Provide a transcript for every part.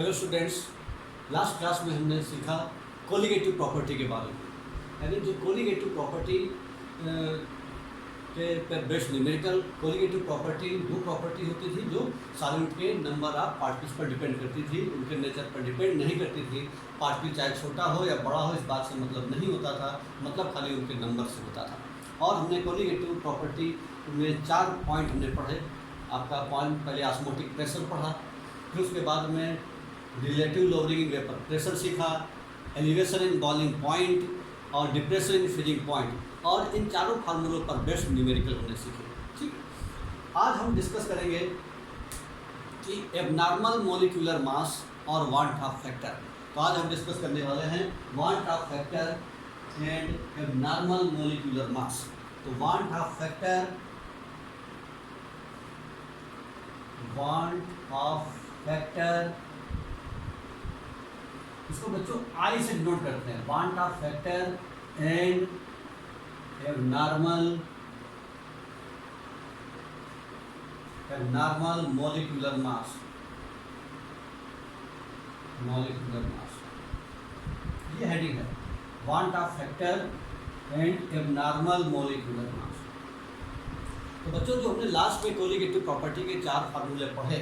Hello students, last class में हमने सीखा कोलिगेटिव प्रॉपर्टी के बारे में। यानी जो कोलिगेटिव प्रॉपर्टी के पर बेस्ड न्यूमेरिकल कोलिगेटिव प्रॉपर्टी वो प्रॉपर्टी होती थी जो सॉल्यूट के नंबर ऑफ पार्टिकल्स पर डिपेंड करती थी, उनके नेचर पर डिपेंड नहीं करती थी। पार्टिकल चाहे छोटा हो या बड़ा हो इस बात से मतलब नहीं होता था, मतलब खाली उनके नंबर से होता था। और हमने कोलिगेटिव प्रॉपर्टी में 4 पॉइंट हमने पढ़े। आपका पॉइंट पहले ऑस्मोटिक प्रेशर पढ़ा, फिर उसके बाद में relative lowering in vapour pressure सीखा, एलिवेशन इन बॉइलिंग पॉइंट और डिप्रेशन इन फ्रीजिंग पॉइंट, और इन चारों फार्मूलों पर बेस्ड न्यूमेरिकल हमने सीखे। ठीक, आज हम डिस्कस करेंगे कि एबनॉर्मल मोलिकुलर मास और वांट ऑफ फैक्टर। तो आज हम डिस्कस करने वाले हैं van't Hoff factor and abnormal molecular mass. तो van't Hoff factor, van't Hoff factor, इसको बच्चों आई से डिनोट करते हैं। Van't Hoff factor and abnormal molecular mass, molecular mass, ये हेडिंग है। Van't Hoff factor and abnormal molecular mass. तो बच्चों, जो हमने लास्ट में कोलिगेटिव प्रॉपर्टी के 4 फार्मूले पढ़े,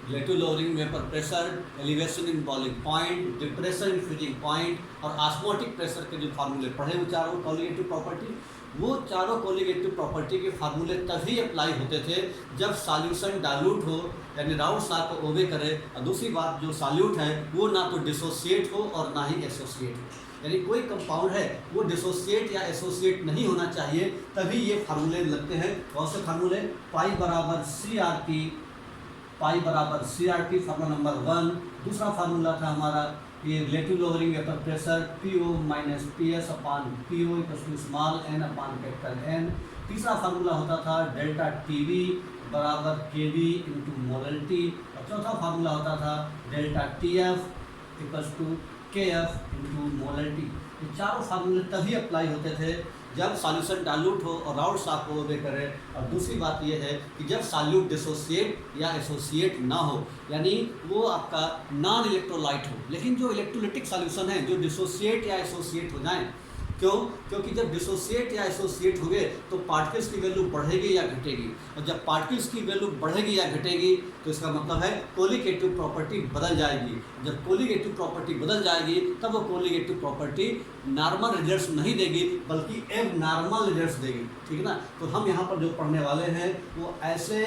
relative lowering vapour pressure, elevation in boiling point, depression in freezing point और ऑस्मोटिक प्रेशर के जो फार्मूले पढ़े वो चारों कोलिगेटिव प्रॉपर्टी, वो चारों कोलिगेटिव प्रॉपर्टी के फार्मूले तभी अप्लाई होते थे जब सॉल्यूशन डाइल्यूट हो, यानी राउंड लॉ को ओबे करे। और दूसरी बात, जो सॉल्यूट है वो ना तो डिसोसिएट हो और ना ही एसोसिएट हो। यानी कोई कंपाउंड है वो डिसोसिएट या एसोसिएट नहीं होना चाहिए, तभी ये फार्मूले लगते हैं। कौन से फार्मूले? पाई बराबर CRT, पाई बराबर CRT फार्मूला नंबर 1। दूसरा फार्मूला था हमारा ये relative lowering vapour pressure, PO minus PS upon PO equals to small n upon capital N। तीसरा फार्मूला होता था डेल्टा TV बराबर KB इंटू मोलरिटी। और चौथा फार्मूला होता था delta TF equals to KF into molarity. ये चारों फार्मूले तभी अप्लाई होते थे जब सॉल्यूशन डाइल्यूट हो और राउंड लॉ को ओबे करे। और दूसरी बात यह है कि जब सॉल्यूट डिसोसिएट या एसोसिएट ना हो, यानी वो आपका नॉन इलेक्ट्रोलाइट हो। लेकिन जो इलेक्ट्रोलिटिक सॉल्यूशन है जो डिसोसिएट या एसोसिएट हो जाए, क्यों? क्योंकि जब डिसोसिएट या एसोसिएट हो गए तो पार्टिकल्स की वैल्यू बढ़ेगी या घटेगी, और जब पार्टिकल्स की वैल्यू बढ़ेगी या घटेगी तो इसका मतलब है कोलिगेटिव प्रॉपर्टी बदल जाएगी। जब कोलिगेटिव प्रॉपर्टी बदल जाएगी तब वो कोलिगेटिव प्रॉपर्टी नॉर्मल रिजल्ट्स नहीं देगी बल्कि एबनॉर्मल रिजल्ट्स देगी। ठीक है ना? तो हम यहाँ पर जो पढ़ने वाले हैं वो ऐसे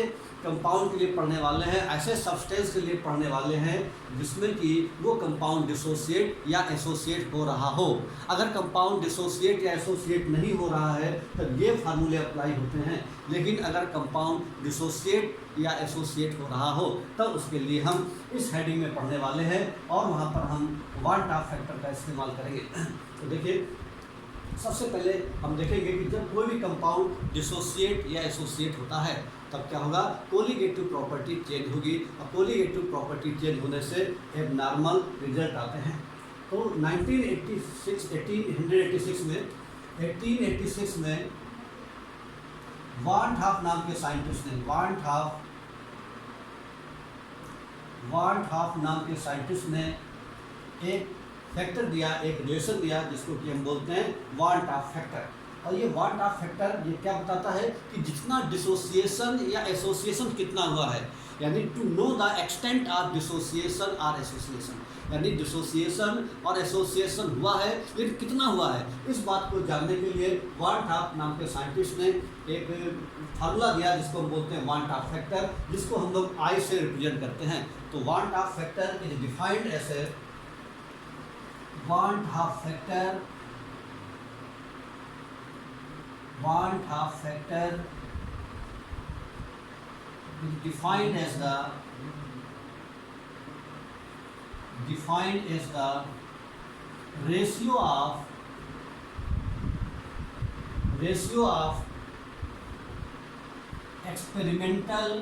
कंपाउंड के लिए पढ़ने वाले हैं, ऐसे सब्सटेंस के लिए पढ़ने वाले हैं जिसमें कि वो कंपाउंड डिसोसिएट या एसोसिएट हो रहा हो। अगर कंपाउंड डिसोसिएट या एसोसिएट नहीं हो रहा है तब ये फार्मूले अप्लाई होते हैं। लेकिन अगर कंपाउंड डिसोसिएट या एसोसिएट हो रहा हो तब उसके लिए हम इस हेडिंग में पढ़ने वाले हैं और वहाँ पर हम वांट ऑफ फैक्टर का इस्तेमाल करेंगे। तो देखिए, सबसे पहले हम देखेंगे कि जब कोई भी कंपाउंड डिसोसिएट या एसोसिएट होता है तब क्या होगा? कोलिगेटिव प्रॉपर्टी चेंज होगी, और कोलिगेटिव प्रॉपर्टी चेंज होने से एबनॉर्मल रिजल्ट आते हैं। तो 1886 में वांट हॉफ नाम के साइंटिस्ट ने वांट हॉफ नाम के साइंटिस्ट ने एक फैक्टर दिया, एक रिलेशन दिया जिसको कि हम बोलते हैं वांट ऑफ फैक्टर। और ये वांट ऑफ फैक्टर ये क्या बताता है कि जितना डिसोसिएशन या एसोसिएशन कितना हुआ है, यानी to know the extent of dissociation और एसोसिएशन, यानी डिसोसिएशन और एसोसिएशन हुआ है लेकिन कितना हुआ है, इस बात को जानने के लिए वांट ऑफ नाम के साइंटिस्ट ने एक फार्मूला दिया जिसको हम बोलते हैं वांट ऑफ फैक्टर, जिसको हम लोग I से रिप्रेजेंट करते हैं। तो van't Hoff factor is defined as want half factor is defined as the ratio of experimental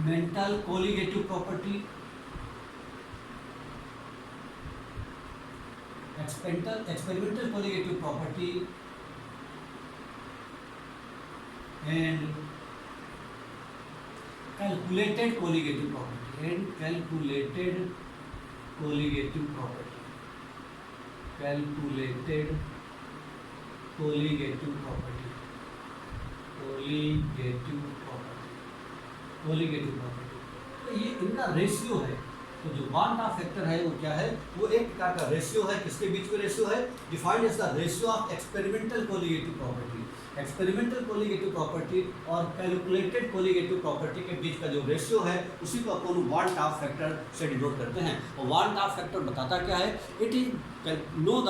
mental colligative property, experimental colligative property and calculated colligative property and calculated colligative property, calculated colligative property, colligative property, colligative property. तो ये इनका ratio है। तो जो want Hoff factor है वो क्या है, वो एक प्रकार का रेशियो है। किसके बीच में रेशियो है? Defined as the ratio of experimental colligative property. Experimental colligative property और कैलकुलेटेड कोलिगेटिव प्रॉपर्टी के बीच का जो रेशियो है उसी को अपन वांट ऑफ फैक्टर से डिनोट करते हैं। और वांट ऑफ फैक्टर बताता क्या है? It is know the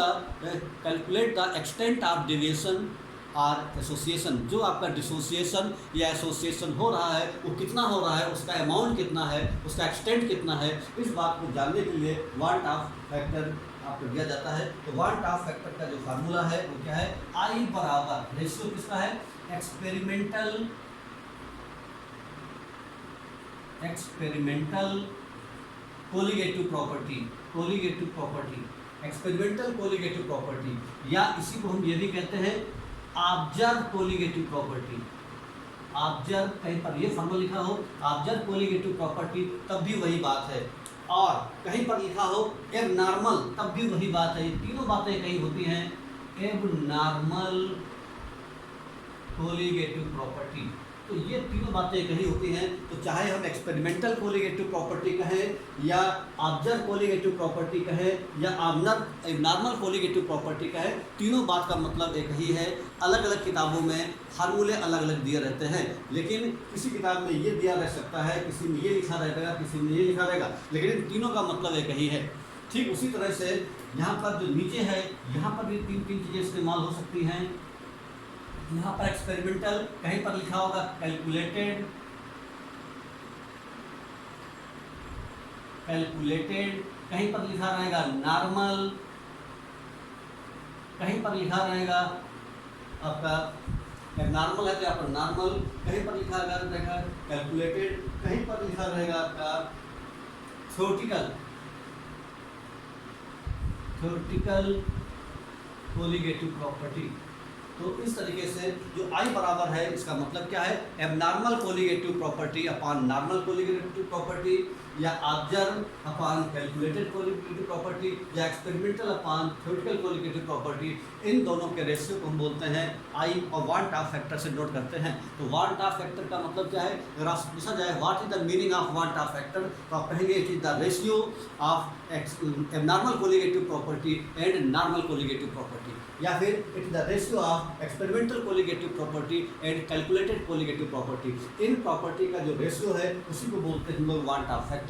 calculate the extent of deviation और एसोसिएशन। जो आपका डिसोसिएशन या एसोसिएशन हो रहा है वो कितना हो रहा है, उसका अमाउंट कितना है, उसका एक्सटेंट कितना है, इस बात को जानने के लिए वांट ऑफ फैक्टर आपको दिया जाता है। तो वांट ऑफ फैक्टर का जो फार्मूला है वो क्या है? आई बराबर रेशियो किसका है? Experimental colligative property, colligative property, experimental colligative property, या इसी को हम ये भी कहते हैं ऑब्जर्व कोलिगेटिव प्रॉपर्टी। ऑब्जर्व, कहीं पर ये फॉर्मूला लिखा हो ऑब्जर्व कोलिगेटिव प्रॉपर्टी तब भी वही बात है, और कहीं पर लिखा हो एबनॉर्मल तब भी वही बात है। ये तीनों बातें कहीं होती हैं। एबनॉर्मल कोलिगेटिव प्रॉपर्टी, तो ये तीनों बातें कहीं होती हैं। तो चाहे हम एक्सपेरिमेंटल कोलिगेटिव प्रॉपर्टी कहें या ऑब्जर्व कोलिगेटिव प्रॉपर्टी कहें या एबनॉर्मल कोलिगेटिव प्रॉपर्टी कहें, तीनों बात का मतलब एक ही है। अलग अलग किताबों में फार्मूले अलग अलग दिए रहते हैं, लेकिन किसी किताब में ये दिया रह सकता है, किसी में ये लिखा रहेगा, किसी में ये लिखा रहेगा, लेकिन इन तीनों का मतलब एक ही है। ठीक उसी तरह से यहाँ पर जो नीचे है यहाँ पर भी तीन चीज़ें इस्तेमाल हो सकती हैं। यहाँ पर एक्सपेरिमेंटल, कहीं पर लिखा होगा कैलकुलेटेड, कैलकुलेटेड, कहीं पर लिखा रहेगा नॉर्मल, कहीं पर लिखा रहेगा आपका नॉर्मल है तो यहाँ पर नॉर्मल, कहीं पर लिखा रहेगा कैलकुलेटेड, कहीं पर लिखा रहेगा आपका थ्योरेटिकल, थ्योरेटिकल कोलिगेटिव प्रॉपर्टी। तो इस तरीके से जो आई बराबर है इसका मतलब क्या है? Abnormal colligative property upon normal colligative property, या observe upon calculated colligative property, या experimental upon theoretical colligative property. इन दोनों के रेशियो को हम बोलते हैं आई, और वांट ऑफ फैक्टर से नोट करते हैं। तो वांट ऑफ फैक्टर का मतलब क्या है? अगर आप पूछा जाए what is the meaning of want Hoff factor, तो आप कहेंगे it is the ratio of abnormal colligative property and normal colligative property, या फिर it is the ratio of experimental colligative property and calculated colligative property. In property का जो ratio है उसी को बोलते हैं हम लोग वांट ऑफ फैक्टर।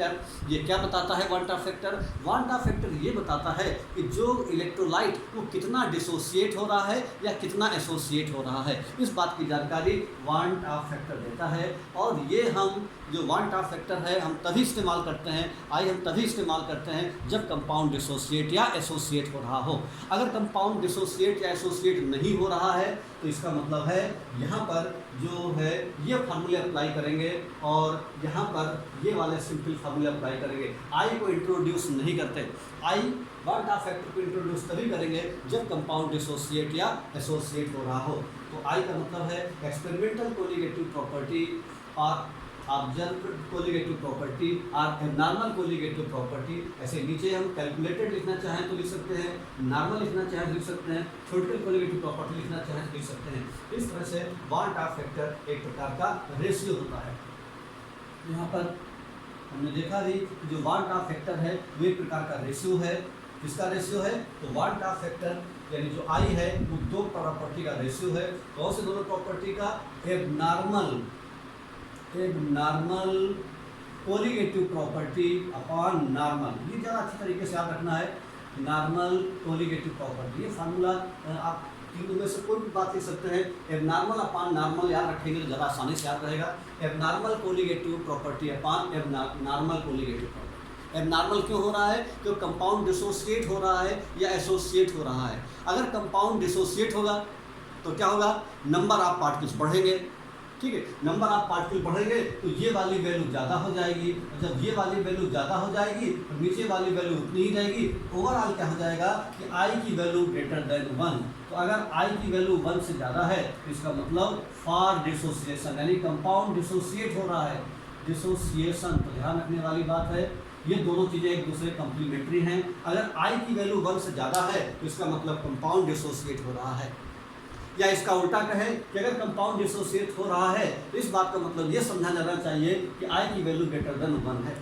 ये क्या बताता है van't Hoff factor? Van't Hoff factor ये बताता है कि जो इलेक्ट्रोलाइट वो कितना डिसोसिएट हो रहा है या कितना एसोसिएट हो रहा है, इस बात की जानकारी वांट ऑफ फैक्टर देता है। और ये हम जो वांट ऑफ फैक्टर है हम तभी इस्तेमाल करते हैं, आई हम तभी इस्तेमाल करते हैं जब कंपाउंड डिसोसिएट या एसोसिएट हो रहा हो। अगर कंपाउंड डिसोसिएट या एसोसिएट नहीं हो रहा है तो इसका मतलब है यहाँ पर जो है ये फार्मूले अप्लाई करेंगे और यहाँ पर ये वाले सिंपल फार्मूले अप्लाई करेंगे। आई को इंट्रोड्यूस नहीं करते। आई वांट ऑफ फैक्टर को इंट्रोड्यूस तभी करेंगे जब कंपाउंड डिसोसिएट या एसोसिएट हो रहा हो। तो आई का मतलब है एक्सपेरिमेंटल कोलिगेटिव प्रॉपर्टी और ऑब्जर्व कोलिगेटिव प्रॉपर्टी और नॉर्मल कोलिगेटिव प्रॉपर्टी। ऐसे नीचे हम कैलकुलेटेड लिखना चाहें तो लिख सकते हैं, नॉर्मल लिखना चाहें तो लिख सकते हैं, थ्योरेटिकल कोलिगेटिव प्रॉपर्टी लिखना चाहें तो लिख सकते हैं। इस तरह से वांट ऑफ फैक्टर एक प्रकार का रेशियो होता है। यहाँ पर हमने देखा भी कि जो वांट ऑफ फैक्टर है वो एक प्रकार का रेशियो है। किसका रेशियो है? तो वांट ऑफ फैक्टर यानी जो आई है वो दो प्रॉपर्टी का रेशियो है। कौन से दोनों प्रॉपर्टी का? Abnormal colligative property upon normal. ये ज़्यादा अच्छी तरीके से याद रखना है, नॉर्मल कोलिगेटिव प्रॉपर्टी। ये फार्मूला आप तीनों में से कोई भी बात लिख सकते हैं। एबनॉर्मल अपॉन नॉर्मल याद रखेंगे तो ज़्यादा आसानी से याद रहेगा। Abnormal colligative property upon normal colligative property. Abnormal क्यों हो रहा है? क्योंकि कंपाउंड डिसोसिएट हो रहा है या एसोसिएट हो रहा है। अगर कंपाउंड डिसोसिएट होगा तो क्या होगा? नंबर ऑफ पार्टिकल्स बढ़ेंगे। ठीक है, नंबर ऑफ पार्टिकल बढ़ेंगे तो ये वाली वैल्यू ज़्यादा हो जाएगी, और जब ये वाली वैल्यू ज़्यादा हो जाएगी तो नीचे वाली वैल्यू उतनी ही रहेगी। ओवरऑल क्या हो जाएगा कि आई की वैल्यू ग्रेटर देन 1। तो अगर आई की वैल्यू 1 से ज़्यादा है तो इसका मतलब फॉर डिसोसिएशन यानी कंपाउंड डिसोसिएट हो रहा है। डिसोसिएशन। तो ध्यान रखने वाली बात है, ये दोनों चीज़ें एक दूसरे कम्प्लीमेंट्री हैं। अगर आई की वैल्यू 1 से ज़्यादा है तो इसका मतलब कंपाउंड डिसोसिएट हो रहा है, या इसका उल्टा कहें कि अगर कंपाउंड डिसोसिएट हो रहा है तो इस बात का मतलब ये समझा जाना चाहिए कि आई की वैल्यू ग्रेटर देन 1 है।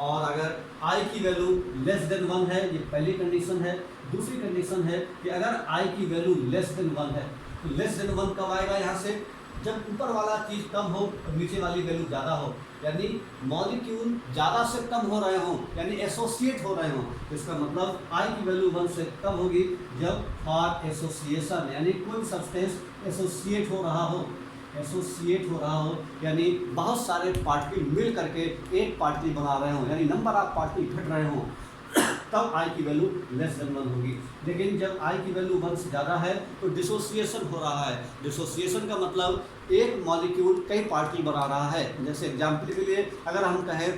और अगर आई की वैल्यू लेस देन 1 है, ये पहली कंडीशन है। दूसरी कंडीशन है कि अगर आई की वैल्यू लेस देन 1 है तो लेस देन 1 कब आएगा यहाँ से, जब ऊपर वाला चीज़ कम हो और नीचे वाली वैल्यू ज़्यादा हो, यानी मॉलिक्यूल ज़्यादा से कम हो रहे हों, यानी एसोसिएट हो रहे हों। तो इसका मतलब आई की वैल्यू 1 से कम होगी जब फॉर एसोसिएशन, यानी कोई सब्सटेंस एसोसिएट हो रहा हो, एसोसिएट हो रहा हो यानी बहुत सारे पार्टिकल मिल करके एक पार्टिकल बना रहे हों, यानी नंबर ऑफ पार्टिकल घट रहे हों, तब आई की वैल्यू लेस देन 1 होगी। लेकिन जब आई की वैल्यू 1 से ज़्यादा है तो डिसोसिएशन हो रहा है। डिसोसिएशन का मतलब एक मॉलिक्यूल कई पार्टिकल बना रहा है। जैसे एग्जाम्पल के लिए अगर हम कहें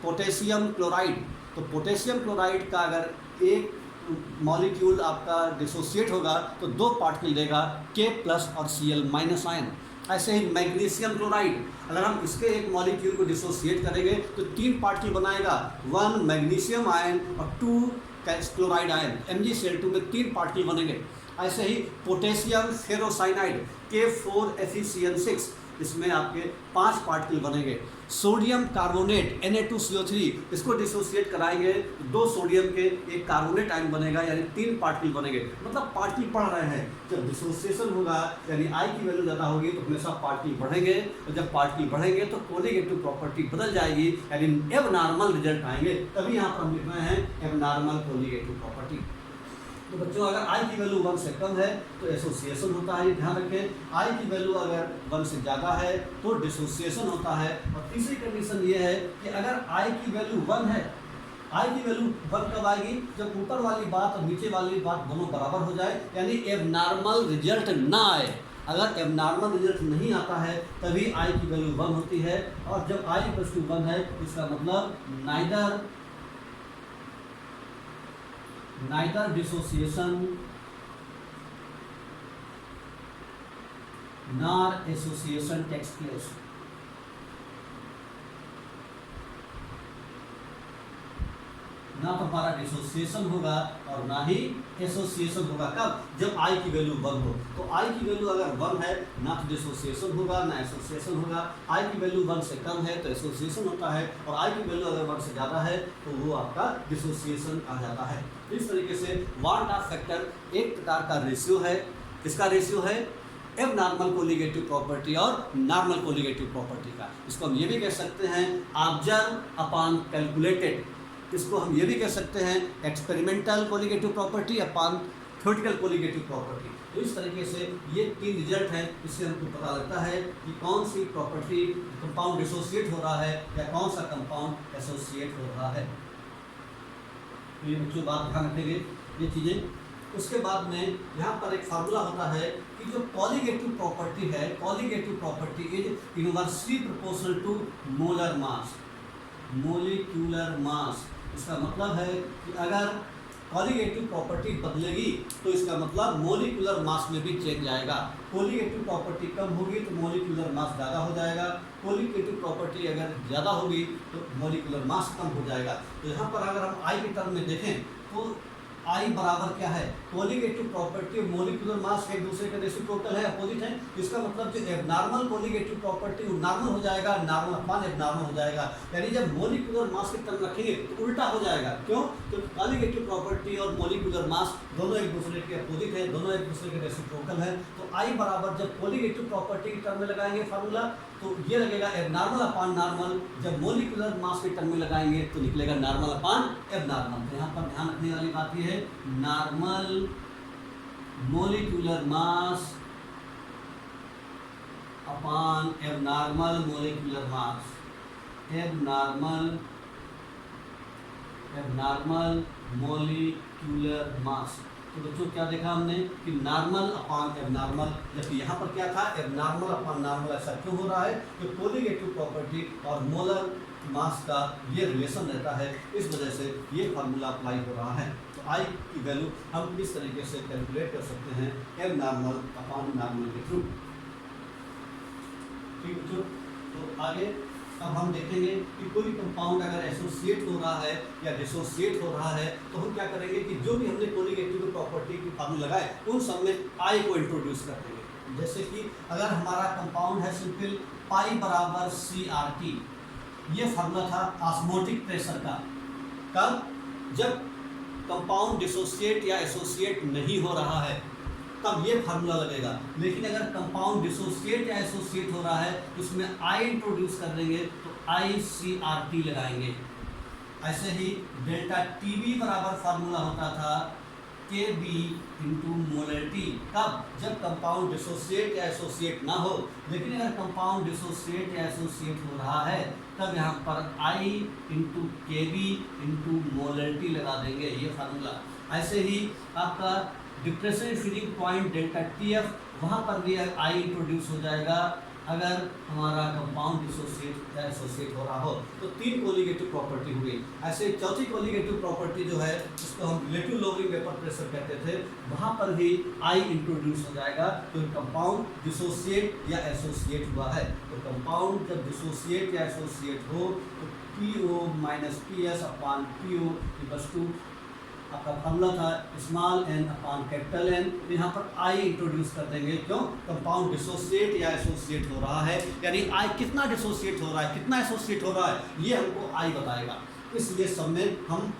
पोटेशियम क्लोराइड, तो पोटेशियम क्लोराइड का अगर एक मॉलिक्यूल आपका डिसोसिएट होगा तो 2 पार्टिकल देगा, K+ और Cl- आयन। ऐसे ही मैग्नीशियम क्लोराइड, अगर हम इसके एक मॉलिक्यूल को डिसोसिएट करेंगे तो 3 पार्टिकल बनाएगा, 1 मैग्नीशियम आयन और 2 क्लोराइड आयन, MgCl2 में 3 पार्टिकल बनेंगे। ऐसे ही पोटेशियम फेरोसाइनाइड K4FeCN6, इसमें आपके 5 पार्टिकल बनेंगे। सोडियम कार्बोनेट Na2CO3, इसको डिसोसिएट कराएंगे 2 सोडियम के एक कार्बोनेट आयन बनेगा, यानी 3 पार्टिकल बनेंगे। मतलब पार्टिकल बढ़ रहे हैं। जब डिसोसिएशन होगा यानी आई की वैल्यू ज़्यादा होगी तो हमेशा पार्टिकल बढ़ेंगे, और जब पार्टिकल बढ़ेंगे तो कोलिगेटिव प्रॉपर्टी बदल जाएगी, यानी एबनॉर्मल रिजल्ट आएंगे। तभी यहाँ पर हम लिख रहे हैं एबनॉर्मल कोलिगेटिव प्रॉपर्टी। तो बच्चों अगर आई की वैल्यू 1 से कम है तो एसोसिएशन होता है, ध्यान रखें। आई की वैल्यू अगर 1 से ज़्यादा है तो डिसोसिएशन होता है। और तीसरी कंडीशन ये है कि अगर आई की वैल्यू 1 है, आई की वैल्यू 1 कब आएगी, जब ऊपर वाली बात और नीचे वाली बात दोनों बराबर हो जाए, यानी एबनॉर्मल रिजल्ट ना आए। अगर एबनॉर्मल रिजल्ट नहीं आता है तभी आई की वैल्यू 1 होती है। और जब आई = 1 है इसका मतलब neither dissociation nor association takes place। ना तो हमारा डिसोसिएशन होगा और ना ही एसोसिएशन होगा। कब, जब आई की वैल्यू 1 हो। तो आई की वैल्यू अगर 1 है ना तो डिसोसिएशन होगा ना एसोसिएशन होगा। आई की वैल्यू 1 से कम है तो एसोसिएशन होता है, और आई की वैल्यू अगर 1 से ज़्यादा है तो वो आपका डिसोसिएशन आ जाता है। इस तरीके से वांट ऑफ फैक्टर एक प्रकार का रेशियो है। इसका रेशियो है एबनॉर्मल कोलिगेटिव प्रॉपर्टी और नॉर्मल कोलिगेटिव प्रॉपर्टी का। इसको हम ये भी कह सकते हैं ऑब्जर्व अपॉन कैलकुलेटेड। इसको हम ये भी कह सकते हैं experimental colligative property upon theoretical colligative property. तो इस तरीके से ये 3 रिजल्ट हैं, इससे हमको पता लगता है कि कौन सी प्रॉपर्टी कंपाउंड डिसोसिएट हो रहा है या कौन सा कंपाउंड एसोसिएट हो रहा है। तो ये बच्चों बात ध्यान रखेंगे ये चीज़ें। उसके बाद में यहाँ पर एक फार्मूला होता है कि जो कोलिगेटिव प्रॉपर्टी है, colligative property is inversely proportional to molar mass, molecular mass. इसका मतलब है कि अगर कोलिगेटिव प्रॉपर्टी बदलेगी तो इसका मतलब मोलिकुलर मास में भी चेंज आएगा। कोलिगेटिव प्रॉपर्टी कम होगी तो मोलिकुलर मास ज़्यादा हो जाएगा, कोलिगेटिव प्रॉपर्टी अगर ज़्यादा होगी तो मोलिकुलर मास कम हो जाएगा। तो यहाँ पर अगर हम आई के टर्म में देखें तो आई बराबर क्या है, कोलिगेटिव प्रॉपर्टी और मोलिकुलर मास एक दूसरे के रेसिप्रोकल है, अपोजिट है। इसका मतलब जो एबनॉर्मल कोलिगेटिव प्रॉपर्टी वो नॉर्मल हो जाएगा, नॉर्मल अपॉन एबनॉर्मल हो जाएगा। यानी जब मोलिकुलर मास की टर्म रखेंगे तो उल्टा हो जाएगा। क्यों, तो कोलिगेटिव प्रॉपर्टी और मोलिकुलर मास दोनों एक दूसरे के अपोजिट है, दोनों एक दूसरे के रेसिप्रोकल है। तो आई बराबर जब कोलिगेटिव प्रॉपर्टी की टर्म में लगाएंगे फार्मूला तो ये लगेगा एबनॉर्मल अपॉन नॉर्मल। जब मोलिकुलर मास के टर्म में लगाएंगे तो निकलेगा नॉर्मल अपॉन एबनॉर्मल। तो यहाँ पर ध्यान रखने वाली बात ये है normal molecular mass upon abnormal molecular मास, एबनॉर्मल मोलिकुलर मास। तो बच्चों क्या देखा हमने कि नॉर्मल अपॉन एबनॉर्मल, जबकि यहाँ पर क्या था एबनॉर्मल अपॉन नॉर्मल। ऐसा क्यों हो रहा है, तो कोलिगेटिव प्रॉपर्टी और मोलर मास का ये रिलेशन रहता है, इस वजह से ये फार्मूला अप्लाई हो रहा है। तो आई की वैल्यू हम इस तरीके से कैलकुलेट कर सकते हैं एबनॉर्मल अपॉन नॉर्मल के थ्रू। ठीक बच्चों, तो आगे अब हम देखेंगे कि कोई कंपाउंड अगर एसोसिएट हो रहा है या डिसोसिएट हो रहा है तो हम क्या करेंगे कि जो भी हमने कोलिक एसिड प्रॉपर्टी की फार्मूला लगाए उन सब में आई को इंट्रोड्यूस कर देंगे। जैसे कि अगर हमारा कंपाउंड है सिंपल पाई बराबर CRT, ये फार्मूला था ऑस्मोटिक प्रेशर का। कब? जब कंपाउंड डिसोसिएट या एसोसिएट नहीं हो रहा है तब ये फार्मूला लगेगा। लेकिन अगर कंपाउंड डिसोसिएट या एसोसिएट हो रहा है तो इसमें आई इंट्रोड्यूस कर देंगे तो ICRT लगाएंगे। ऐसे ही डेल्टा TB बराबर फार्मूला होता था KB इंटू मोलरिटी। कब? जब कंपाउंड डिसोसिएट या एसोसिएट ना हो। लेकिन अगर कंपाउंड डिसोसिएट या एसोसिएट हो रहा है तब यहाँ पर I into KB into molarity लगा देंगे, ये फार्मूला। ऐसे ही आपका depression feeling point delta TF, वहाँ पर भी I इंट्रोड्यूस हो जाएगा अगर हमारा कंपाउंड डिसोसिएट या एसोसिएट हो रहा हो। तो 3 कोलिगेटिव प्रॉपर्टी हुई। ऐसे चौथी कोलिगेटिव प्रॉपर्टी जो है जिसको हम रिलेटिव लोअरिंग वेपर प्रेशर कहते थे, वहाँ पर भी आई इंट्रोड्यूस हो जाएगा तो कंपाउंड डिसोसिएट या एसोसिएट हुआ है। तो कंपाउंड जब डिसोसिएट या एसोसिएट हो तो PO minus PS upon PO equals to आपका फार्मूला था small n upon capital N। यहाँ पर I इंट्रोड्यूस कर देंगे। क्यों? कंपाउंड डिसोसिएट या एसोसिएट हो रहा है, यानी I कितना डिसोसिएट हो रहा है, कितना एसोसिएट हो रहा है, ये हमको I बताएगा। इसलिए सब में हम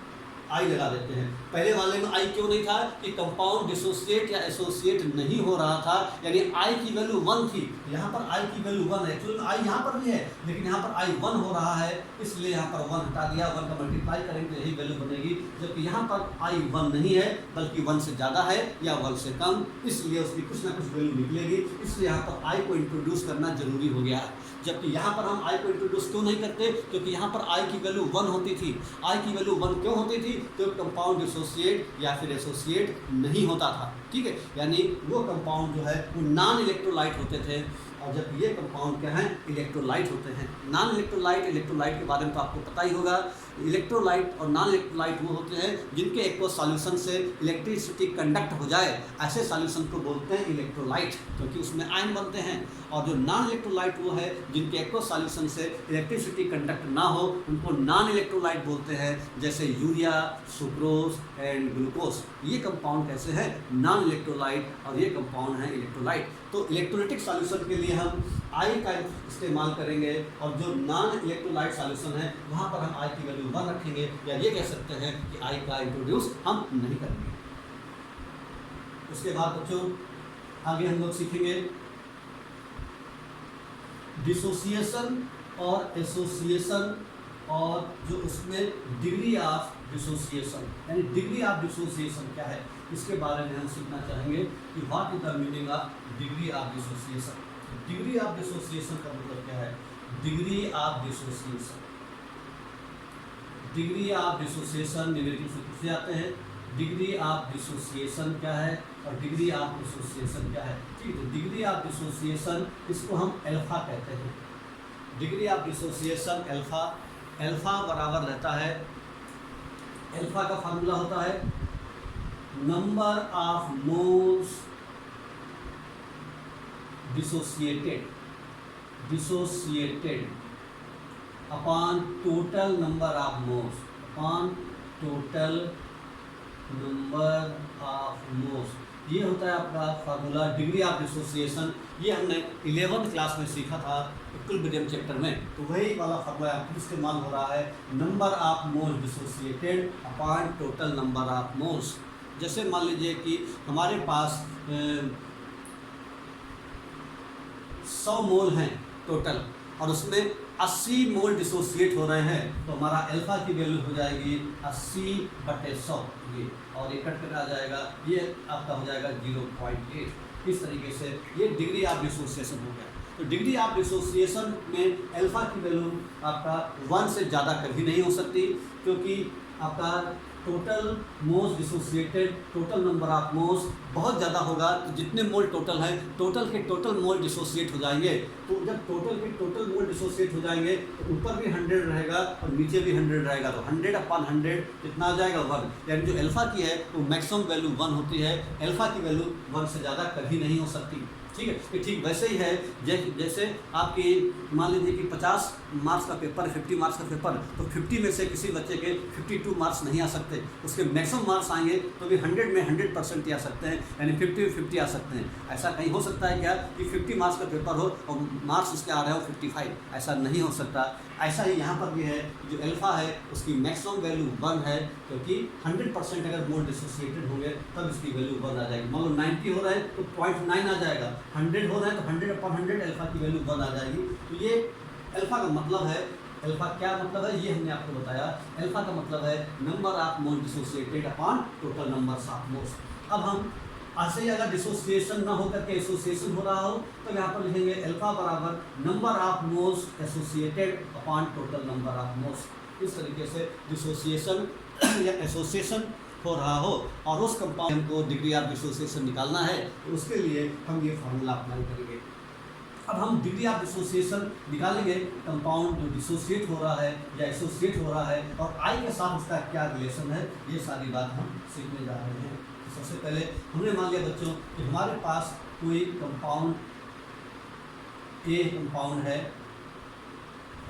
I लगा देते हैं। पहले वाले में I क्यों नहीं था कि कंपाउंड डिसोसिएट या एसोसिएट नहीं हो रहा था, यानी I की वैल्यू 1 थी। यहाँ पर I की वैल्यू 1 है। एक्चुअली I यहाँ पर भी है लेकिन यहाँ पर I 1 हो रहा है, इसलिए यहाँ पर 1 हटा दिया। 1 का मल्टीप्लाई करेंगे तो यही वैल्यू बनेगी। जबकि यहाँ पर I 1 नहीं है बल्कि 1 से ज़्यादा है या 1 से कम, इसलिए उसकी कुछ ना कुछ वैल्यू निकलेगी। इसलिए यहाँ पर I को इंट्रोड्यूस करना जरूरी हो गया है। जबकि यहाँ पर हम I को इंट्रोड्यूस क्यों नहीं करते? क्योंकि यहाँ पर I की वैल्यू 1 होती थी। I की वैल्यू 1 क्यों होती थी? तो कंपाउंड डिसोसिएट या फिर एसोसिएट नहीं होता था। ठीक है, यानी वो कंपाउंड जो है वो नॉन इलेक्ट्रोलाइट होते थे, और जब ये कंपाउंड क्या हैं, इलेक्ट्रोलाइट होते हैं। नॉन इलेक्ट्रोलाइट के बारे में तो आपको पता ही होगा। इलेक्ट्रोलाइट और नॉन इलेक्ट्रोलाइट वो होते हैं जिनके एक्वस सॉल्यूशन से इलेक्ट्रिसिटी कंडक्ट हो जाए, ऐसे सॉल्यूशन को बोलते हैं इलेक्ट्रोलाइट, क्योंकि उसमें आयन बनते हैं। और जो नॉन इलेक्ट्रोलाइट वो है जिनके एक्वस सॉल्यूशन से इलेक्ट्रिसिटी कंडक्ट ना हो, उनको नॉन इलेक्ट्रोलाइट बोलते हैं। जैसे यूरिया, सुक्रोज एंड ग्लूकोज, ये कंपाउंड कैसे हैं? नॉन इलेक्ट्रोलाइट, और ये कंपाउंड है इलेक्ट्रोलाइट। तो इलेक्ट्रोलाइटिक सॉल्यूशन के लिए हम I का इस्तेमाल करेंगे, और जो नॉन इलेक्ट्रोलाइट सॉल्यूशन है वहाँ पर हम I की वैल्यू 1 रखेंगे, या ये कह सकते हैं कि I का इंट्रोड्यूस हम नहीं करेंगे। उसके बाद बच्चों आगे हम लोग सीखेंगे डिसोसिएशन और एसोसिएशन, और जो उसमें डिग्री ऑफ डिसोसिएशन, यानी डिग्री ऑफ डिसोसिएशन क्या है, इसके बारे में हम सीखना चाहेंगे कि what is the meaning of degree of dissociation. Degree of dissociation का मतलब क्या है? Degree of dissociation, degree of dissociation negative सूत्र से आते हैं। डिग्री ऑफ डिसोसिएशन क्या है और डिग्री ऑफ डिसोसिएशन क्या है? ठीक है, डिग्री ऑफ डिसोसिएशन इसको हम अल्फा कहते हैं। Degree of dissociation alpha, alpha बराबर रहता है, अल्फा का फार्मूला होता है number of moles dissociated upon total number of moles, upon total number of moles, ये होता है आपका फार्मूला डिग्री ऑफ डिसोसिएशन। ये हमने 11th क्लास में सीखा था इक्विलिब्रियम चैप्टर में, तो वही वाला फार्मूला इस्तेमाल हो रहा है, number of moles dissociated upon total number of moles. जैसे मान लीजिए कि हमारे पास 100 मोल हैं टोटल, और उसमें 80 मोल डिसोसिएट हो रहे हैं, तो हमारा अल्फा की वैल्यू हो जाएगी 80/100, ये और ये कट कर आ जाएगा, ये आपका हो जाएगा 0.8। इस तरीके से ये डिग्री ऑफ डिसोसिएशन हो गया। तो डिग्री ऑफ डिसोसिएशन में अल्फा की वैल्यू आपका 1 से ज़्यादा कभी नहीं हो सकती, क्योंकि आपका total moles dissociated, total number of moles बहुत ज़्यादा होगा। तो जितने मोल टोटल हैं, टोटल के टोटल मोल डिसोसिएट हो जाएंगे। तो जब टोटल के टोटल मोल डिसोसिएट हो जाएंगे तो ऊपर भी 100 रहेगा और नीचे भी 100 रहेगा, तो 100/100 कितना आ जाएगा? 1। यानी जो अल्फा की है वो मैक्सिमम वैल्यू 1 होती है, अल्फा की वैल्यू 1 से ज़्यादा कभी नहीं हो सकती। ठीक है, ये ठीक वैसे ही है जैसे आपकी मान लीजिए कि 50 मार्क्स का पेपर है, 50 मार्क्स का पेपर, तो 50 में से किसी बच्चे के 52 मार्क्स नहीं आ सकते, उसके मैक्सिमम मार्क्स आएंगे तो भी 100 में 100% आ सकते हैं, यानी 50 आ सकते हैं। ऐसा कहीं हो सकता है क्या कि 50 मार्क्स का पेपर हो और मार्क्स उसके आ रहे हो 55? ऐसा नहीं हो सकता। ऐसा ही यहाँ पर भी है, जो अल्फ़ा है उसकी मैक्सिमम वैल्यू 1 है, क्योंकि 100% अगर मोल डिसोसिएटेड होंगे तब इसकी वैल्यू 1 आ जाएगी। मान लो 90 हो रहा है तो 0.9 आ जाएगा, 100 हो रहा है तो 100/100 अल्फ़ा की वैल्यू 1 आ जाएगी। तो ये अल्फ़ा का मतलब है। अल्फ़ा क्या मतलब है ये हमने आपको बताया। अल्फ़ा का मतलब है number of mole dissociated upon total number of moles. अब हम ऐसे ही अगर डिसोसिएशन ना होकर के एसोसिएशन हो रहा हो तो यहाँ पर लिखेंगे अल्फ़ा बराबर number of moles associated upon total number of moles. इस तरीके से डिसोसिएशन या एसोसिएशन हो रहा हो और उस कंपाउंड को डिग्री ऑफ डिसोसिएशन निकालना है तो उसके लिए हम ये फार्मूला अप्लाई करेंगे। अब हम डिग्री ऑफ डिसोसिएशन निकालेंगे, कंपाउंड जो डिसोसिएट हो रहा है या एसोसिएट हो रहा है और आई के साथ उसका क्या रिलेशन है, ये सारी बात हम सीखने जा रहे हैं। सबसे पहले हमने मान लिया बच्चों कि हमारे पास कोई कंपाउंड ए कंपाउंड है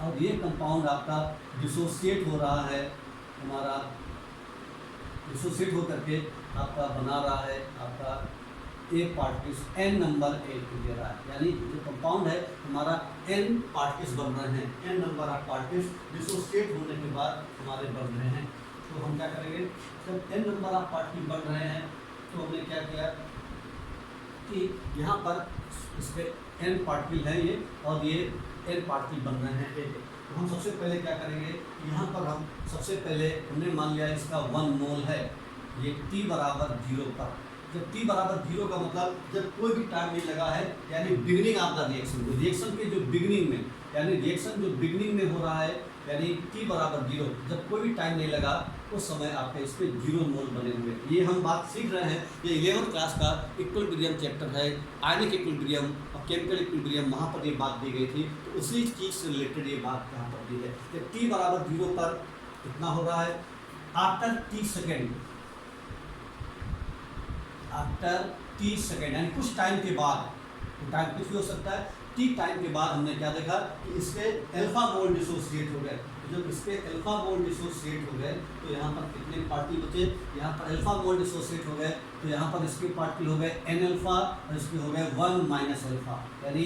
और ये कंपाउंड आपका डिसोसिएट हो रहा है, हमारा डिसोसिएट हो करके आपका बना रहा है आपका ए पार्टिकल्स n नंबर ए दे रहा है, यानी जो कंपाउंड है हमारा n पार्टिकल्स बन रहे हैं, n number of particles dissociate होने के बाद हमारे बन रहे हैं। तो हम क्या करेंगे, जब n नंबर ऑफ पार्टिकल बन रहे हैं तो हमने क्या किया कि यहाँ पर इस पे n पार्टिकल है ये और ये n पार्टिकल बन रहे हैं। तो हम सबसे पहले क्या करेंगे, यहाँ पर हम सबसे पहले हमने मान लिया इसका 1 मोल है, ये t बराबर 0 पर। जब t बराबर 0 का मतलब जब कोई भी टाइम नहीं लगा है, यानी beginning of the reaction, reaction के जो बिगिनिंग में, यानी रिएक्शन जो बिगिनिंग में हो रहा है, यानी t बराबर 0, जब कोई भी टाइम नहीं लगा उस समय आपके इस पर 0 मोल बने हुए। ये हम बात सीख रहे हैं, ये 11th क्लास का इक्विलिब्रियम चैप्टर है, आयनिक इक्विलिब्रियम और केमिकल इक्विलिब्रियम, वहाँ पर ये बात दी गई थी। तो उसी चीज़ से रिलेटेड ये बात यहाँ पर दी है कि t बराबर 0 पर कितना हो रहा है, after t second, after t second यानी कुछ टाइम के बाद, तो टाइम कुछ भी हो सकता है, t टाइम के बाद हमने क्या देखा कि इसके अल्फा मोल डिसोसिएट हो गए। जब इसके अल्फा मोल डिसोसिएट हो गए तो यहाँ पर कितने पार्टिकल बचे, यहाँ पर अल्फा मोल डिसोसिएट हो गए तो यहाँ पर इसके पार्टिकल हो गए n अल्फा और इसके हो गए 1 माइनस अल्फा, यानी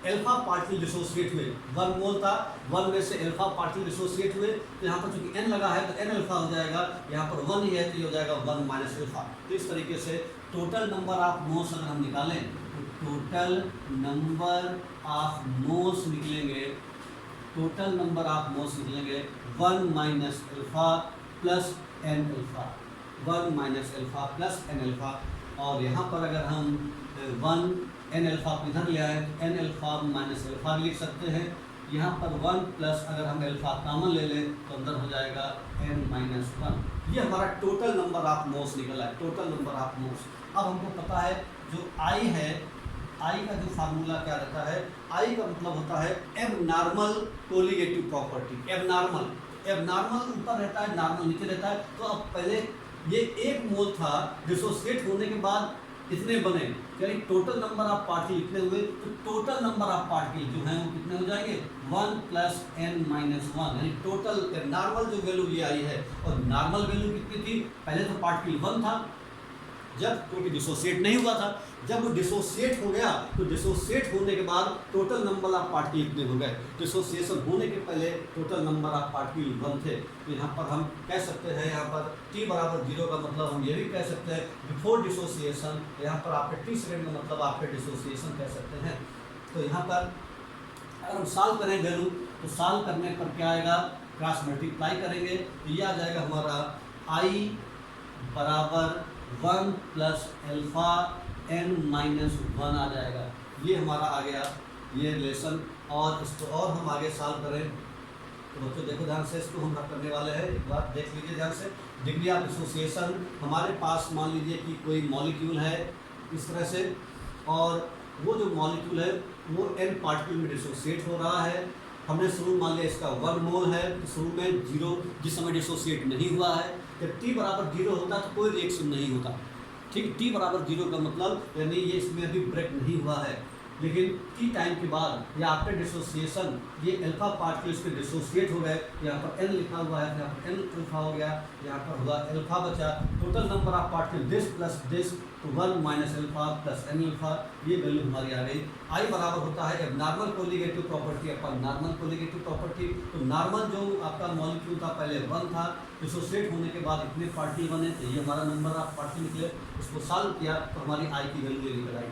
अल्फा पार्टिकल डिसोसिएट हुए। 1 मोल था, 1 में से अल्फा पार्टिकल डिसोसिएट हुए तो यहाँ पर चूंकि n लगा है तो n अल्फा हो जाएगा, यहाँ पर 1 ही है तो ये हो जाएगा 1 माइनस अल्फा। तो इस तरीके से टोटल नंबर ऑफ मोल्स अगर हम निकालें तो टोटल नंबर ऑफ मोल्स निकलेंगे, टोटल नंबर ऑफ मोल्स निकलेंगे 1 minus alpha plus n alpha, 1 minus alpha plus n alpha. और यहाँ पर अगर हम 1 n अल्फा इधर ले आए तो n अल्फा माइनस अल्फा लिख सकते हैं। यहाँ पर 1 प्लस अगर हम अल्फा कॉमन ले लें तो अंदर हो जाएगा n माइनस 1। ये हमारा टोटल नंबर ऑफ मोल्स निकला है, टोटल नंबर ऑफ मोल्स। अब हमको पता है जो I है, I का जो फार्मूला क्या रहता है, I का मतलब होता है एबनॉर्मल कोलिगेटिव प्रॉपर्टी। एबनॉर्मल ऊपर रहता है, नॉर्मल नीचे रहता है। तो अब पहले ये 1 मोल था, डिसोसिएट होने के बाद इतने बने, यानी टोटल नंबर ऑफ पार्टिकल इतने हुए, तो टोटल नंबर ऑफ पार्टिकल जो हैं वो कितने हो जाएंगे 1 प्लस n माइनस 1, यानी टोटल नॉर्मल जो वैल्यू ये आई है। और नॉर्मल वैल्यू कितनी थी, पहले तो पार्टिकल 1 था जब, क्योंकि डिसोसिएट नहीं हुआ था, जब वो डिसोसिएट हो गया तो डिसोसिएट होने के बाद टोटल नंबर ऑफ पार्टिकल इतने हो गए। डिसोसिएशन होने के पहले टोटल नंबर ऑफ पार्टिकल 1 थे। तो यहाँ पर हम कह सकते हैं, यहाँ पर t बराबर 0 का मतलब हम ये भी कह सकते हैं बिफोर डिसोसिएशन, यहाँ पर आपके t सेकेंड का मतलब आपके डिसोसिएशन कह सकते हैं। तो यहाँ पर अगर हम सॉल्व करें वैल्यू तो सॉल्व करने पर क्या आएगा, क्रॉस मल्टीप्लाई करेंगे तो ये आ जाएगा हमारा I बराबर 1 प्लस अल्फा n माइनस 1 आ जाएगा। ये हमारा आ गया ये रिलेशन। और इसको और हम आगे सॉल्व करें तो बच्चों देखो ध्यान से, इसको हम करने वाले हैं, एक बार देख लीजिए ध्यान से। डिग्री ऑफ डिसोसिएशन, हमारे पास मान लीजिए कि कोई मॉलिक्यूल है इस तरह से, और वो जो मॉलिक्यूल है वो n पार्टिकल में डिसोसिएट हो रहा है। हमने शुरू मान लिया इसका 1 मोल है, तो शुरू में 0 जिस समय डिसोसिएट नहीं हुआ है। जब t बराबर 0 होता तो कोई रिएक्शन नहीं होता, ठीक, टी बराबर 0 का मतलब यानी ये इसमें अभी ब्रेक नहीं हुआ है, लेकिन टी टाइम के बाद या आफ्टर डिसोसिएशन ये अल्फा पार्टिकल इसके डिसोसिएट हो गए, यहाँ पर एन लिखा हुआ है, यहाँ पर एन अल्फा हो गया, यहाँ पर हुआ अल्फा बचा, total number of particle this plus this तो 1 minus alpha plus n alpha, ये वैल्यू हमारी आ गई। आई बराबर होता है abnormal colligative property upon normal colligative property. तो नॉर्मल जो आपका मॉलिक्यूल था पहले 1 था, डिसोसिएट होने के बाद इतने पार्टिकल बने, तो ये हमारा नंबर ऑफ पार्टिकल निकले, उसको सॉल्व किया तो हमारी आई की वैल्यू निकल आई।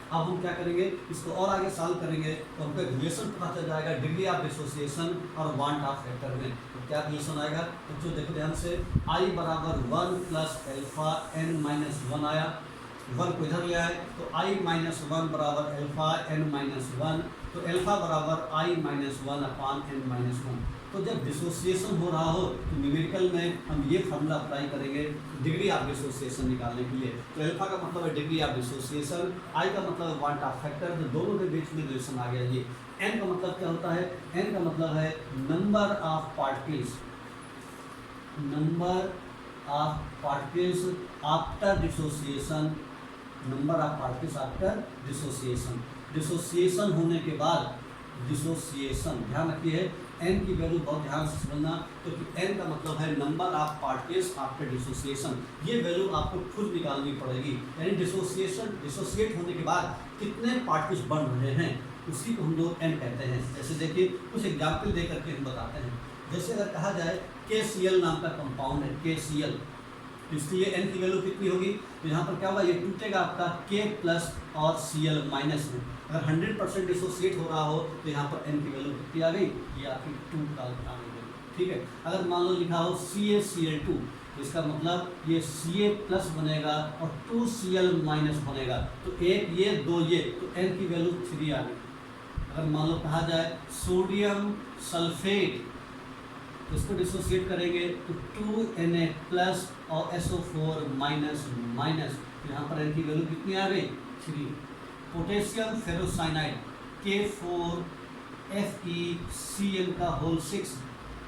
अब हम क्या करेंगे, इसको और आगे सॉल्व करेंगे तो हमको एक रिलेशन पता चल जाएगा डिग्री ऑफ डिसोसिएशन और वांट ऑफ फैक्टर में। तो क्या रिलेशन आएगा, तो जो देखो ध्यान से, आई बराबर 1 प्लस एल्फा एन माइनस 1 आया, 1 को इधर ले आए तो आई माइनस 1 बराबर एल्फा एन माइनस 1, तो एल्फा बराबर आई माइनस 1 अपान एन माइनस 1। तो जब डिसोसिएशन हो रहा हो तो न्यूमेरिकल में हम ये फार्मूला अप्लाई करेंगे डिग्री ऑफ डिसोसिएशन निकालने के लिए। तो अल्फा का मतलब है डिग्री ऑफ डिसोसिएशन, आई का मतलब है वांट ऑफ फैक्टर, तो दोनों के बीच में रिलेशन आ गया ये। एन का मतलब क्या होता है, एन का मतलब है number of particles, number of particles after dissociation, number of particles after dissociation. Dissociation होने के बाद, डिसोसिएशन ध्यान रखिए, एन की वैल्यू बहुत ध्यान से समझना, क्योंकि एन का मतलब है number of particles after dissociation. ये वैल्यू आपको खुद निकालनी पड़ेगी, यानी डिसोसिएट होने के बाद कितने पार्टिकल्स बन रहे हैं, उसी को हम लोग एन कहते हैं। जैसे देखिए कुछ एग्जाम्पल दे करके हम बताते हैं। जैसे अगर कहा जाए KCl नाम का कंपाउंड है, KCl, तो इसलिए एन की वैल्यू कितनी होगी, तो यहाँ पर क्या होगा, ये टूटेगा आपका K प्लस और Cl माइनस में। अगर 100% डिसोसिएट हो रहा हो तो यहाँ पर एन की वैल्यू कितनी आ गई, ये आपकी 2 का आ गई, ठीक है। अगर मान लो लिखा हो CaCl2, तो इसका मतलब ये Ca प्लस बनेगा और 2Cl माइनस बनेगा, तो एक ये 2 ये, तो एन की वैल्यू 3 आ गई। अगर मान लो कहा जाए सोडियम सल्फेट, तो इसको डिसोसिएट करेंगे तो 2Na प्लस और SO4 माइनस माइनस, तो यहाँ पर एन की वैल्यू कितनी आ गई, 3। पोटेशियम फेरोसाइनाइड K4FeCl का होल 6,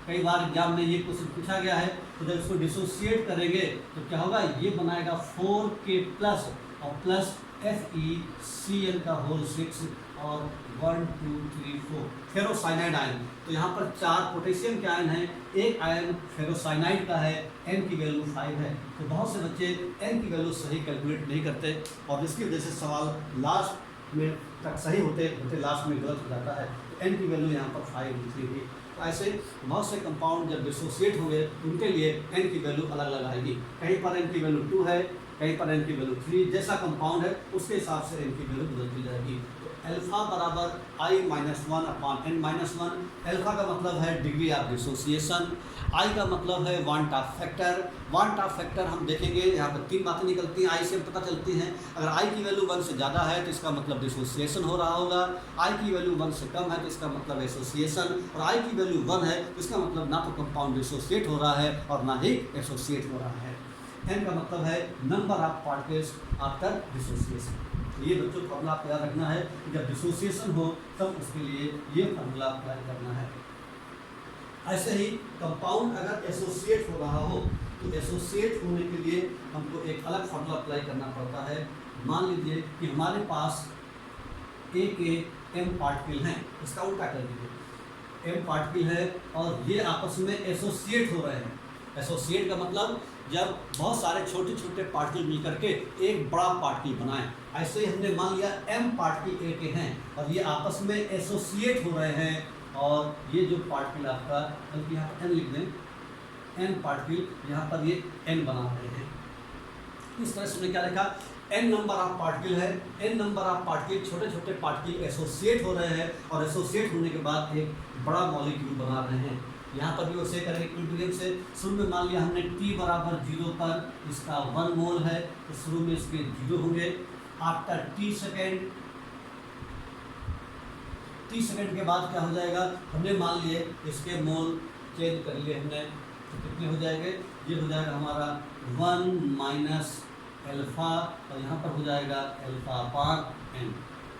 कई बार एग्जाम में ये क्वेश्चन पूछा गया है। तो जब इसको डिसोसिएट करेंगे तो क्या होगा, ये बनाएगा 4K प्लस और प्लस FeCl का होल 6 और 1 2 3 4 फेरोसाइनाइड आयन। तो यहाँ पर 4 पोटेशियम के आयन हैं, एक आयन फेरोसाइनाइड का है, एन की वैल्यू 5 है। तो बहुत से बच्चे एन की वैल्यू सही कैलकुलेट नहीं करते और इसकी वजह से सवाल लास्ट में तक सही होते होते लास्ट में गलत हो जाता है। तो एन की वैल्यू यहाँ पर 5 निकली थी। तो ऐसे बहुत से कंपाउंड जब डिसोसिएट होंगे उनके लिए एन की वैल्यू अलग अलग आएगी, कहीं पर एन की वैल्यू 2 है, कहीं पर एन की वैल्यू 3, जैसा कंपाउंड है उसके हिसाब से एन की वैल्यू बदलती जाएगी। तो अल्फा बराबर आई माइनस 1 अपान एन माइनस 1। अल्फा का मतलब है डिग्री ऑफ डिसोसिएशन, आई का मतलब है van't Hoff factor. Van't Hoff factor हम देखेंगे, यहाँ पर 3 बातें निकलती हैं, आई से पता चलती हैं। अगर आई की वैल्यू 1 से ज़्यादा है तो इसका मतलब डिसोसिएशन हो रहा होगा, आई की वैल्यू 1 से कम है तो इसका मतलब एसोसिएशन, और आई की वैल्यू 1 है तो इसका मतलब ना तो कंपाउंड डिसोसिएट हो रहा है और ना ही एसोसिएट हो रहा है। एन का मतलब है number of particles after dissociation. ये बच्चों फॉर्मूला आपको याद रखना है कि जब डिसोसिएशन हो तब उसके लिए ये फॉर्मूला अप्लाई करना है। ऐसे ही कंपाउंड अगर एसोसिएट हो रहा हो तो एसोसिएट होने के लिए हमको एक अलग फॉर्मूला अप्लाई करना पड़ता है। मान लीजिए कि हमारे पास ए के एम पार्टिकल हैं, इसका उल्टा कर दीजिए, एम पार्टिकल है और ये आपस में एसोसिएट हो रहे हैं। एसोसिएट का मतलब जब बहुत सारे छोटे छोटे पार्टिकल मिलकर के एक बड़ा पार्टिकल बनाएं। ऐसे ही हमने मान लिया एम पार्टिकल ए के हैं और ये आपस में एसोसिएट हो रहे हैं, और ये जो पार्टिकल आपका, बल्कि यहाँ पर एन लिख दें, एन पार्टिकल यहाँ पर ये एन बना रहे हैं। इस तरह से क्या लिखा, एन नंबर ऑफ पार्टिकल है, एन नंबर ऑफ पार्टिकल छोटे छोटे पार्टिकल एसोसिएट हो रहे हैं और एसोसिएट होने के बाद एक बड़ा मॉलिक्यूल बना रहे हैं। यहाँ पर भी वैसे करेंगे इक्विलिब्रियम से। शुरू में मान लिया हमने t बराबर 0 पर इसका 1 मोल है तो शुरू में इसके 0 होंगे। आफ्टर t सेकेंड के बाद क्या हो जाएगा, हमने मान लिए इसके मोल चेंज कर लिए हमने, तो कितने हो जाएंगे, ये हो जाएगा हमारा 1 माइनस एल्फा और यहाँ पर हो जाएगा एल्फा अपान एन।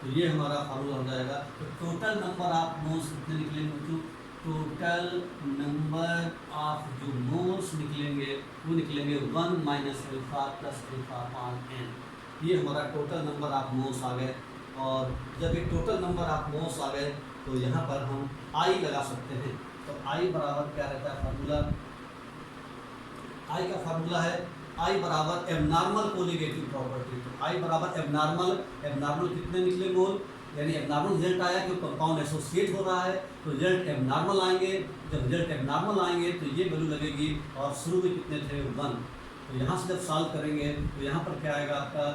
तो ये हमारा फार्मूला हो जाएगा। तो टोटल नंबर ऑफ मोल्स कितने निकलेंगे बच्चों, टोटल नंबर ऑफ जो मोल्स निकलेंगे वो निकलेंगे 1 minus alpha plus alpha upon n. ये हमारा टोटल नंबर ऑफ मोल्स आ गए। और जब ये टोटल नंबर ऑफ मोल्स आ गए तो यहाँ पर हम आई लगा सकते हैं। तो आई बराबर क्या रहता है फार्मूला, आई का फार्मूला है आई बराबर एबनॉर्मल कोलिगेटिव प्रॉपर्टी। तो आई बराबर एबनॉर्मल, एबनॉर्मल कितने निकले मोल, यानी एबनॉर्मल रिजल्ट आया कि कंपाउंड एसोसिएट हो रहा है तो रिजल्ट एबनॉर्मल आएंगे। जब रिजल्ट एबनॉर्मल आएंगे तो ये वैल्यू लगेगी और शुरू में कितने थे 1। तो यहाँ से जब सॉल्व करेंगे तो यहाँ पर क्या आएगा आपका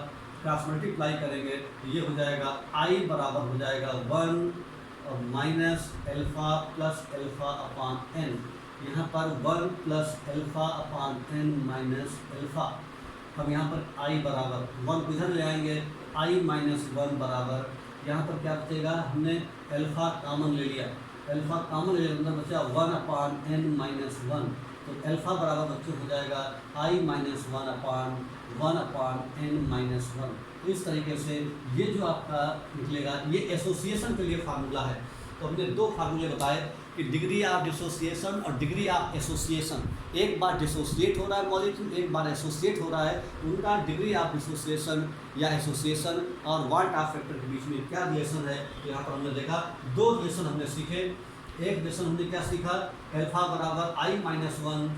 क्रॉस मल्टीप्लाई करेंगे तो ये हो जाएगा आई बराबर हो जाएगा 1 और माइनस एल्फा प्लस एल्फा अपान एन। यहाँ पर 1 प्लस एल्फा अपान एन माइनस एल्फा। हम यहाँ पर आई बराबर 1 इधर ले आएंगे, आई माइनस 1 बराबर यहाँ पर क्या बचेगा, हमने एल्फा कॉमन ले लिया, एल्फा कॉमन ले अंदर बचा 1 अपान एन माइनस 1। तो एल्फा बराबर बच्चों हो जाएगा आई माइनस 1 अपान एन माइनस 1। तो इस तरीके से ये जो आपका निकलेगा ये एसोसिएशन के लिए फार्मूला है। तो हमने दो फार्मूले बताए कि डिग्री ऑफ डिसोसिएशन और डिग्री ऑफ एसोसिएशन। एक बार डिसोसिएट हो रहा है मॉलिक्यूल, एक बार एसोसिएट हो रहा है, उनका डिग्री ऑफ डिसोसिएशन या एसोसिएशन और वाल्ट ऑफ फैक्टर के बीच में क्या रिलेशन है। तो यहाँ पर हमने देखा दो रिलेशन हमने सीखे। एक रिलेशन हमने क्या सीखा, एल्फा बराबर आई माइनस 1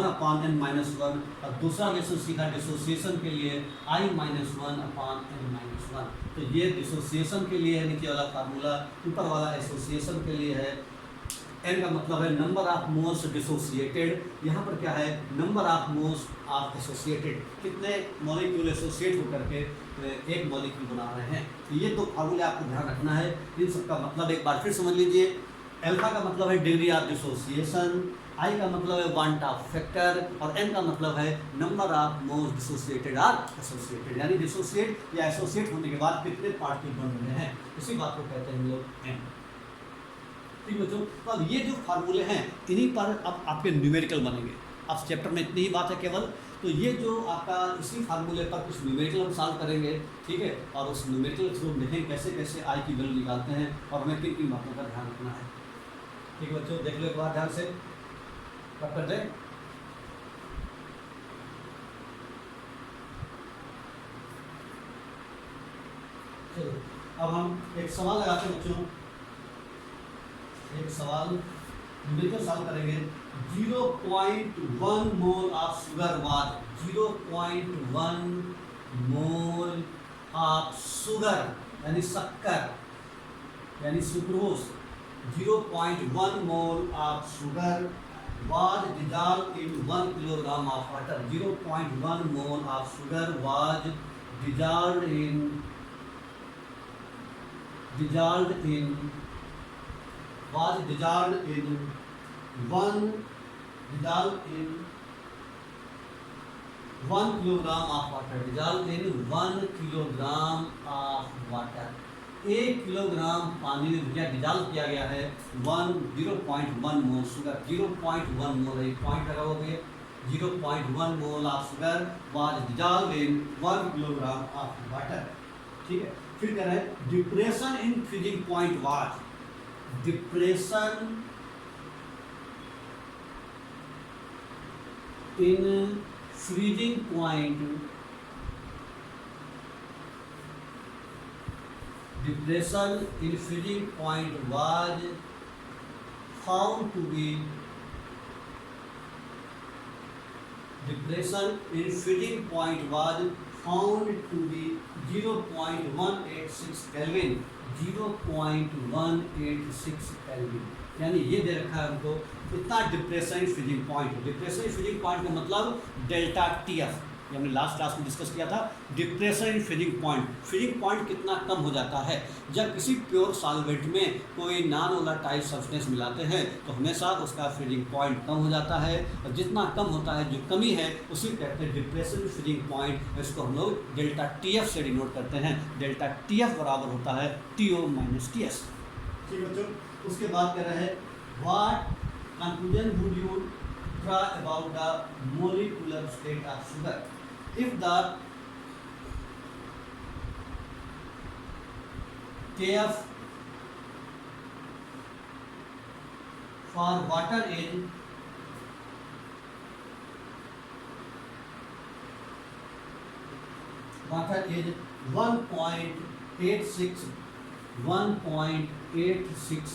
अपान एन माइनस 1, और दूसरा रिलेशन सीखा डिसोसिएशन के लिए आई माइनस 1 अपान एन माइनस 1। तो ये डिसोसिएशन के लिए है नीचे वाला फार्मूला, ऊपर वाला एसोसिएशन के लिए है। एन का मतलब है नंबर ऑफ मोल्स डिसोसिएटेड, यहाँ पर क्या है number of moles of associated, कितने मॉलिक्यूल एसोसिएट होकर के एक मॉलिक्यूल बना रहे हैं। तो ये दो फार्मूले आपको ध्यान रखना है। इन सबका मतलब एक बार फिर समझ लीजिए। एल्फा का मतलब है डिग्री ऑफ डिसोसिएशन, आई का मतलब है वांट ऑफ फैक्टर, और एन का मतलब है नंबर ऑफ मोल्स डिसोसिएटेड और एसोसिएटेड, यानी डिसोसिएट या एसोसिएट होने के बाद कितने पार्टिकल बन रहे हैं, इसी बात को कहते हैं हम लोग एन। ठीक बच्चों, तो अब ये जो फार्मूले हैं इन्हीं पर अब आपके न्यूमेरिकल बनेंगे। अब चैप्टर में इतनी ही बात है केवल। तो ये जो आपका इसी फार्मूले पर कुछ न्यूमेरिकल हम सॉल्व करेंगे, ठीक है, और उस न्यूमेरिकल थ्रू देखें कैसे कैसे आई की वैल्यू निकालते हैं और हमें किन किन बातों का ध्यान रखना है। ठीक है बच्चों, देख लो एक बार ध्यान से, कब कर दें। चलो अब हम एक सवाल लगाते हैं बच्चों, एक सवाल न्यूमेरिकल सॉल्व करेंगे। 0.1 mole of sugar was 0.1 mole of sugar यानी शक्कर यानी sucrose, 0.1 mole of sugar was dissolved in 1 kilogram of water. 0.1 mole of sugar was dissolved in 1 kilogram of water. Dissolved in 1 kilogram of water. 1 kilogram पानी में भैया dissolve किया गया है 0.1 मोल sugar. 0.1 मोल है, पॉइंट लगा हुआ है। 0.1 mole of sugar was dissolve in 1 kilogram of water. ठीक है, फिर कह रहे हैं depression in freezing point was, depression in freezing point, depression in freezing point was found to be depression in freezing point was found to be 0.186 Kelvin, 0.186 Kelvin। यानी ये दे रखा है हमको इतना depression in freezing point. Depression in freezing point का मतलब delta TF, हमने last class में डिस्कस किया था। Depression in freezing point, freezing point कितना कम हो जाता है जब किसी प्योर सॉल्वेंट में कोई नॉन वोलेटाइल सब्सटेंस मिलाते हैं तो हमेशा उसका फ्रीजिंग पॉइंट कम हो जाता है, और जितना कम होता है जो कमी है उसी कहते हैं डिप्रेशन इन फ्रीजिंग पॉइंट। इसको हम लोग डेल्टा टीएफ से डिनोट करते हैं। डेल्टा टीएफ बराबर होता है टीओ माइनस टीएस। ठीक बच्चों, उसके बाद कह रहे हैं what conclusion would you draw about the molecular state of sugar if the Kf for water is 1.86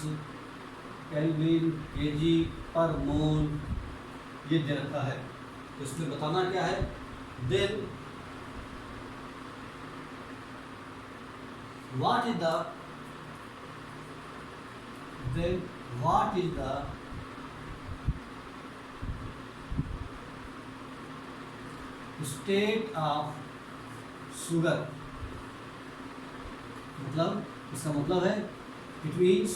kelvin KG पर मोल ये दे रखा है। तो इसमें बताना क्या है, then what is the state of sugar, मतलब इसका मतलब है it means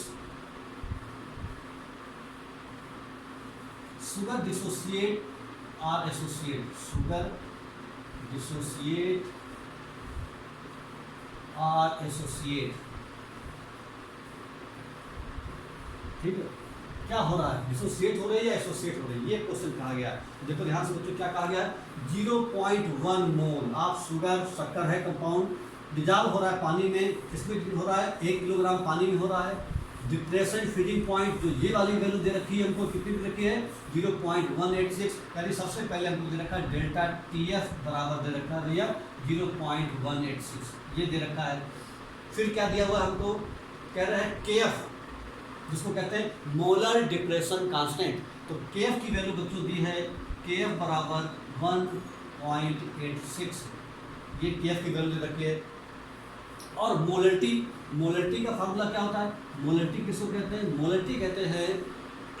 sugar dissociate or associate, sugar dissociate or associate, ठीक है। क्या हो रहा है, डिसोसिएट हो रही है या एसोसिएट हो रही है, ये क्वेश्चन कहा गया है। देखो ध्यान से बच्चों, क्या कहा गया है, 0.1 मोल ऑफ शुगर, शक्कर है कंपाउंड, डिजॉल्व हो रहा है पानी में, किसमें हो रहा है, 1 किलोग्राम पानी में हो रहा है। डिप्रेशन फीडिंग पॉइंट जो ये वाली वैल्यू दे रखी है हमको, कितनी दे रखी है, 0.186, यानी सबसे पहले हमको दे रखा है डेल्टा TF बराबर दे रखा है भैया 0.186, ये दे रखा है। फिर क्या दिया हुआ है हमको, कह रहे हैं KF, जिसको कहते हैं मोलर डिप्रेशन कांस्टेंट। तो KF की वैल्यू बच्चों दी है, KF बराबर 1.86, ये KF की वैल्यू दे रखी है। और मोलरिटी का फार्मूला क्या होता है, मोलरिटी किसको कहते हैं, मोलरिटी कहते हैं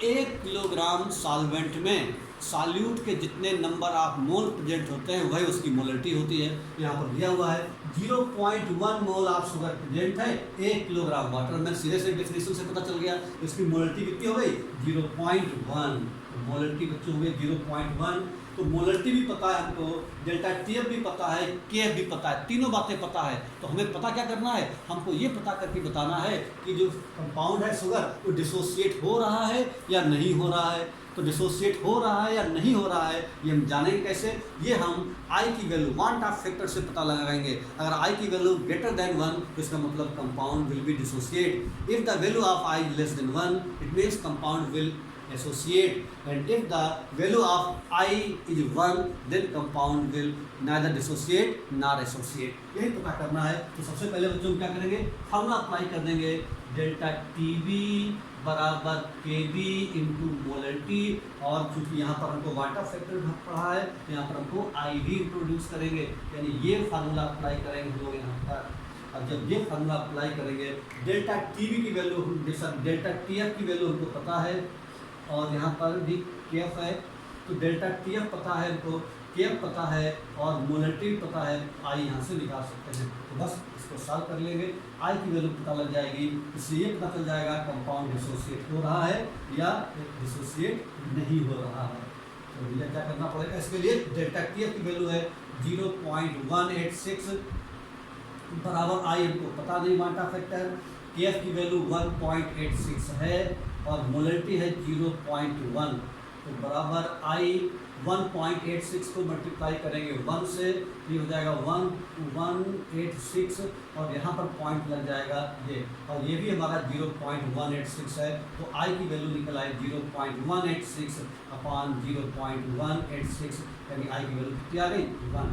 1 किलोग्राम सॉल्वेंट में सॉल्यूट के जितने नंबर ऑफ मोल प्रेजेंट होते हैं वही उसकी मोलरिटी होती है। यहाँ पर दिया हुआ है 0.1 मोल ऑफ शुगर प्रेजेंट है 1 किलोग्राम वाटर में, सीधे से डेफिनेशन से पता चल गया इसकी मोलरिटी कितनी हो गई, 0.1। मोलरिटी बच्चों हो गई 0.1। तो मोलरिटी भी पता है हमको, डेल्टा TF भी पता है, KF भी पता है, तीनों बातें पता है। तो हमें पता क्या करना है, हमको ये पता करके बताना है कि जो कंपाउंड है शुगर वो डिसोसिएट हो रहा है या नहीं हो रहा है। तो डिसोसिएट हो रहा है या नहीं हो रहा है ये हम जानेंगे कैसे, ये हम I की वैल्यू वांट ऑफ फैक्टर से पता लगाएंगे। अगर I की वैल्यू ग्रेटर देन 1 तो इसका मतलब compound will be dissociate. If the value of I less than 1 it means compound will associate, and if the value of I is 1 then compound will neither dissociate nor associate। यही पता करना है। तो सबसे पहले बच्चों क्या करेंगे, फार्मूला अप्लाई कर देंगे, डेल्टा TB बराबर KB इंटू मोलरिटी, और चूंकि यहाँ पर हमको वाटर फैक्टर पढ़ा है तो यहाँ पर हमको I भी इंट्रोड्यूस करेंगे, यानी ये फार्मूला अप्लाई करेंगे हम लोग यहाँ पर। अब जब ये फार्मूला अप्लाई करेंगे, डेल्टा TB की वैल्यू, डेल्टा TF की वैल्यू हमको पता है और यहाँ पर भी KF है, तो डेल्टा TF पता है हमको, KF पता है और मोलरिटी पता है, I यहाँ से निकाल सकते हैं। तो बस इसको सॉल्व कर लेंगे, I की वैल्यू पता लग जाएगी, इसलिए ये पता चल जाएगा कंपाउंड डिसोसिएट हो रहा है या डिसोसिएट नहीं हो रहा है। तो भैया क्या करना पड़ेगा इसके लिए, डेल्टा TF की वैल्यू है 0.186 बराबर I हमको पता नहीं वांटा फैक्टर, KF की वैल्यू 1.86 है और मोलरिटी है 0.1, तो बराबर I 1.86 को मल्टीप्लाई करेंगे 1 से, ये हो जाएगा 186 और यहाँ पर पॉइंट लग जाएगा ये, और ये भी हमारा 0.186 है। तो I की वैल्यू निकल आए 0.186 अपॉन 0.186, यानी I की वैल्यू कितनी आ गई, 1।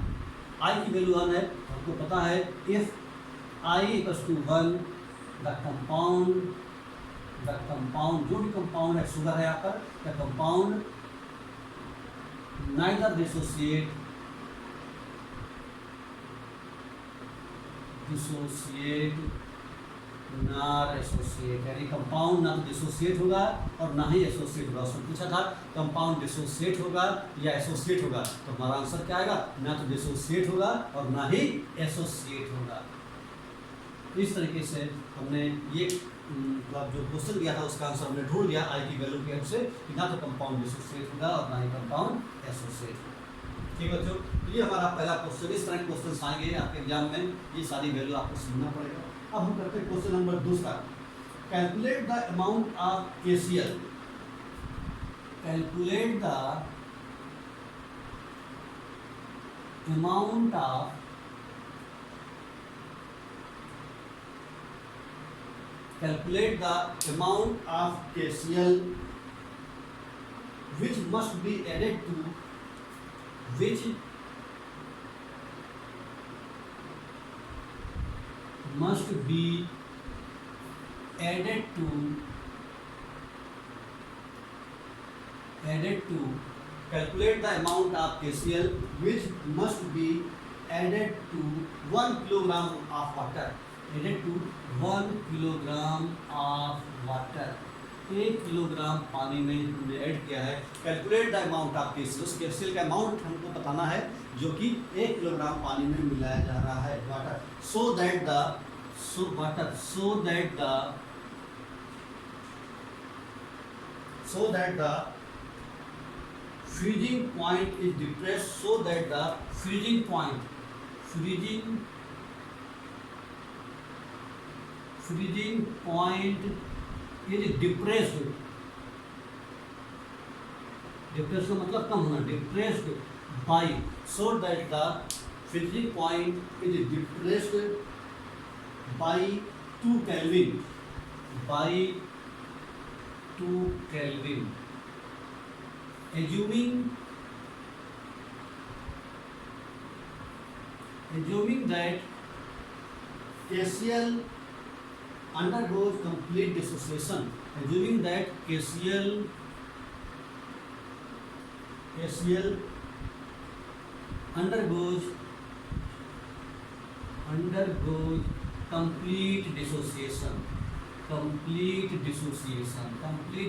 I की वैल्यू 1 है, हमको पता है if I equals to 1 the compound जो भी कंपाउंड है, शुगर है यहाँ पर, the compound neither dissociate nor associate, यानी कंपाउंड ना तो डिसोसिएट होगा और ना ही एसोसिएट होगा। उसने पूछा था कंपाउंड डिसोसिएट होगा या एसोसिएट होगा, तो हमारा आंसर क्या आएगा, ना तो डिसोसिएट होगा और ना ही एसोसिएट होगा। इस तरीके से हमने ये मतलब जो क्वेश्चन दिया था उसका आंसर हमने ढूंढ लिया I की वैल्यू की हेल्प से, कि ना तो कंपाउंड डिसोसिएट होगा और ना ही कंपाउंड एसोसिएट होगा। ठीक है बच्चों, ये हमारा पहला क्वेश्चन। इस तरह के क्वेश्चन आएंगे आपके एग्जाम में, ये सारी वैल्यू आपको समझना पड़ेगा। अब हम करते हैं क्वेश्चन नंबर दूसरा, calculate the amount of KCl, calculate the amount of calculate the amount of KCl which must be added to which must be added to calculate the amount of KCl which must be added to 1 kilogram of water, added to 1 kilogram of water, 1 kilogram पानी में हमने add किया है। Calculate the amount of KCL, उस KCL का amount हमको बताना है जो कि 1 किलोग्राम पानी में मिलाया जा रहा है water, so that the freezing point is depressed, so that the freezing point is depressed का मतलब कम होना, depressed by, so that the freezing point is depressed by 2 Kelvin, assuming that KCl undergoes complete dissociation, KCl undergoes complete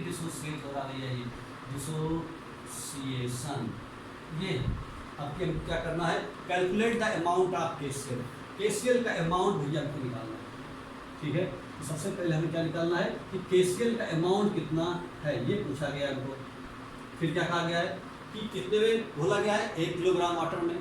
dissociate हो रहा है ये dissociation. ये आपके क्या करना है, calculate the amount of KCL का अमाउंट भैया आपको निकालना है, ठीक है। तो सबसे पहले हमें क्या निकालना है कि केसीएल का अमाउंट कितना है, ये पूछा गया हमको। फिर क्या कहा गया है कि कितने में घोला गया है, 1 किलोग्राम वाटर में,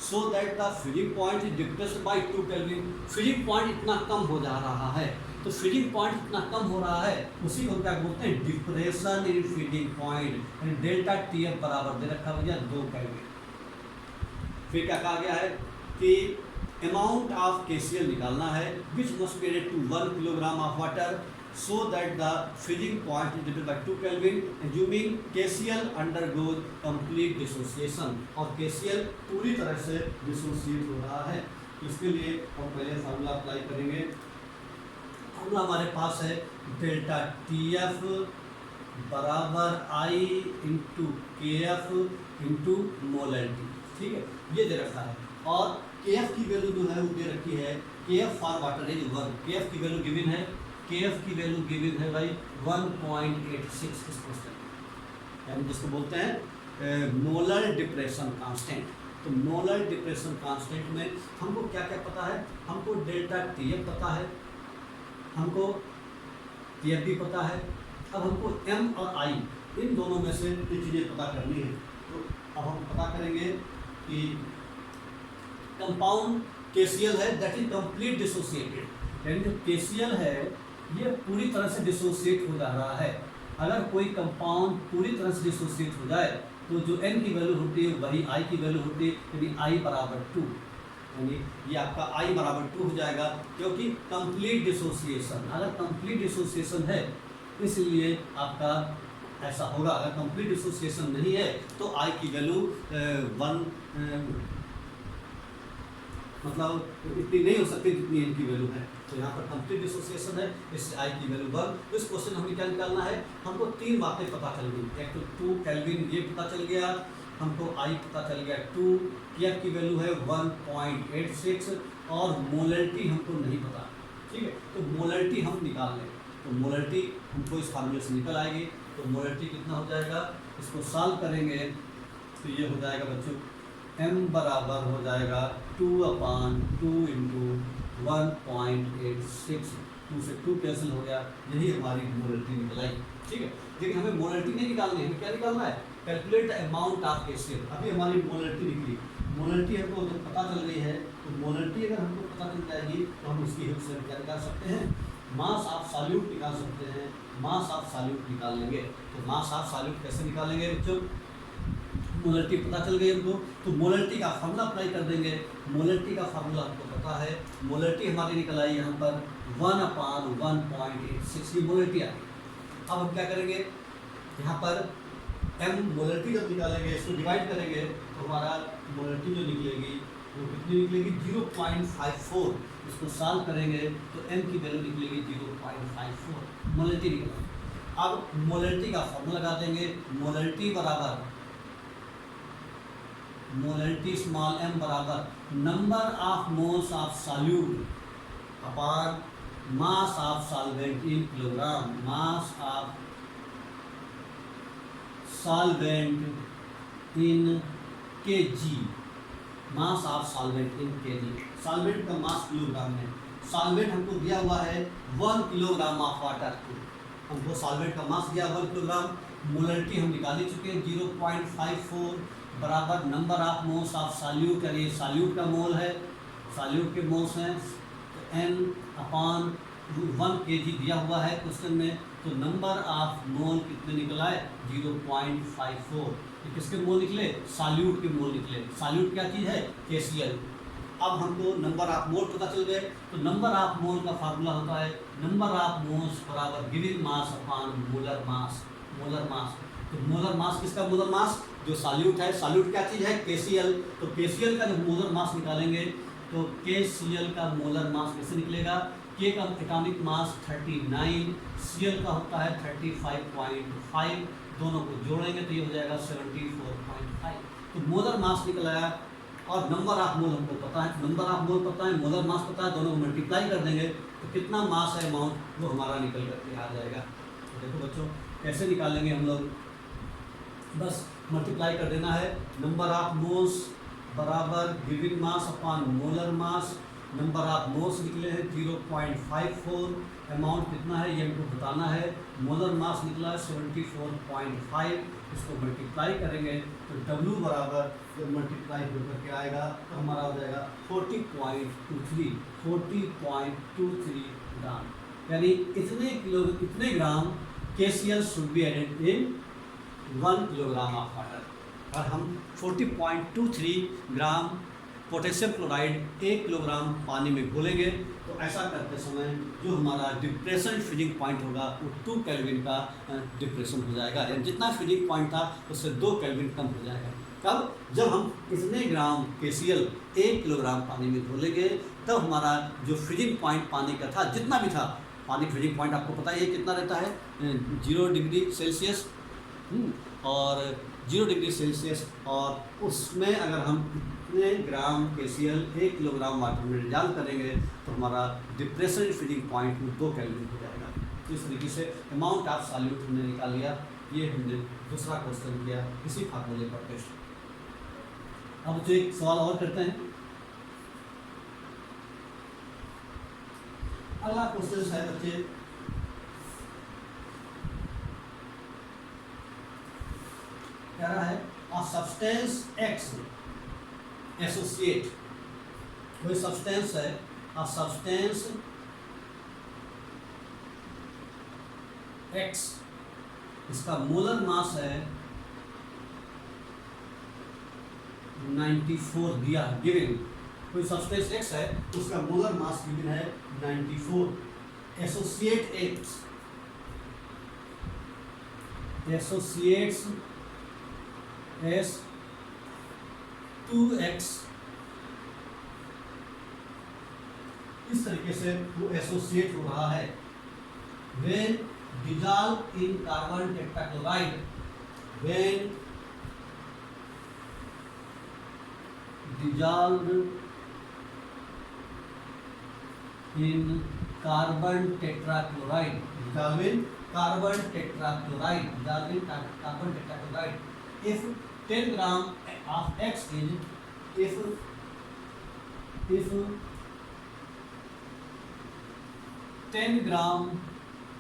so that the freezing point is depressed by 2 kelvin. Freezing point इतना कम हो जा रहा है, तो फ्रीजिंग पॉइंट इतना कम हो रहा है, उसी को क्या बोलते हैं, depression in freezing point. Delta TF बराबर दे रखा भैया 2 केल्विन। फिर क्या कहा गया है कि अमाउंट ऑफ केसीएल निकालना है which must be added to 1 kilogram of water, so that the freezing point is divided by 2 Kelvin, assuming KCl undergoes complete dissociation, और KCl पूरी तरह से डिसोसिएट हो रहा है। इसके लिए हम पहले फार्मूला अप्लाई करेंगे। फार्मूला हमारे पास है डेल्टा TF बराबर I into KF into molality, ठीक है, ये दे रखा है। और KF की वैल्यू जो है वो दे रखी है, KF for water is 1, KF की वैल्यू गिवन है, KF की वैल्यू गिवन है भाई 1.86 इस क्वेश्चन, यानी जिसको बोलते हैं मोलर डिप्रेशन कांस्टेंट। तो मोलर डिप्रेशन कांस्टेंट में हमको क्या क्या पता है, हमको डेल्टा TF पता है, हमको TF भी पता है। अब हमको M और I इन दोनों में से ये चीज़ें पता करनी है। तो अब हम पता करेंगे कि कंपाउंड KCl है दैट इज कंप्लीट डिसोसिएटेड, यानी जो KCl है ये पूरी तरह से डिसोसिएट हो जा रहा है। अगर कोई कंपाउंड पूरी तरह से डिसोसिएट हो जाए तो जो N की वैल्यू होती है वही I की वैल्यू होती है, यानी I बराबर 2, यानी ये आपका I बराबर 2 हो जाएगा, क्योंकि कंप्लीट डिसोसिएशन, अगर कंप्लीट डिसोसिएशन है इसलिए आपका ऐसा होगा। अगर कंप्लीट डिसोसिएशन नहीं है तो I की वैल्यू 1 मतलब इतनी नहीं हो सकती जितनी N की वैल्यू है। तो यहाँ पर कंप्लीट डिसोसिएशन है, इससे I की वैल्यू 1। तो इस क्वेश्चन हमें क्या निकालना है, हमको 3 बातें पता चल गई। एक तो 2 केल्विन ये पता चल गया, हमको I पता चल गया 2, KF की वैल्यू है 1.86 और मोलैलिटी हमको नहीं पता, ठीक है। तो मोलैलिटी हम निकाल लें, तो मोलैलिटी हमको इस फार्मूले से निकल आएगी। तो मोलैलिटी कितना हो जाएगा, इसको सॉल्व करेंगे तो ये हो जाएगा बच्चों M बराबर हो जाएगा 2/2 इंटू 1.86, 2 से 2 कैंसिल हो गया, यही हमारी मोलैलिटी निकल आई, ठीक है। लेकिन हमें मोलैलिटी नहीं निकालनी है, हमें क्या निकालना है, calculate the amount of KCl। अभी हमारी मोलैलिटी निकली, मोलैलिटी हमको जब पता चल गई है तो मोलैलिटी अगर हमको पता चल जाएगी तो हम उसकी हेल्प से क्या निकाल सकते हैं, मास ऑफ सॉल्यूट निकाल सकते हैं, मास ऑफ सॉल्यूट निकाल लेंगे। तो मास ऑफ सॉल्यूट कैसे निकालेंगे बच्चों, मोलैलिटी पता चल गई हमको तो मोलैलिटी का फार्मूला अप्लाई कर देंगे। मोलैलिटी का फार्मूला हमको पता है, मोलैलिटी हमारी निकल आई यहाँ पर 1/1.86 की मोलैलिटी आ गई। अब हम क्या करेंगे, यहाँ पर m मोलरिटी जब निकालेंगे, इसको डिवाइड करेंगे तो हमारा मोलरिटी जो निकलेगी वो कितनी निकलेगी 0.54। इसको सॉल्व करेंगे तो m की वैल्यू निकलेगी 0.54 मोलरिटी निकला। अब मोलरिटी का फॉर्मूला लगा देंगे, मोलरिटी बराबर मोलरिटी स्मॉल m बराबर number of moles of solute upon mass of solvent in kilogram, mass of solvent in KG, mass of solvent in KG. Solvent का मास किलोग्राम में, सॉल्वेंट हमको दिया हुआ है 1 किलोग्राम ऑफ वाटर, हमको solvent का मास दिया 1 किलोग्राम। मोलरिटी हम निकाल ही चुके हैं 0.54 बराबर number of moles of solute, यानी सॉल्यूट का मोल है, सॉल्यूट के मोल्स हैं, तो n अपॉन 1 kg दिया हुआ है क्वेश्चन में, तो नंबर ऑफ मोल कितने निकला है 0.54। तो किसके मोल निकले, सॉल्यूट के मोल निकले। सॉल्यूट क्या चीज़ है, KCl। अब हमको नंबर ऑफ मोल पता चल गए, तो नंबर ऑफ मोल का फार्मूला होता है नंबर ऑफ मोल्स बराबर given mass upon molar mass, molar मास। तो मोलर मास किसका, मोलर मास जो सॉल्यूट है, सॉल्यूट क्या चीज़ है KCl, तो KCl का जब मोलर मास निकालेंगे तो KCl का मोलर मास कैसे निकलेगा, K का एटॉमिक मास 39, Cl का होता है 35.5, दोनों को जोड़ेंगे तो ये हो जाएगा 74.5। तो मोलर मास निकल आया और नंबर ऑफ मोल हमको पता है, नंबर ऑफ मोल पता है, मोलर मास पता है, दोनों को मल्टीप्लाई कर देंगे तो कितना मास है अमाउंट वो हमारा निकल करके आ जाएगा। तो देखो बच्चों कैसे निकालेंगे हम लोग, बस मल्टीप्लाई कर देना है, नंबर ऑफ मोल्स बराबर given mass upon molar mass. Number of moles निकले हैं 0.54, अमाउंट कितना है ये हमको बताना है, मोलर मास निकला है 74.5, इसको मल्टीप्लाई करेंगे तो W बराबर जब मल्टीप्लाई होकर के आएगा तो हमारा हो जाएगा 40.23 ग्राम, यानी इतने gram KCl should be added in 1 kilogram of water. और हम 40.23 ग्राम पोटेशियम क्लोराइड 1 किलोग्राम पानी में घोलेंगे, तो ऐसा करते समय जो हमारा डिप्रेशन फ्रीजिंग पॉइंट होगा वो 2 केल्विन का डिप्रेशन हो जाएगा, यानी जितना फ्रीजिंग पॉइंट था उससे 2 केल्विन कम हो जाएगा। तब जब हम इतने ग्राम KCl 1 किलोग्राम पानी में घोलेंगे तब हमारा जो फ्रीजिंग पॉइंट पानी का था, जितना भी था, पानी फ्रीजिंग पॉइंट आपको पता ही है कितना रहता है 0 डिग्री सेल्सियस और 0 डिग्री सेल्सियस, और उसमें अगर हम इतने ग्राम KCl 1 किलोग्राम वाटर में डाल करेंगे तो हमारा डिप्रेशन फ्रीजिंग पॉइंट 2 केल्विन हो जाएगा। इस तरीके से अमाउंट ऑफ सॉल्यूट हमने निकाल लिया। ये हमने दूसरा क्वेश्चन किया इसी फार्मूले पर टेस्ट। अब जो एक सवाल और करते हैं, अगला क्वेश्चन है बच्चे, कह रहा है अ सब्सटेंस X एसोसिएट, कोई सब्सटेंस है, अ सब्सटेंस X, इसका मोलर मास है 94 दिया गिवन, कोई सब्सटेंस X है उसका मोलर मास गिवन है 94। Associate X, associates S 2x, इस tariqe से वो एसोसिएट हो रहा है। when dissolved in carbon tetrachloride, when dissolved in carbon tetrachloride, dissolved in carbon tetrachloride, dissolved in carbon tetrachloride, if 10 gram of X is, if 10 gram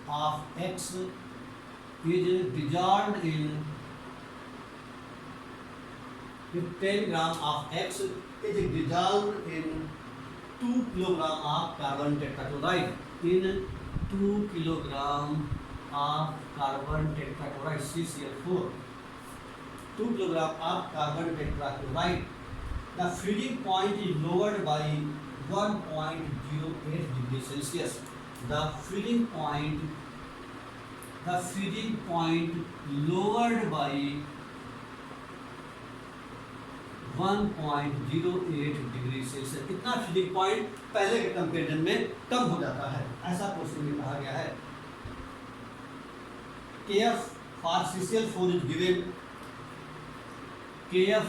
of X is dissolved in, if 10 gram of X is dissolved in 2 kilogram of carbon tetrachloride, in 2 kilogram of carbon tetrachloride CCl4, 2 kilogram of carbon tetrachloride, the freezing point is lowered by 1.08 degree Celsius. The freezing point the freezing point lowered by 1.08 degree Celsius. कितना freezing point पहले के comparison में कम हो जाता है, ऐसा question में कहा गया है। KF for CCl4 is given, KF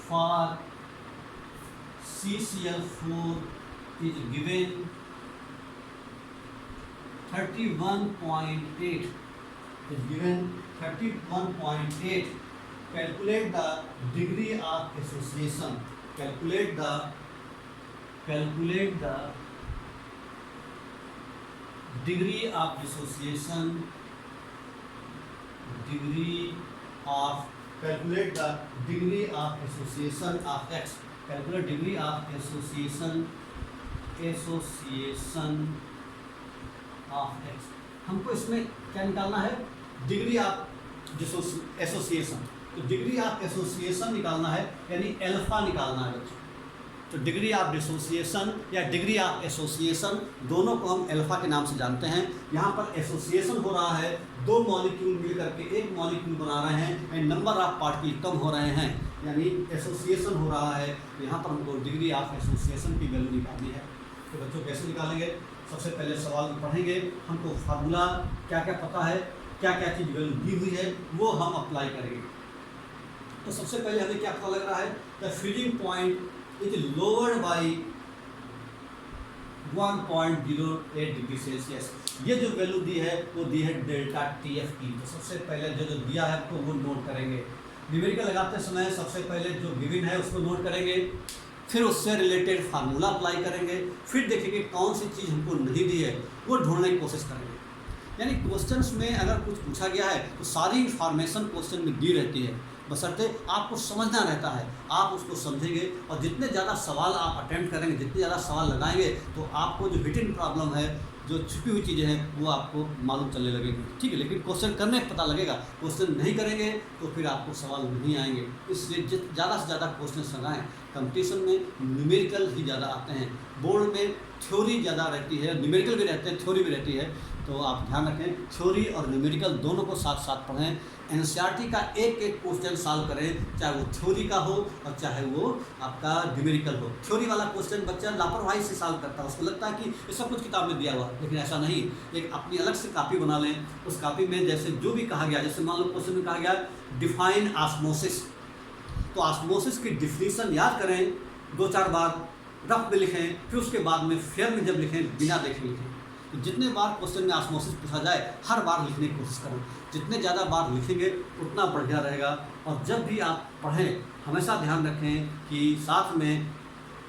for CCl4 is given 31.8 is given 31.8. Calculate the degree of association. Calculate the degree of association. Calculate the degree of association of X. Calculate degree of association of X. हमको इसमें क्या निकालना है? Degree of association. तो degree of association निकालना है, यानी alpha निकालना है बच्चों। तो डिग्री ऑफ डिसोसिएशन या डिग्री ऑफ एसोसिएशन दोनों को हम अल्फा के नाम से जानते हैं। यहाँ पर एसोसिएशन हो रहा है, दो मॉलिक्यूल मिल करके एक मॉलिक्यूल बना रहे हैं एंड नंबर ऑफ पार्टिकल कम हो रहे हैं, यानी एसोसिएशन हो रहा है। यहाँ पर हमको डिग्री ऑफ एसोसिएशन की वैल्यू निकालनी है। तो बच्चों कैसे निकालेंगे? सबसे पहले सवाल में पढ़ेंगे, हमको फार्मूला क्या क्या पता है, क्या क्या चीज़ वैल्यू दी हुई है, वो हम अप्लाई करेंगे। तो सबसे पहले हमें क्या पता लग रहा है? The freezing point is lowered by 1.08 degree Celsius. ये जो वैल्यू दी है वो दी है डेल्टा TF की। तो सबसे पहले जो दिया है आपको वो नोट करेंगे। न्यूमेरिकल लगाते समय सबसे पहले जो गिवन है उसको नोट करेंगे, फिर उससे रिलेटेड फार्मूला अप्लाई करेंगे, फिर देखेंगे कौन सी चीज़ हमको नहीं दी है वो ढूंढने की कोशिश करेंगे। यानी क्वेश्चंस में अगर कुछ पूछा गया है तो सारी इंफॉर्मेशन क्वेश्चन में दी रहती है, बशर्ते आपको समझना रहता है। आप उसको समझेंगे और जितने ज़्यादा सवाल आप अटेम्प्ट करेंगे, जितने ज़्यादा सवाल लगाएंगे, तो आपको जो हिडन प्रॉब्लम है, जो छुपी हुई चीज़ें हैं, वो आपको मालूम चलने लगेगी। ठीक है, लेकिन क्वेश्चन करने पर पता लगेगा। क्वेश्चन नहीं करेंगे तो फिर आपको सवाल नहीं आएंगे। इसलिए ज़्यादा से ज़्यादा क्वेश्चन लगाएं। कंपटीशन में न्यूमेरिकल ही ज़्यादा आते हैं, बोर्ड में थ्योरी ज़्यादा रहती है, न्यूमेरिकल भी रहते हैं, थ्योरी भी रहती है। तो आप ध्यान रखें, थ्योरी और न्यूमेरिकल दोनों को साथ साथ पढ़ें। एनसीईआरटी का एक एक क्वेश्चन सॉल्व करें, चाहे वो थ्योरी का हो और चाहे वो आपका न्यूमेरिकल हो। थ्योरी वाला क्वेश्चन बच्चा लापरवाही से सॉल्व करता है, उसको लगता है कि ये सब कुछ किताब में दिया हुआ, लेकिन ऐसा नहीं। एक अपनी अलग से कॉपी बना लें, उस कॉपी में जैसे जो भी कहा गया, जैसे मान लो क्वेश्चन में कहा गया डिफाइन ऑस्मोसिस, तो ऑस्मोसिस की डिफिनीशन याद करें, 2-4 बार रफ में लिखें, फिर उसके बाद में फेयर में जब लिखें, बिना देखे लिखें। तो जितने बार क्वेश्चन में ऑस्मोसिस पूछा जाए, हर बार लिखने की कोशिश करें। जितने ज़्यादा बार लिखेंगे उतना बढ़िया रहेगा। और जब भी आप पढ़ें, हमेशा ध्यान रखें कि साथ में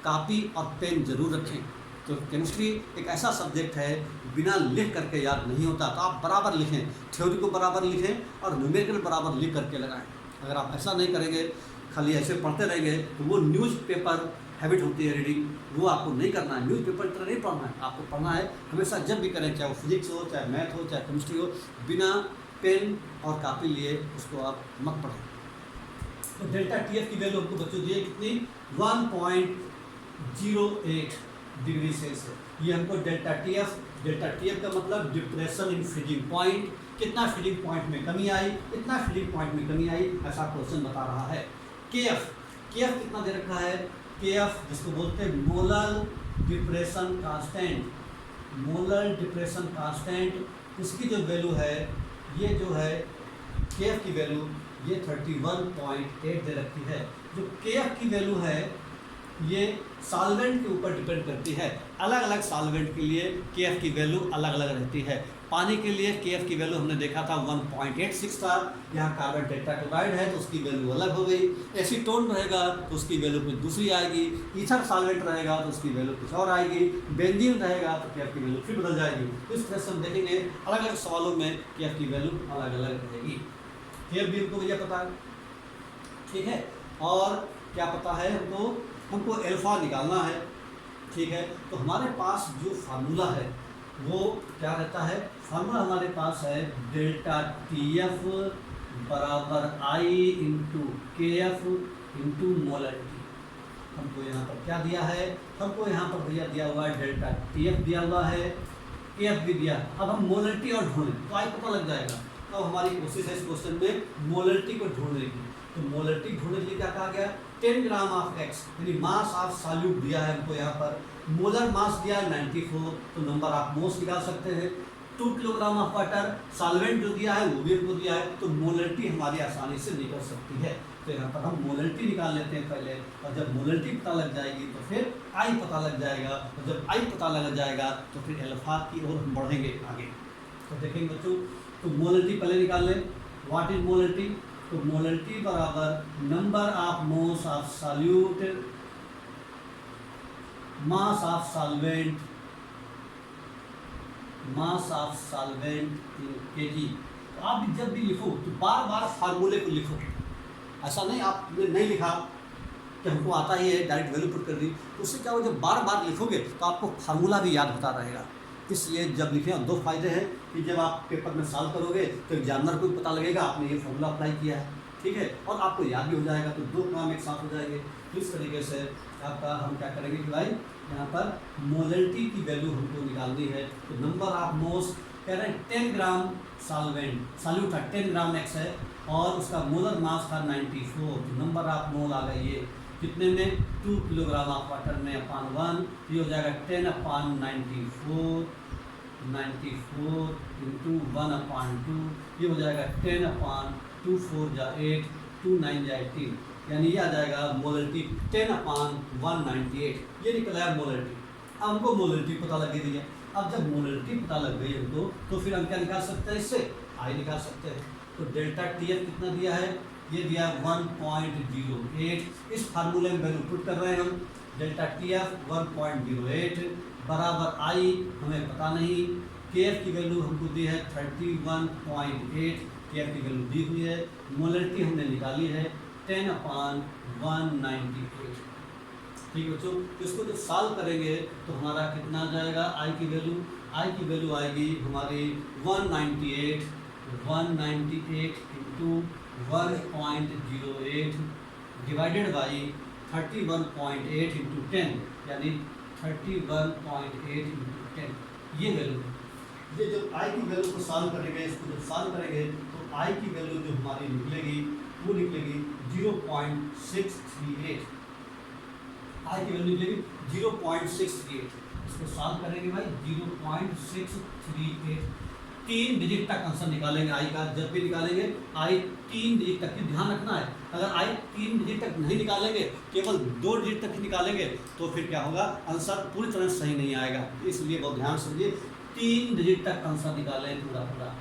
कॉपी और पेन ज़रूर रखें। तो केमिस्ट्री एक ऐसा सब्जेक्ट है, बिना लिख करके याद नहीं होता। तो आप बराबर लिखें, थ्योरी को बराबर लिखें और न्यूमेरिकल बराबर लिख करके लगाएं। अगर आप ऐसा नहीं करेंगे, खाली ऐसे पढ़ते रहेंगे, तो वो न्यूज़पेपर हैबिट होती है रीडिंग, वो आपको नहीं करना है। न्यूज़पेपर की तरह नहीं पढ़ना है, आपको पढ़ना है हमेशा। जब भी करें, चाहे वो फिजिक्स हो, चाहे मैथ हो, चाहे केमिस्ट्री हो, बिना पेन और कॉपी लिए उसको आप मत पढ़ें। तो डेल्टा TF की वैल्यू हमको बच्चों दिए कितनी? 1.08 डिग्री सेल्सियस। ये हमको डेल्टा TF का मतलब डिप्रेशन इन फ्रीजिंग पॉइंट। कितना फ्रीजिंग पॉइंट में कमी आई, इतना फ्रीजिंग पॉइंट में कमी आई, ऐसा क्वेश्चन बता रहा है। KF कितना दे रखा है? KF जिसको बोलते हैं मोलर डिप्रेशन कांस्टेंट, इसकी जो वैल्यू है, ये जो है KF की वैल्यू ये 31.8 दे रखी है। जो KF की वैल्यू है ये सॉल्वेंट के ऊपर डिपेंड करती है। अलग अलग सॉल्वेंट के लिए KF की वैल्यू अलग अलग रहती है। पानी के लिए KF की वैल्यू हमने देखा था 1.86 था। यहाँ कार्बन टेट्राक्लोराइड है तो उसकी वैल्यू अलग हो गई। एसीटोन रहेगा तो उसकी वैल्यू कुछ दूसरी आएगी। ईथर सॉल्वेंट रहेगा तो उसकी वैल्यू कुछ और आएगी। बेंजीन रहेगा तो KF की वैल्यू फिर बदल जाएगी। इस तरह से हम देखेंगे अलग अलग सवालों में KF की वैल्यू अलग अलग रहेगी। KF भी हमको भैया पता है, ठीक है। और क्या पता है हमको अल्फा निकालना है, ठीक है। तो हमारे पास जो फार्मूला है वो क्या रहता है? फार्मूला हमारे पास है डेल्टा TF बराबर I into KF into molarity. हमको यहाँ पर क्या दिया है? हमको यहाँ पर भैया दिया हुआ है डेल्टा TF दिया हुआ है, के एफ भी दिया। अब हम मोलरिटी और ढूंढें तो आई पता लग जाएगा। तो हमारी कोशिश है इस क्वेश्चन में मोलरिटी को ढूंढने की। तो मोलरिटी ढूंढने के लिए क्या कहा गया, 10 ग्राम ऑफ एक्स यानी मास ऑफ सॉल्यूट दिया है हमको यहाँ पर, मोलर मास दिया है 94, तो नंबर ऑफ मोल्स निकाल सकते हैं। 2 किलोग्राम ऑफ वाटर सॉल्वेंट जो दिया है वो भी हमको दिया है, तो मोलरिटी हमारी आसानी से निकल सकती है। तो यहाँ पर हम मोलरिटी निकाल लेते हैं पहले, और जब मोलरिटी पता लग जाएगी तो फिर आई पता लग जाएगा, और जब आई पता लग जाएगा तो फिर अल्फा की ओर हम बढ़ेंगे आगे। तो देखेंगे बच्चों, तो मोलरिटी पहले निकाल लें। व्हाट इज मोलरिटी, तो मोलरिटी बराबर number of moles of solute mass of solvent in KG. तो आप भी जब भी लिखो तो बार बार फार्मूले को लिखो, ऐसा नहीं आपने नहीं लिखा कि हमको आता ही है डायरेक्ट वैल्यू पुट कर दी, तो उससे क्या हो, जब बार बार लिखोगे तो आपको फार्मूला भी याद होता रहेगा। इसलिए जब लिखें 2 फायदे हैं कि जब आप पेपर में सॉल्व करोगे तो एग्जामिनर को भी पता लगेगा आपने ये फार्मूला अप्लाई किया है, ठीक है, और आपको याद भी हो जाएगा, तो 2 काम एक साथ हो जाएंगे। इस तरीके से आपका हम क्या करेंगे कि भाई यहाँ पर मोलरिटी की वैल्यू हमको निकालनी है। तो नंबर ऑफ मोल्स कह रहे हैं 10 ग्राम सॉल्यूट था 10 ग्राम एक्स है, और उसका मोलर मास था 94, तो नंबर ऑफ मोल आ गई ये कितने में, 2 किलोग्राम ऑफ वाटर में अपान 1, ये हो जाएगा 10 अपान 94 इंटू 1 अपान 2, ये हो जाएगा 10 अपान 2 4 जा 8 2 9 जा 18, यानी ये आ जाएगा मोलरिटी 10 अपान 198, ये निकल आया मोलरिटी। अब हमको मोलरिटी पता लग गई है। अब जब मोलरिटी पता लग गई हमको तो फिर हम क्या निकाल सकते हैं, इससे आई निकाल सकते हैं। तो डेल्टा टी एफ कितना दिया है, ये दिया 1.08, इस फार्मूले में वैल्यू पुट कर रहे हैं हम, डेल्टा टी एफ 1.08 बराबर आई हमें पता नहीं, के एफ की वैल्यू हमको दी है 31.8, के एफ की वैल्यू दी हुई है, मोलरिटी हमने निकाली है 10 अपान 198। ठीक है बच्चों, इसको जब सॉल्व करेंगे तो हमारा कितना आ जाएगा, आई की वैल्यू आएगी हमारी 198 इंटू 1.08 डिवाइडेड बाई 31.8 इंटू 10, यानी 31.8 इंटू 10, ये वैल्यू। ये जब आई की वैल्यू को सॉल्व करेंगे, इसको जब सॉल्व करेंगे तो आई की वैल्यू जो हमारी निकलेगी वो निकलेगी 0.638, आई की वैल्यू निकलेगी 0.638, इसको सॉल्व करेंगे भाई 0.638, 3 डिजिट तक आंसर निकालेंगे आई का। जब भी निकालेंगे आई 3 डिजिट तक, ध्यान रखना है, अगर आई 3 डिजिट तक नहीं निकालेंगे, केवल 2 डिजिट तक ही निकालेंगे तो फिर क्या होगा, आंसर पूरी तरह सही नहीं आएगा। इसलिए बहुत ध्यान समझिए, 3 डिजिट तक आंसर निकालें पूरा।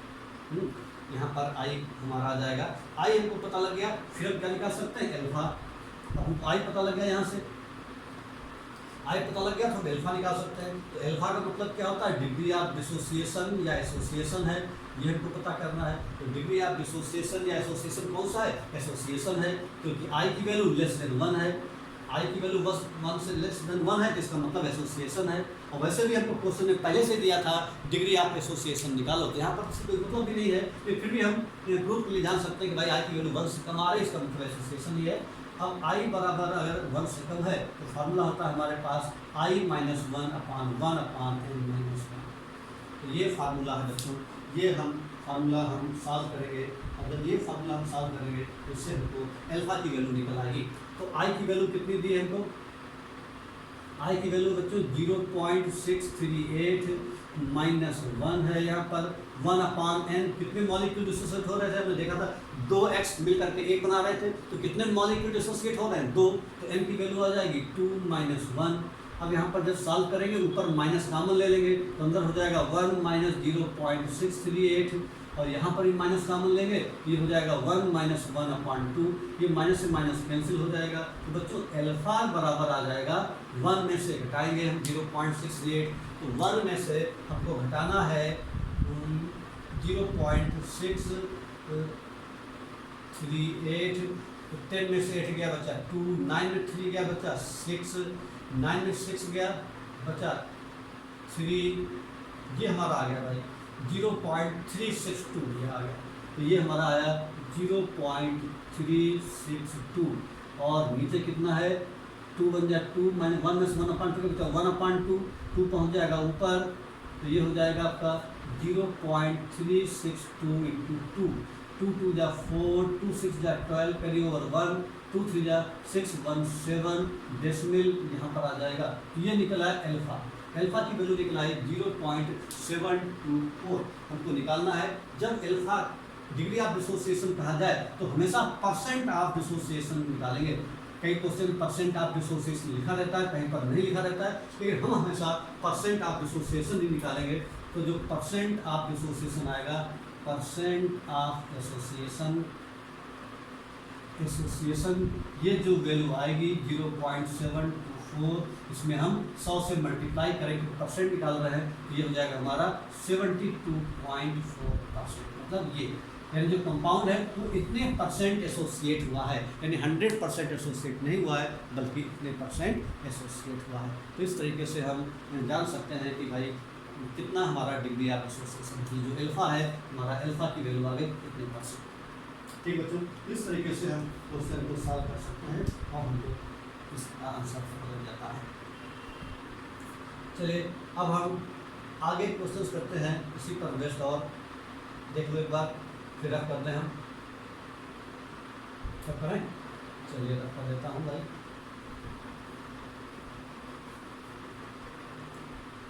यहाँ पर आई हमारा आ जाएगा, आई हमको पता लग गया, फिर हम क्या निकाल सकते हैं, एल्फा। अब हमको आई पता लग गया, यहाँ से आई पता लग गया तो हम एल्फा निकाल सकते हैं। तो एल्फा का मतलब क्या होता है, डिग्री ऑफ डिसोसिएशन या एसोसिएशन है, ये हमको पता करना है। तो डिग्री ऑफ डिसोसिएशन या एसोसिएशन कौन सा है, एसोसिएशन है, क्योंकि आई की वैल्यू लेस देन 1 है, आई की वैल्यू बस 1 से लेस देन 1 है, तो इसका मतलब एसोसिएशन है। और वैसे भी हमको क्वेश्चन में पहले से दिया था डिग्री ऑफ एसोसिएशन निकालो, तो यहाँ पर कोई मतलब भी नहीं है, तो फिर भी हम प्रूफ के लिए जान सकते हैं कि भाई आई की वैल्यू 1 से कम आ रही है, इसका मतलब एसोसिएशन ही है। अब आई बराबर अगर 1 से कम है तो फार्मूला होता है हमारे पास आई माइनस 1 अपान n माइनस 1, तो ये फार्मूला है बच्चों, ये हम फार्मूला हम सॉल्व करेंगे, और जब ये फार्मूला हम सॉल्व करेंगे तो इससे हमको एल्फा की वैल्यू निकल आएगी। तो आई की वैल्यू कितनी दी है हमको, आई की वैल्यू बच्चों 0.638 माइनस 1 है, यहाँ पर 1 अपान n, कितने मॉलिक्यूल डिसोसिएट हो रहे थे, हमने देखा था 2x मिल करके 1 बना रहे थे, तो कितने मॉलिक्यूल डिसोसिएट हो रहे हैं, 2, तो n की वैल्यू आ जाएगी 2 माइनस 1। अब यहाँ पर जब सॉल्व करेंगे ऊपर माइनस कॉमन ले लेंगे तो अंदर हो जाएगा 1 माइनस 0.638, और यहाँ पर भी माइनस कॉमन लेंगे ये हो जाएगा 1 माइनस 1 अपान 2, ये माइनस से माइनस कैंसिल हो जाएगा। तो बच्चों एल्फा बराबर आ जाएगा 1 में से घटाएंगे हम 0.68, तो 1 में से हमको घटाना है 0.638, तो 10 में से 8 गया बचा 2, 9 में 3 गया बचा 6, 9 में 6 गया बचा 3, ये हमारा आ गया भाई 0.362, ये आ गया, तो ये हमारा आया 0.362, और नीचे कितना है 2 बन जाए 2 माइनस 1 में से 1 अपान 2 बचा 1 अपान 2 पहुँच जाएगा ऊपर, तो ये हो जाएगा आपका 0.362 इंटू 2 टू जा 4, 2 6 जा 12, कैरी ओवर 1, 2 3 जा 617 डेसिमल यहाँ पर आ जाएगा। तो ये निकला है अल्फा। अल्फा की वैल्यू निकला है 0.724। हमको निकालना है जब अल्फा डिग्री ऑफ डिसोसिएशन कहा जाए तो हमेशा परसेंट ऑफ डिसोसिएशन निकालेंगे। कई क्वेश्चन परसेंट ऑफ डिसोसिएशन लिखा रहता है, कहीं पर नहीं लिखा रहता है, लेकिन हम हमेशा परसेंट ऑफ डिसोसिएशन ही निकालेंगे। तो जो परसेंट ऑफ डिसोसिएशन आएगा, परसेंट ऑफ एसोसिएशन ये जो वैल्यू आएगी 0.724, इसमें हम 100 से मल्टीप्लाई करेंगे, परसेंट निकाल रहे हैं, तो ये हो जाएगा हमारा 72.4%। मतलब ये यानी जो कंपाउंड है वो इतने परसेंट एसोसिएट हुआ है, यानी 100% एसोसिएट नहीं हुआ है, बल्कि इतने परसेंट एसोसिएट हुआ है। तो इस तरीके से हम जान सकते हैं कि भाई कितना हमारा डिग्री ऑफ एसोसिएशन की जो अल्फा है, हमारा अल्फा की वैल्यू आ गई कितने परसेंट। ठीक बच्चों, इस तरीके से हम क्वेश्चन को सॉल्व कर सकते हैं और हमको इसका आंसर बदल जाता है। चलिए अब हम आगे क्वेश्चन करते हैं इसी पर बेस्ड, और देख लो एक बार, फिर रख करते हैं हम, रख करें। चलिए रख कर देता हूँ भाई।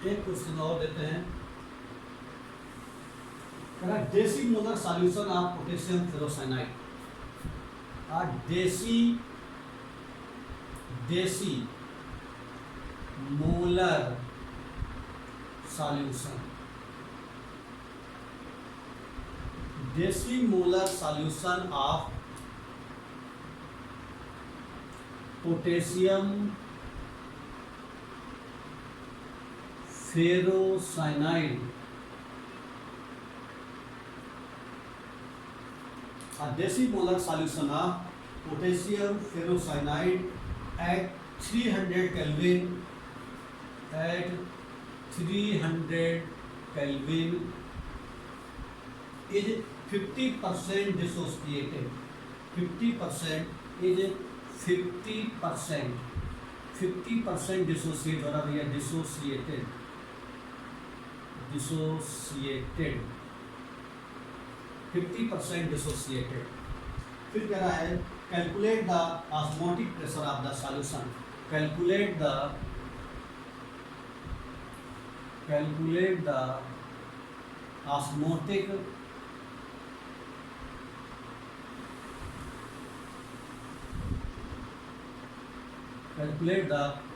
एक क्वेश्चन और देते हैं, deci molar solution of potassium ferrocyanide. Deci molar solution, deci molar solution of potassium ferrocyanide, deci molar solution of potassium ferrocyanide at 300 Kelvin, at 300 Kelvin is 50% dissociated. 50% is 50% dissociate हो रहा भैया, dissociated 50% dissociated। फिर कह रहा है calculate the osmotic pressure of the solution. Calculate the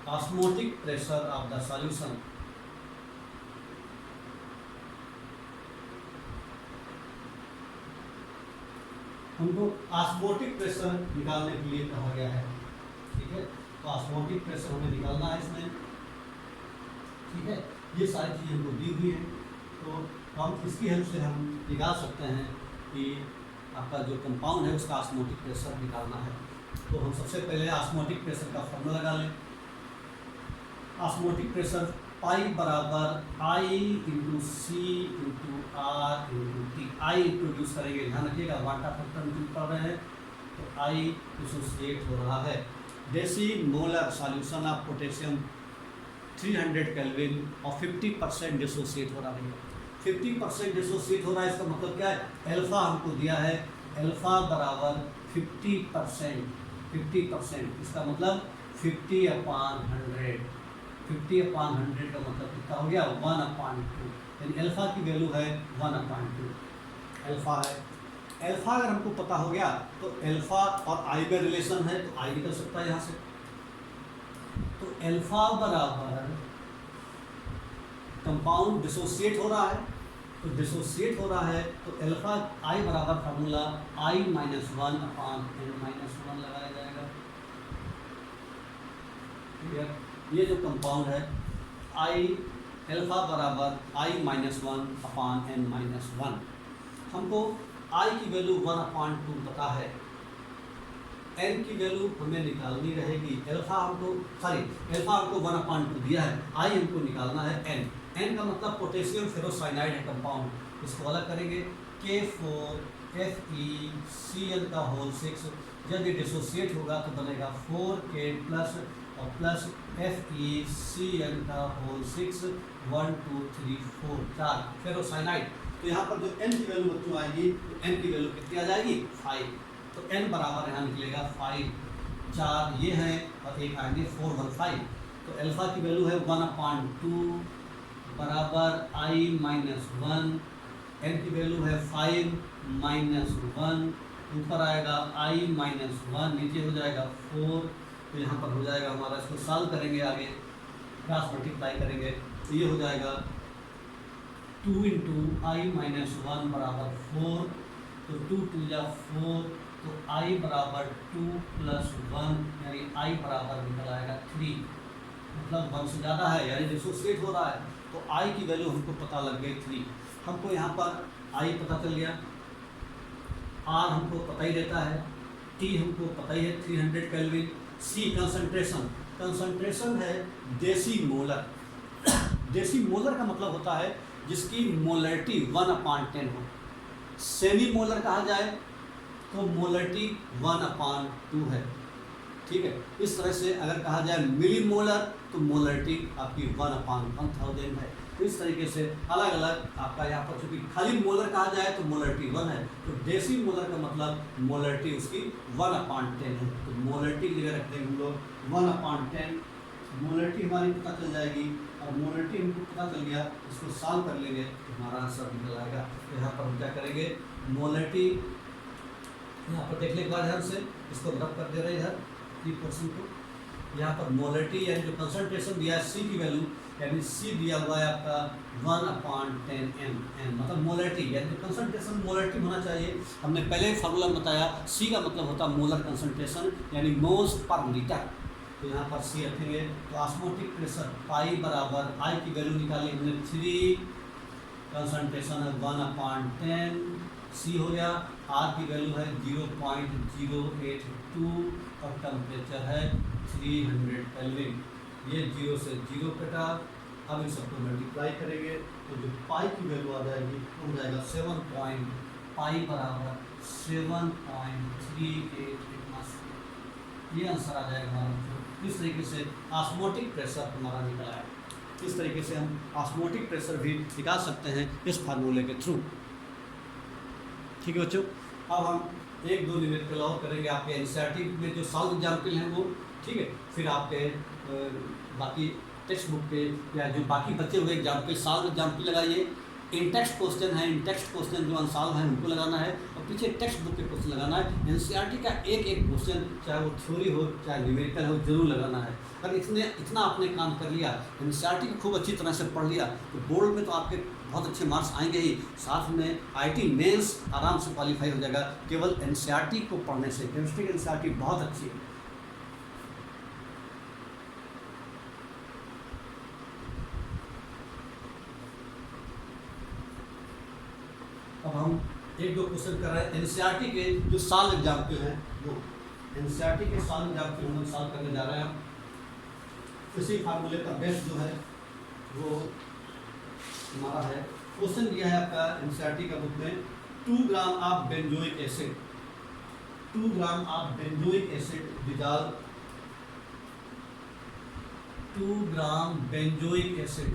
osmotic pressure of the solution. हमको osmotic pressure निकालने के लिए कहा गया है, ठीक है। तो ऑस्मोटिक प्रेशर हमें निकालना है इसमें, ठीक है। ये सारी चीज़ें हमको दी हुई हैं, तो हम इसकी हेल्प से हम निकाल सकते हैं कि आपका जो कंपाउंड है उसका ऑस्मोटिक प्रेशर निकालना है। तो हम सबसे पहले ऑस्मोटिक प्रेशर का फॉर्मूला लगा लें। ऑस्मोटिक प्रेशर पाई बराबर I into C into R into T. I introduce करेंगे, ध्यान रखिएगा, वाटा फैक्टर इंट्रोड्यूस कर रहे हैं, तो आई डिसोसिएट हो रहा है। देसी molar solution of potassium 300 kelvin और 50% डिसोसिएट हो रहा है। 50% डिसोसिएट हो रहा है, इसका मतलब क्या है, अल्फा हमको दिया है, अल्फा बराबर 50%, इसका मतलब 50/100। 50/100 का मतलब कितना हो गया, 1/2, यानी अल्फा की वैल्यू है 1/2 अल्फा है। अल्फा अगर हमको पता हो गया तो अल्फा और आई में रिलेशन है, तो आई निकल सकता है यहाँ से। तो अल्फा बराबर कंपाउंड डिसोसिएट हो रहा है, तो डिसोसिएट हो रहा है तो अल्फा आई बराबर फार्मूला I-1/n-1 लगाया जाएगा। ठीक है, ये जो कंपाउंड है अल्फा बराबर I-1/n-1, हमको I की वैल्यू 1/2 पता है, n की वैल्यू हमें निकालनी रहेगी। अल्फा हमको 1/2 दिया है, I हमको निकालना है n का मतलब पोटेशियम फेरोसाइनाइड है कंपाउंड, इसको अलग करेंगे, K4FeCl का होल 6, जब ये डिसोसिएट होगा तो बनेगा 4K+ और प्लस FeCl का होल 6 1 2 3 4 4 फेरोसाइनाइड। तो यहाँ पर जो n की वैल्यू बच्चों आएगी तो n की वैल्यू कितनी आ जाएगी 5। तो n बराबर यहाँ निकलेगा 5, 4 ये है और एक आएंगे 4 1 5। तो अल्फा की वैल्यू है 1/2 बराबर i-1, n की वैल्यू है 5 -1, ऊपर आएगा i-1, नीचे हो जाएगा 4। तो यहाँ पर हो जाएगा हमारा, इसको सॉल्व करेंगे आगे, क्रॉस मल्टीप्लाई करेंगे तो ये हो जाएगा 2 × i-1 बराबर 4। तो 2 2 या 4, तो i बराबर 2 + 1 यानी i बराबर निकल आएगा 3, मतलब 1 से ज़्यादा है यानी डिसोसिएट हो रहा है। तो i की वैल्यू हमको पता लग गई 3। हमको यहाँ पर i पता चल गया, r हमको पता ही रहता है, t हमको पता ही है 300 केल्विन, c कंसंट्रेशन, कंसंट्रेशन है डेसीमोलर। डेसीमोलर का मतलब होता है जिसकी मोलरिटी 1/10 हो। सेमी मोलर कहा जाए तो मोलरिटी 1/2 है, ठीक है। इस तरह से अगर कहा जाए मिली मोलर तो मोलरिटी आपकी 1/1000 है। तो इस तरीके से अलग अलग आपका यहाँ पर, चूँकि खाली मोलर कहा जाए तो मोलरिटी 1 है, तो डेसी मोलर का मतलब मोलरिटी उसकी 1/10 है। तो मोलरिटी की जगह रखते हैं हम लोग 1/10, मोलरिटी हमारी पता चल जाएगी। और मोलरिटी हमको पता चल गया, इसको सॉल्व कर लेंगे तो हमारा आंसर निकल आएगा। तो यहाँ पर हम क्या करेंगे, मोलरिटी यहाँ पर देखने के बाद ध्यान से इसको रब कर दे रहे हैं इधर 3% को। यहाँ पर मोलरिटी यानी जो कंसंट्रेशन दिया है C की वैल्यू, यानी C दिया हुआ है आपका 1/10 m, मतलब मोलरिटी यानी जो कंसंट्रेशन मोलरिटी होना चाहिए। हमने पहले ही फार्मूला में बताया, C का मतलब होता है मोलर कंसंट्रेशन यानी मोल्स पर लीटर। तो यहाँ पर C रखेंगे तो ऑस्मोटिक प्रेशर पाई बराबर I की वैल्यू निकाली हमने 3, कंसंट्रेशन है 1/10, C हो गया, R की वैल्यू है 0.082 और टेम्परेचर है 300 केल्विन। ये 0 से 0 कटा, अब इन सबको मल्टीप्लाई करेंगे तो जो पाई की वैल्यू आ जाएगी वो हो जाएगा 7 पाई बराबर 7.38 एटमॉस्फेयर। ये आंसर आ जाएगा हमारा। इस तरीके से ऑस्मोटिक प्रेशर हमारा निकला है। इस तरीके से हम ऑस्मोटिक प्रेशर भी निकाल सकते हैं इस फार्मूले के थ्रू, ठीक है बच्चों। अब हम 1-2 न्यूमेरिकल और करेंगे आपके एनसीईआरटी में जो सॉल्व एग्जाम्पल हैं वो, ठीक है। फिर आपके बाकी टेक्स्ट बुक पे या जो बाकी बचे हुए एग्जाम्पल सॉल्व एग्जाम्पल लगाइए। इन टेक्स्ट क्वेश्चन है, इन टेक्स्ट क्वेश्चन जो अनसॉल्व है उनको लगाना है, और पीछे टेक्स्ट बुक के क्वेश्चन लगाना है। एनसीईआरटी का एक क्वेश्चन चाहे वो थ्योरी हो चाहे न्यूमेरिकल हो जरूर लगाना है। अगर इतना आपने काम कर लिया, एनसीईआरटी को खूब अच्छी तरह से पढ़ लिया तो बोर्ड में तो आपके बहुत अच्छे मार्क्स आएंगे ही, साथ में आईटी मेंस आराम से क्वालिफाई हो जाएगा केवल एनसीईआरटी को पढ़ने से। केमिस्ट्री की एनसीईआरटी बहुत अच्छी है। अब हम 1-2 क्वेश्चन कर रहे हैं एनसीईआरटी के जो सॉल्व एग्जाम्पल हैं, वो एनसीईआरटी के सॉल्व एग्जाम्पल हम सॉल्व करने जा रहे हैं। इसी फार्मूले का बेस जो है वो हमारा है। क्वेश्चन दिया है आपका एनसीईआरटी का बुक में, 2 gram of benzoic acid, 2 gram of benzoic acid dissolve, 2 gram benzoic acid,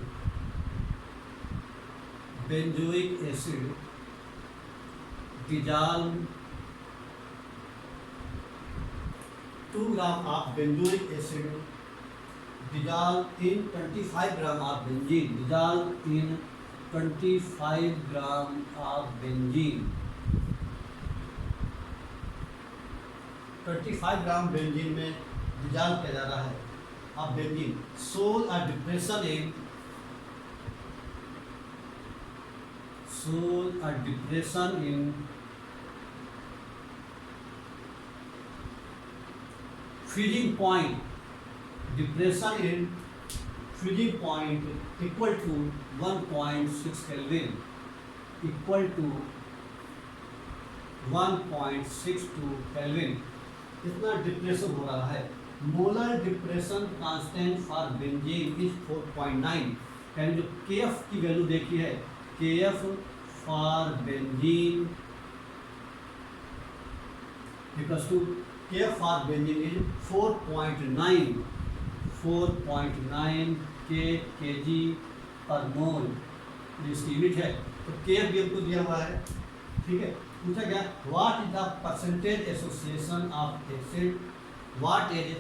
benzoic acid dissolve 2 gram of benzoic acid dissolve in 25 gram of benzene, dissolve in 25 gram of benzene, 25 gram benzene में dissolve किया जा रहा है। अब benzene shows a depression in freezing point, depression in freezing point equal to 1.6 Kelvin, equal to 1.62 Kelvin। इतना depression हो रहा है। Molar depression constant for benzene is 4.9, यानी जो KF की वैल्यू देखी है, KF for benzene equals to KF for benzene is 4.9, 4.9 kg पर मोल इसकी यूनिट है। तो के भी हमको दिया हुआ है, ठीक है। पूछा गया what is the percentage association of acid, what is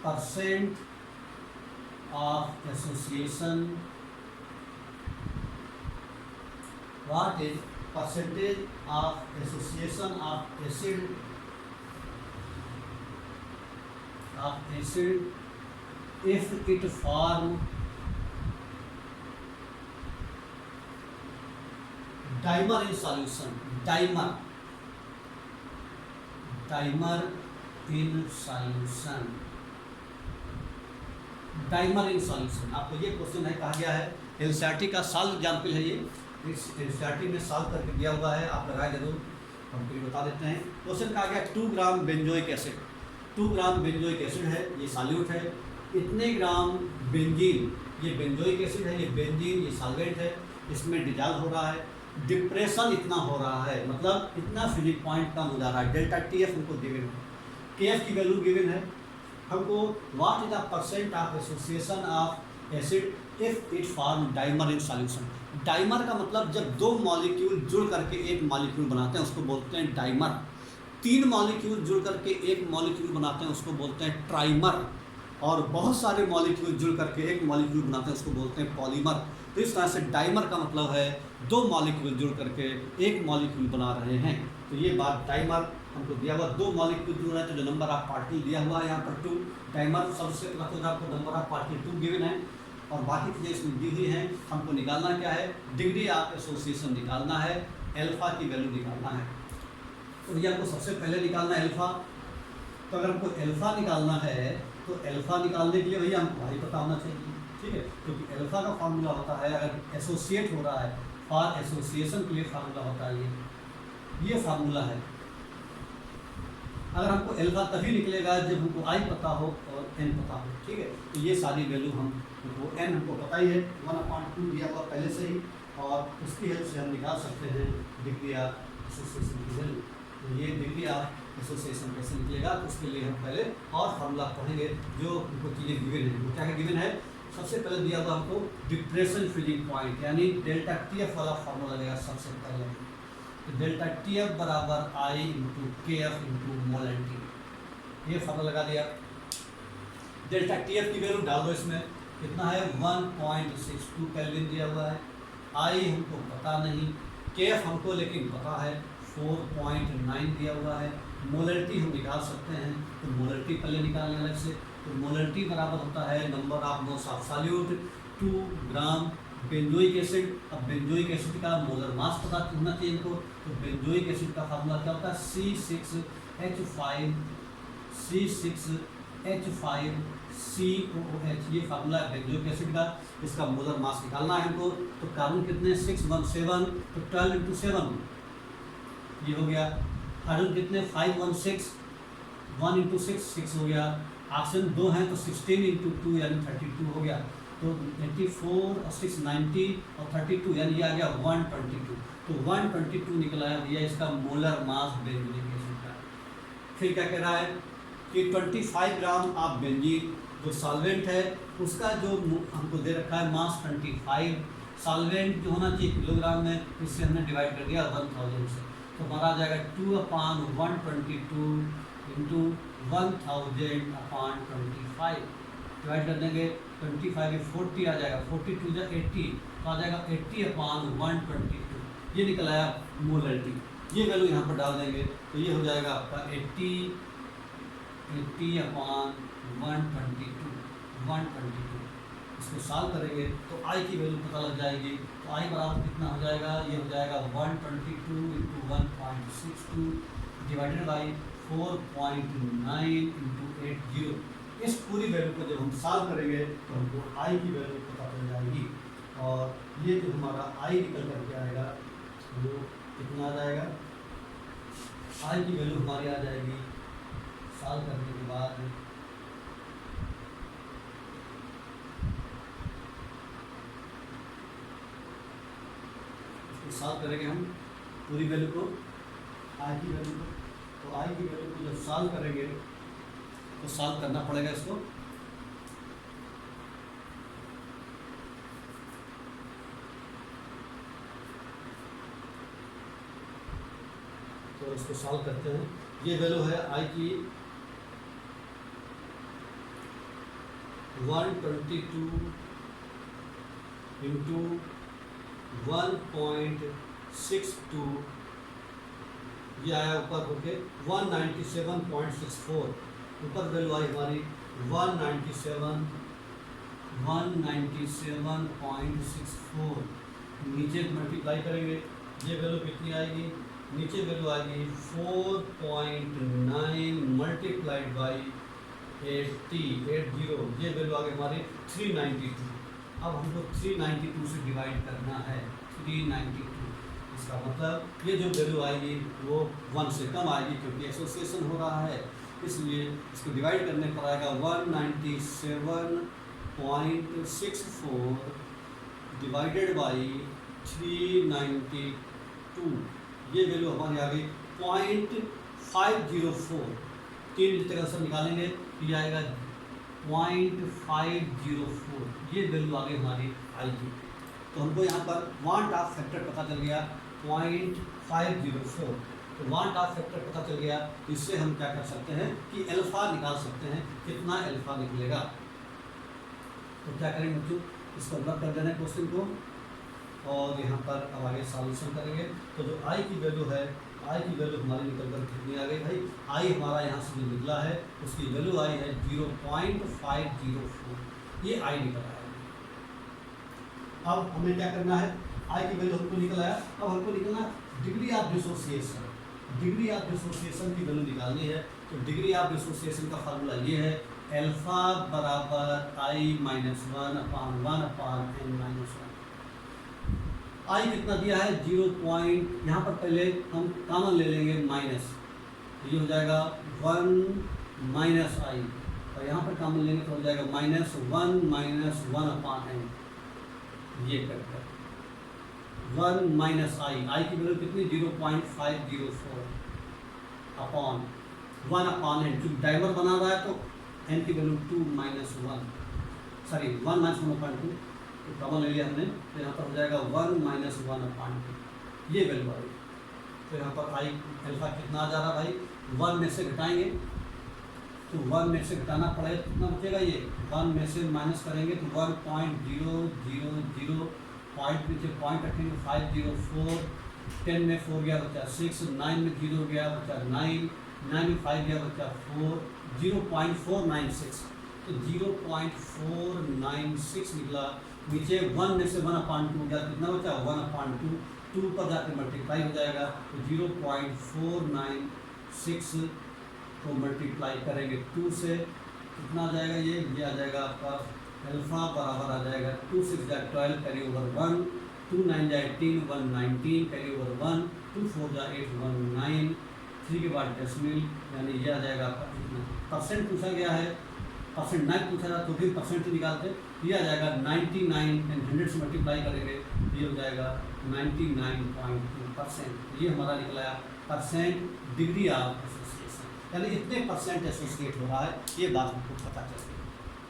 percent of association, what is percentage of association of acid if it form dimer in solution, dimer in solution, dimer in solution. आपको ये question है, कहा गया है NCERT का solve example है ये, इस एनसीईआरटी में सॉल्व करके दिया हुआ है, आप लगाए जरूर, हम फिर बता देते हैं। क्वेश्चन कहा गया 2 ग्राम बेंजोइक एसिड, 2 ग्राम बेंजोइक एसिड है, ये सॉल्यूट है। इतने ग्राम बेंजीन, ये बेंजोइक एसिड है, ये बेंजीन, ये सॉल्वेंट है, इसमें डिजॉल्व हो रहा है, डिप्रेशन इतना हो रहा है, मतलब इतना फिलिंग पॉइंट कम हो जा रहा है। डेल्टा टी एफ हमको गिवन है, के एफ की वैल्यू गिवन है हमको। What is the percent of association of acid if it form dimer in solution. Dimer का मतलब जब 2 मॉलिक्यूल जुड़ करके एक मॉलिक्यूल बनाते हैं उसको बोलते हैं डाइमर। 3 मॉलिक्यूल जुड़ करके एक मॉलिक्यूल बनाते हैं उसको बोलते हैं ट्राइमर, और बहुत सारे मॉलिक्यूल जुड़ करके एक मॉलिक्यूल बनाते हैं उसको बोलते हैं पॉलीमर। तो इस तरह से डाइमर का मतलब है 2 मॉलिक्यूल जुड़ करके एक मॉलिक्यूल बना रहे हैं। तो ये बात डाइमर हमको दिया हुआ, 2 मॉलिक्यूल जुड़ रहे हैं तो जो नंबर ऑफ पार्टिकल दिया हुआ है यहाँ पर 2, डाइमर सबसे मतलब आपको नंबर ऑफ पार्टिकल 2 गिवन है, और बाकी चीज़ें इसमें दी हुई हैं। हमको निकालना क्या है, डिग्री ऑफ एसोसिएशन निकालना है, एल्फा की वैल्यू निकालना है। तो ये आपको सबसे पहले निकालना है एल्फा। तो अगर हमको एल्फा निकालना है तो एल्फा निकालने के लिए भैया हमको भाई पता होना चाहिए, ठीक है, क्योंकि एल्फा का फार्मूला होता है, अगर एसोसिएट हो रहा है फॉर एसोसिएशन के लिए फार्मूला होता है ये फार्मूला है। अगर हमको एल्फा तभी निकलेगा जब हमको आई पता हो और एन पता हो, ठीक है। तो ये सारी वैल्यू हमको एन हमको पता ही है, 1/2 दिया हुआ पहले से ही, और उसकी हेल्प से हम निकाल सकते हैं डिग्री ऑफ एसोसिएशन की वैल्यू। तो ये डिग्री ऑफ एसोसिएशन कैसे निकलेगा, तो उसके लिए हम पहले और फार्मूला पढ़ेंगे जो हमको चीज़ें गिवन है। वो क्या है गिवन है, सबसे पहले दिया हुआ हमको डिप्रेशन फ्रीजिंग पॉइंट, यानी डेल्टा टी एफ वाला फार्मूला लगेगा सबसे पहले। तो डेल्टा टी एफ बराबर आई इंटू के एफ इंटू मोलैलिटी, ये फार्मूला लगा दिया। डेल्टा टी एफ की वैल्यू डाल दो, इसमें कितना है 1.62 केल्विन दिया हुआ है, आई हमको पता नहीं, के एफ हमको लेकिन पता है 4.9 दिया हुआ है, मोलैलिटी हम निकाल सकते हैं। तो मोलैलिटी पहले निकालने अलग से, तो मोलैलिटी बराबर होता है number of moles of solute 2 gram benzoic acid. अब बेंजोइक एसिड का मोलर मास पता होना चाहिए इनको, तो बेंजोइक एसिड का फार्मूला क्या होता है C6H5COOH, ये फार्मूला है बेंजोइक एसिड का। इसका मोलर मास निकालना है हमको, तो कार्बन कितने 617, तो 12 × 7 ये हो गया। हाइड्रोजन कितने 516, 1 × 6 6 हो गया। ऑक्सीजन 2 हैं तो 16 × 2 यानी 32 हो गया। तो 84 और 6 90 और 32 यानी ये आ गया 122। तो 122 निकला है भैया इसका मोलर मास बेंजीन एसिड का। फिर क्या कह रहा है कि 25 ग्राम ऑफ बेंजीन जो सॉल्वेंट है उसका जो हमको दे रखा है मास 25, सॉल्वेंट जो होना चाहिए किलोग्राम में, इससे हमने डिवाइड कर दिया 1000 से, तो हमारा आ जाएगा 2/122 इंटू 1000/25 डिवाइड कर देंगे। 25 40 आ जाएगा, 42 या 80 तो आ जाएगा 80/122, ये निकल आया मोलैलिटी। ये वैल्यू यहाँ पर डाल देंगे तो ये हो जाएगा आपका 80/122। इसको सॉल्व करेंगे तो आई की वैल्यू पता लग जाएगी। तो आई बराबर कितना हो जाएगा, ये हो जाएगा 122 × 1.62 डिवाइडेड बाई 4.9 × 80। इस पूरी वैल्यू को जब हम सॉल्व करेंगे तो हमको आई की वैल्यू पता चल जाएगी, और ये जो हमारा आई निकल करके आएगा वो कितना आ जाएगा, आई की वैल्यू हमारी आ जाएगी सॉल्व करने के बाद सॉल्व करेंगे हम पूरी वैल्यू को, आई की वैल्यू को। तो अब आई की वैल्यू को जब सॉल्व करेंगे तो सॉल्व करना पड़ेगा इसको। तो इसको सॉल्व करते हैं। ये वैल्यू है आई की 122 इंटू 1.62, ये आया ऊपर होके 197.64। ऊपर वैल्यू आई हमारी 197.64। नीचे मल्टीप्लाई करेंगे, ये वैल्यू कितनी आएगी, नीचे वैल्यू आएगी 4.9 मल्टीप्लाइड बाई 80, ये वैल्यू आ गई हमारी 392। अब हमको 392 से डिवाइड करना है, 392। इसका मतलब ये जो वैल्यू आएगी वो 1 से कम आएगी क्योंकि एसोसिएशन हो रहा है, इसलिए इसको डिवाइड करने पर आएगा 197.64 डिवाइडेड बाई 392। ये वैल्यू हमारी आ गई 0.504। 3 जगह से निकालेंगे तो ये आएगा 0.504। ये वैल्यू आ गई हमारी आई की। तो हमको यहाँ पर वांट ऑफ फैक्टर पता चल गया 0.504। तो वांट ऑफ फैक्टर पता चल गया, इससे हम क्या कर सकते हैं कि अल्फा निकाल सकते हैं, कितना अल्फा निकलेगा। तो क्या करेंगे बच्चों, इसको रब कर देना है क्वेश्चन को और यहाँ पर अब आगे सॉल्यूशन करेंगे। तो जो आई की वैल्यू है, आई की वैल्यू हमारी निकल कर कितनी आ गई भाई, आई हमारा यहाँ से जो निकला है उसकी वैल्यू आई है 0.504। ये आई निकल आया। अब हमें क्या करना है, आई की वैल्यू हमको निकल आया, अब हमको निकलना degree of dissociation. Degree of dissociation की वैल्यू निकालनी है। तो डिग्री ऑफ डिसोसिएशन का फार्मूला ये है, अल्फा बराबर आई माइनस 1/1/n-1। आई कितना दिया है 0. यहाँ पर पहले हम कॉमन ले लेंगे माइनस, ये हो जाएगा 1 माइनस आई, और यहाँ पर कॉमन लेंगे तो हो जाएगा -1 - 1/n। ये करके 1 माइनस आई, आई की वैल्यू कितनी 0.504 अपॉन 1/n। क्योंकि डाइवर बना रहा है तो n की वैल्यू 2 - 1 सॉरी 1 - 1/2 तो कॉमन ले लिया हमने। तो यहाँ पर हो जाएगा 1 - 1/2, ये वैल्यू आई। तो यहाँ पर आई अल्फा कितना आ जा रहा भाई, 1 में से घटाएंगे तो 1 में से घटाना पड़ेगा, कितना बचेगा, ये 1 में से माइनस करेंगे तो 1.000 पॉइंट पीछे पॉइंट रखेंगे 504। 10 में 4 गया बचा 6, 9 में 0 गया बचा 9, 9 में 5 गया बचा 4, 0.496। तो 0.496 निकला। नीचे 1 में से 1/2 गया, कितना बचा 1/2, 2 पर जाकर मल्टीप्लाई हो जाएगा तो 0.496 को मल्टीप्लाई करेंगे 2 से, कितना आ जाएगा, ये आ जाएगा आपका अल्फा बराबर आ जाएगा 2 6 जा 12 कैरी ओवर 1, 2 9 जा 18 1 19 कैरी ओवर 1, 2 4 जा 8 1 9, 3 के बाद डेसिमल, यानी ये आ जाएगा आपका कितना। परसेंट पूछा गया है, परसेंट नहीं पूछा था तो भी परसेंट निकालते, ये आ जाएगा 99 एंड 100 से मल्टीप्लाई करेंगे ये हो जाएगा 99.2%। ये हमारा निकला परसेंट डिग्री ऑफ एसोसिएशन, यानी इतने परसेंट एसोसिएट हो रहा है, ये बात हमको पता चल गई।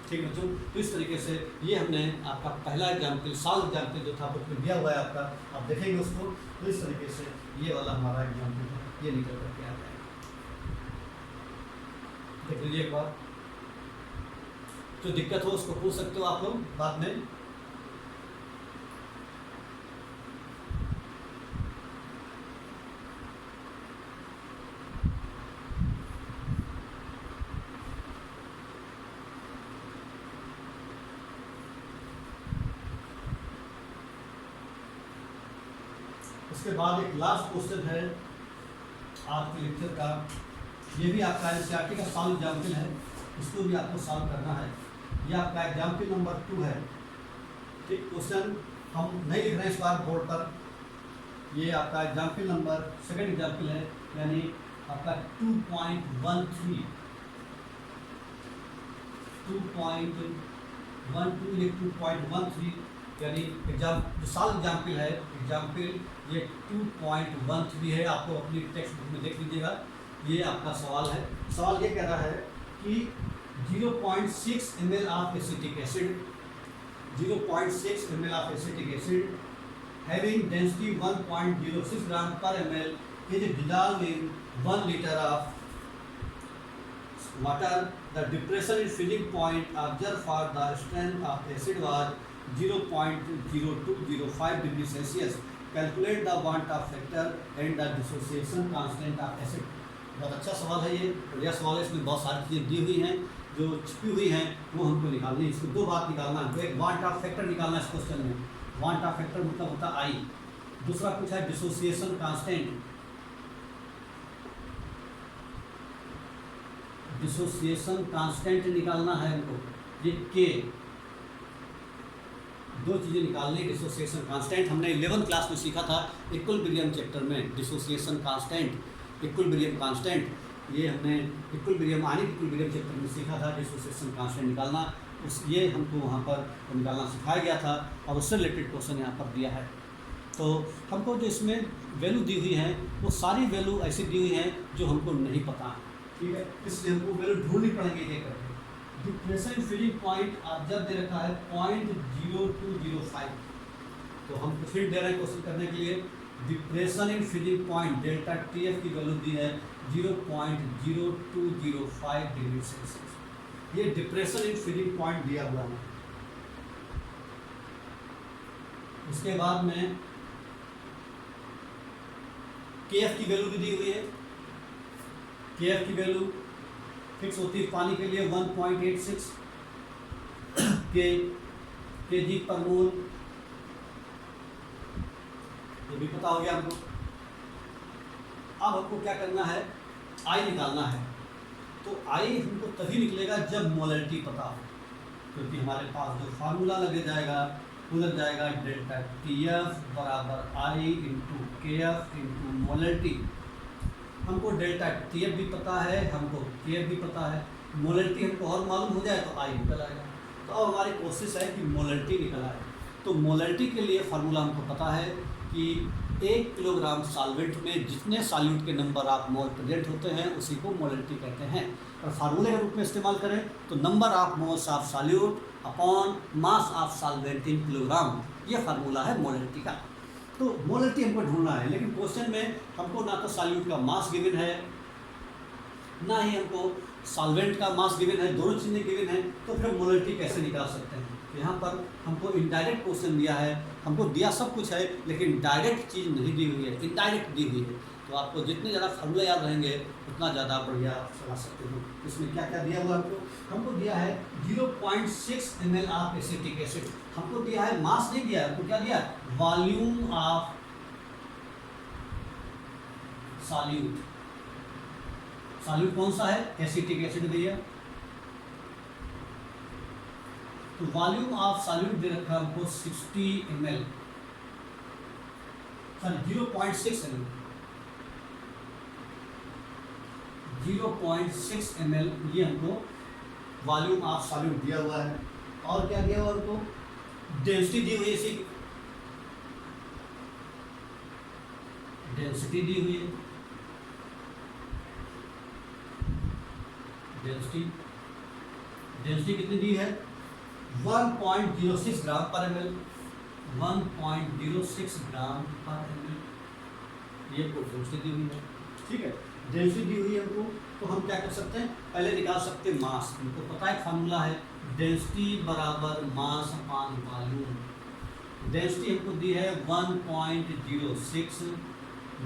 ठीक है बच्चों, तो इस तरीके से ये हमने आपका पहला एग्जाम्पल, सॉल्व एग्जाम्पल जो था बुक में दिया हुआ है आपका, आप देखेंगे उसको। तो इस तरीके से ये वाला हमारा एग्जाम्पल है, ये निकल करके आ जाएगा। देख लीजिए एक बार, जो दिक्कत हो उसको पूछ सकते हो आप लोग बाद में। उसके बाद एक लास्ट क्वेश्चन है आपके लेक्चर का, ये भी आपका एनसीईआरटी का सॉल्व एग्जाम्पल है, इसको भी आपको सॉल्व करना है। ये आपका एग्जाम्पल नंबर 2 है। ठीक, क्वेश्चन हम नहीं लिख रहे हैं इस बार बोर्ड पर, ये आपका एग्जाम्पल नंबर सेकंड एग्जाम्पल है, यानी आपका 2.13 ये 2.13 यानी एग्जाम जो सॉल्व एग्जाम्पल है, एग्जाम्पल ये 2.13 है। आपको अपनी टेक्स्ट बुक में देख लीजिएगा ये आपका सवाल है। सवाल ये कह रहा है कि 0.6 ml of acetic acid 0.6 ml of acetic acid having density 1.06 gram per ml is dissolved in 1 liter of water. The depression in freezing point observed for the strength of acid was 0.0205 degree Celsius. Calculate the want-off factor and the dissociation constant of acid. बहुत अच्छा सवाल है ये, बढ़िया सवाल है। इसमें बहुत सारी चीज़ें दी हुई हैं जो छिपी हुई हैं, वो हमको निकालनी है। इसको दो बात निकालना है, एक वांट-ऑफ फैक्टर निकालना है इस क्वेश्चन में। वांट-ऑफ फैक्टर मतलब होता है आई। दूसरा पूछा है डिसोसिएशन कांस्टेंट। डिसोसिएशन कांस्टेंट निकालना है हमको, ये के। दो चीज़ें निकालने। डिसोसिएशन कांस्टेंट हमने 11th क्लास में सीखा था इक्विलिब्रियम चैप्टर में। डिसोसिएशन कांस्टेंट, इक्विलिब्रियम कांस्टेंट, ये हमने इक्विलिब्रियम आयनिक इक्विलिब्रियम चैप्टर में सीखा था। डिसोसिएशन कांस्टेंट निकालना, उस ये हमको वहाँ पर निकालना सिखाया गया था और उससे रिलेटेड क्वेश्चन यहाँ पर दिया है। तो हमको जो इसमें वैल्यू दी हुई है वो सारी वैल्यू ऐसी दी हुई है जो हमको नहीं पता है, ठीक है। इसलिए हमको वैल्यू ढूंढनी पड़ेगी ये करके। डिप्रेशन फ्रीजिंग पॉइंट आप जब दे रखा है 0.0205, तो हम कुछ हिंट दे रहे हैं क्वेश्चन करने के लिए। Depression in freezing point delta TF की वैल्यू दी है 0.0205 डिग्री सेल्सियस। ये डिप्रेशन इन फ्रीजिंग पॉइंट दिया हुआ है। उसके बाद में KF की वैल्यू भी दी हुई है। KF की वैल्यू फिक्स होती है पानी के लिए 1.86 kg पर मोल, ये भी पता हो गया हमको। अब हमको क्या करना है, आई निकालना है। तो आई हमको तभी निकलेगा जब मोलरिटी पता हो, क्योंकि हमारे पास जो फार्मूला लगे जाएगा वो लग जाएगा डेल्टा TF बराबर आई इंटू KF इंटू मोलरिटी। हमको डेल्टा TF भी पता है, हमको KF भी पता है, मोलरिटी हमको और मालूम हो जाए तो आई निकल आएगा। तो अब हमारी कोशिश है कि मोलरिटी निकल आए। तो मोलरिटी के लिए फार्मूला हमको पता है कि 1 किलोग्राम सॉल्वेंट में जितने सॉल्यूट के नंबर ऑफ मोल प्रेजेंट होते हैं उसी को मोलरिटी कहते हैं। और फार्मूले के रूप में इस्तेमाल करें तो number of moles of solute upon mass of solvent in kilogram, ये फार्मूला है मोलरिटी का। तो मोलरिटी हमको ढूंढना है, लेकिन क्वेश्चन में हमको ना तो सॉल्यूट का मास गिवन है, ना ही हमको सॉल्वेंट का मास गिवन है, दोनों चीज़ें गिवन है। तो फिर मोलरिटी कैसे निकाल सकते हैं? यहाँ पर हमको इनडायरेक्ट क्वेश्चन दिया है, हमको दिया सब कुछ है लेकिन डायरेक्ट चीज़ नहीं दी हुई है, इनडायरेक्ट दी हुई है। तो आपको जितने ज़्यादा फार्मूला याद रहेंगे उतना ज़्यादा बढ़िया चला सकते हो। इसमें क्या क्या दिया हुआ हमको दिया है 0.6 ml ऑफ एसिटिक एसिड। हमको दिया है मास नहीं दिया है, हमको क्या दिया है, वॉल्यूम ऑफ सॉल्यूट। सॉल्यूट कौन सा है, एसिटिक एसिड दिया। तो वॉल्यूम ऑफ सॉल्यूट दे रखा है हमको 60 ml, सॉरी 0.6 ml, 0.6 ml ये हमको वॉल्यूम ऑफ सॉल्यूट दिया हुआ है। और क्या दिया हुआ हमको, डेंसिटी दी हुई है, इसी डेंसिटी दी हुई है। डेंसिटी कितनी दी है, 1.06 ग्राम पर ml, 1.06 ग्राम पर ml, ये डेंसिटी दी हुई है, ठीक है। डेंसिटी दी हुई है हमको, तो हम क्या कर सकते हैं, पहले निकाल सकते हैं मास। हमको पता है फार्मूला है डेंसिटी बराबर मास अपान वॉल्यूम। डेंसिटी हमको दी है 1.06,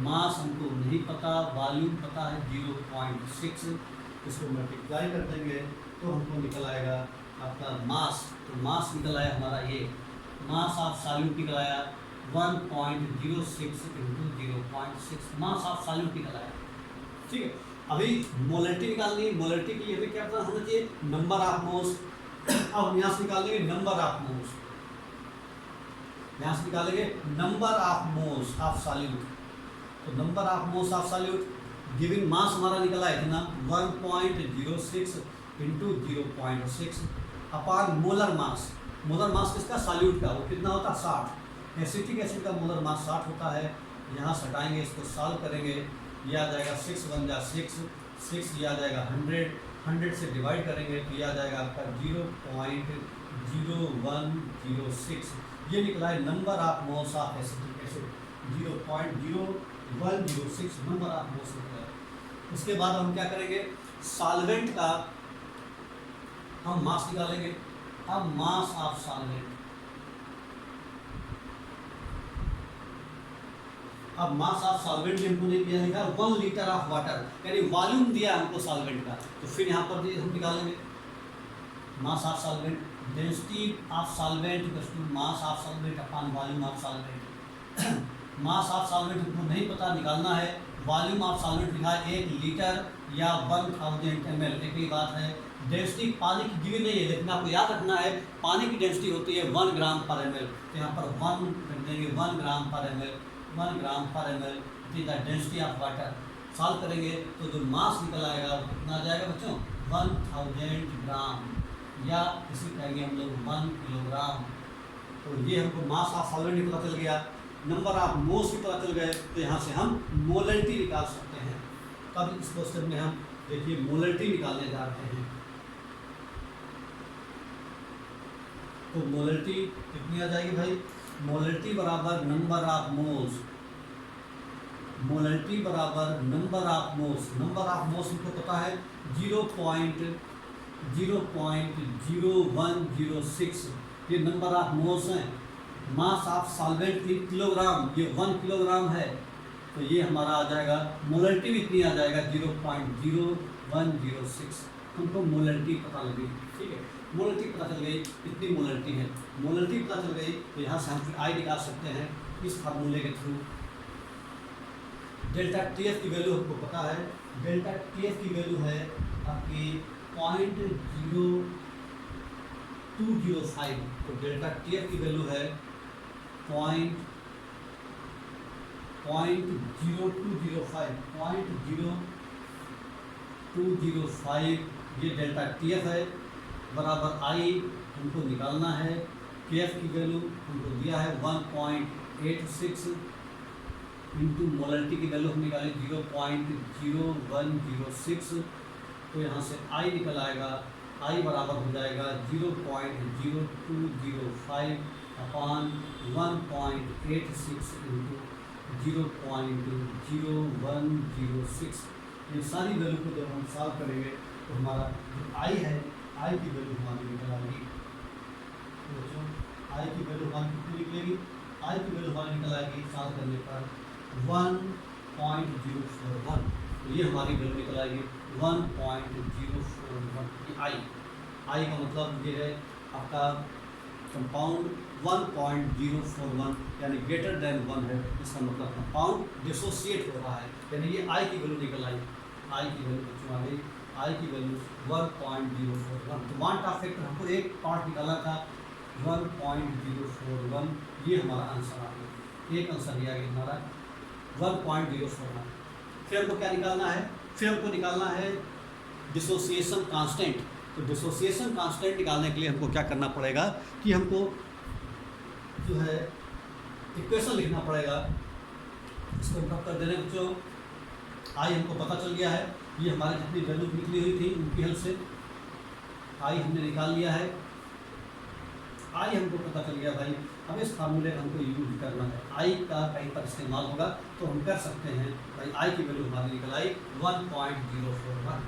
मास हमको नहीं पता, वॉल्यूम पता है 0.6। इसको मल्टीप्लाई कर देंगे तो हमको निकल आएगा आपका मास। तो मास निकल आया हमारा, ये मास ऑफ सॉल्यूट निकल आया 1.06 इंटू 0.6, मास ऑफ सॉल्यूट निकल आया, ठीक है। अभी मोलरिटी निकालनी है। मोलरिटी के लिए हमें क्या पता होना चाहिए, नंबर ऑफ मोल्स। अब हम यहाँ से निकालेंगे नंबर ऑफ मोल्स, यहाँ से निकालेंगे number of moles of solute. तो number of moles of solute given mass हमारा निकला है कितना, 1.06 into 0.6 upon molar mass. Molar mass किसका, सॉल्यूट का, वो कितना होता है 60। एसिटिक एसिड का मोलर मास 60 होता है। यहाँ से हटाएंगे, इसको सॉल्व करेंगे ये आ जाएगा 6 1 जा 6, 6 ये आ जाएगा 100, 100 से डिवाइड करेंगे तो ये आ जाएगा आपका 0.0106। ये निकला है number of moles of acetic acid, 0.0106 number of moles निकला है। उसके बाद हम क्या करेंगे, सॉल्वेंट का हम मास निकालेंगे। अब मास ऑफ सॉल्वेंट, अब मास ऑफ सॉल्वेंट भी हमको नहीं दिया लिखा 1 लीटर ऑफ वाटर, यानी वॉल्यूम दिया हमको सॉल्वेंट का, तो फिर यहाँ पर हम निकालेंगे mass of solvent, density of solvent equals to mass of solvent upon volume of solvent. Mass of solvent हमको नहीं पता, निकालना है। वॉल्यूम ऑफ सॉल्वेंट लिखा है 1 लीटर या 1000 ml, एक ही बात है। डेंसिटी पानी की दी नहीं है, लेकिन आपको याद रखना है पानी की डेंसिटी होती है 1 ग्राम पर ml, तो यहाँ पर 1 रख देंगे, 1 ग्राम पर ml, 1 ग्राम पर ml it is the density of water. Solve करेंगे तो जो मास निकल आएगा वो कितना आ जाएगा बच्चों, 1000 ग्राम, या इसी कहेंगे हम लोग 1 किलोग्राम। तो ये हमको मास ऑफ सॉल्वेंट पता चल गया, नंबर ऑफ मोल्स भी पता चल गए, तो यहाँ से हम मोलरिटी निकाल सकते हैं। तब इस क्वेश्चन में हम देखिए मोलरिटी निकालने जा रहे हैं। तो मोलरिटी कितनी आ जाएगी भाई, मोलरिटी बराबर नंबर ऑफ मोल्स, मोलरिटी बराबर number of moles. Number of moles हमको पता है 0.0106, ये नंबर ऑफ मोल्स हैं। मास ऑफ सॉल्वेंट की किलोग्राम, ये 1 किलोग्राम है, तो ये हमारा आ जाएगा मोलरिटी भी इतनी आ जाएगा 0.0106। हमको मोलरिटी पता लगी, ठीक है, मोलरिटी पता चल गई कितनी मोलरिटी है। मोलरिटी पता चल गई तो यहाँ से हम फिर आई निकाल सकते हैं इस फार्मूले के थ्रू। डेल्टा TF की वैल्यू हमको पता है, डेल्टा TF की वैल्यू है आपकी 0.0205, तो डेल्टा TF की वैल्यू है 0.0205, ये डेल्टा TF है, बराबर आई हमको निकालना है। KF की वैल्यू हमको दिया है 1.86 इंटू मोलरिटी की वैल्यू हम निकालें 0.0106, तो यहाँ से आई निकल आएगा, आई बराबर हो जाएगा 0.0205 अपॉन 1.86 इंटू 0.0106। ये सारी वैल्यू को जब हम सॉल्व करेंगे तो हमारा जो आई है, आई की वैल्यू हमारी निकल आएगी। तो आई की वैल्यू हमारी कितनी निकलेगी, आई की वैल्यू हमारी निकल आएगी सॉल्व करने पर 1.041, तो ये हमारी वैल्यू निकल आएगी 1.041। ये आई का मतलब ये है आपका कंपाउंड 1.041 यानी ग्रेटर देन 1 है, इसका मतलब कंपाउंड डिसोसिएट हो रहा है, यानी ये आई की वैल्यू निकल आई। आई की वैल्यू बच्चों आ गई, आई की वैल्यू 1.041। तो वांट ऑफ फैक्टर हमको एक पार्ट निकाला था 1.041, ये हमारा आंसर आ गया, एक आंसर ये आ गया हमारा 1.041। फिर हमको क्या निकालना है, फिर हमको निकालना है डिसोसिएशन कांस्टेंट। तो डिसोसिएशन कांस्टेंट निकालने के लिए हमको क्या करना पड़ेगा कि हमको जो है इक्वेशन लिखना पड़ेगा। इसको हम कब कर दे रहे हैं बच्चों, आई हमको पता चल गया है, ये हमारी जितनी वैल्यू निकली हुई थी उनकी हेल्प से आई हमने निकाल लिया है। आई हमको पता चल गया भाई, अब इस फार्मूले का हमको यूज करना है। आई का कहीं पर इस्तेमाल होगा तो हम कर सकते हैं भाई। आई की वैल्यू हमारी निकल आई 1.041।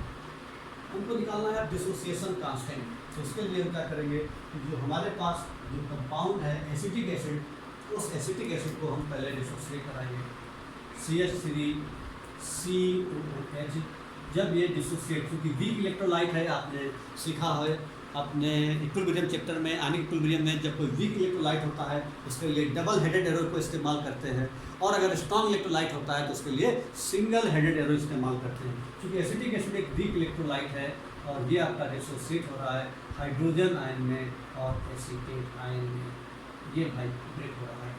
हमको निकालना है डिसोसिएशन कांस्टेंट। तो उसके लिए हम क्या करेंगे कि जो हमारे पास जो कंपाउंड है एसिटिक एसिड, उस एसिटिक एसिड को हम पहले डिसोसिएट कराएंगे। CH3COOH जब ये डिसोसिएट, क्योंकि वीक इलेक्ट्रोलाइट है, आपने सीखा है अपने इक्विलिब्रियम चैप्टर में, आनिक इक्विलिब्रियम में जब कोई वीक इलेक्ट्रोलाइट होता है उसके लिए डबल हेडेड एरो को इस्तेमाल करते हैं, और अगर स्ट्रॉन्ग इलेक्ट्रोलाइट होता है तो उसके लिए सिंगल हेडेड एरो इस्तेमाल करते हैं। क्योंकि एसिटिक एसिड एक वीक इलेक्ट्रोलाइट है और ये आपका डिसोसिएट हो रहा है हाइड्रोजन आयन में और एसीटेट आयन में, ये भाई ब्रेक हो रहा है।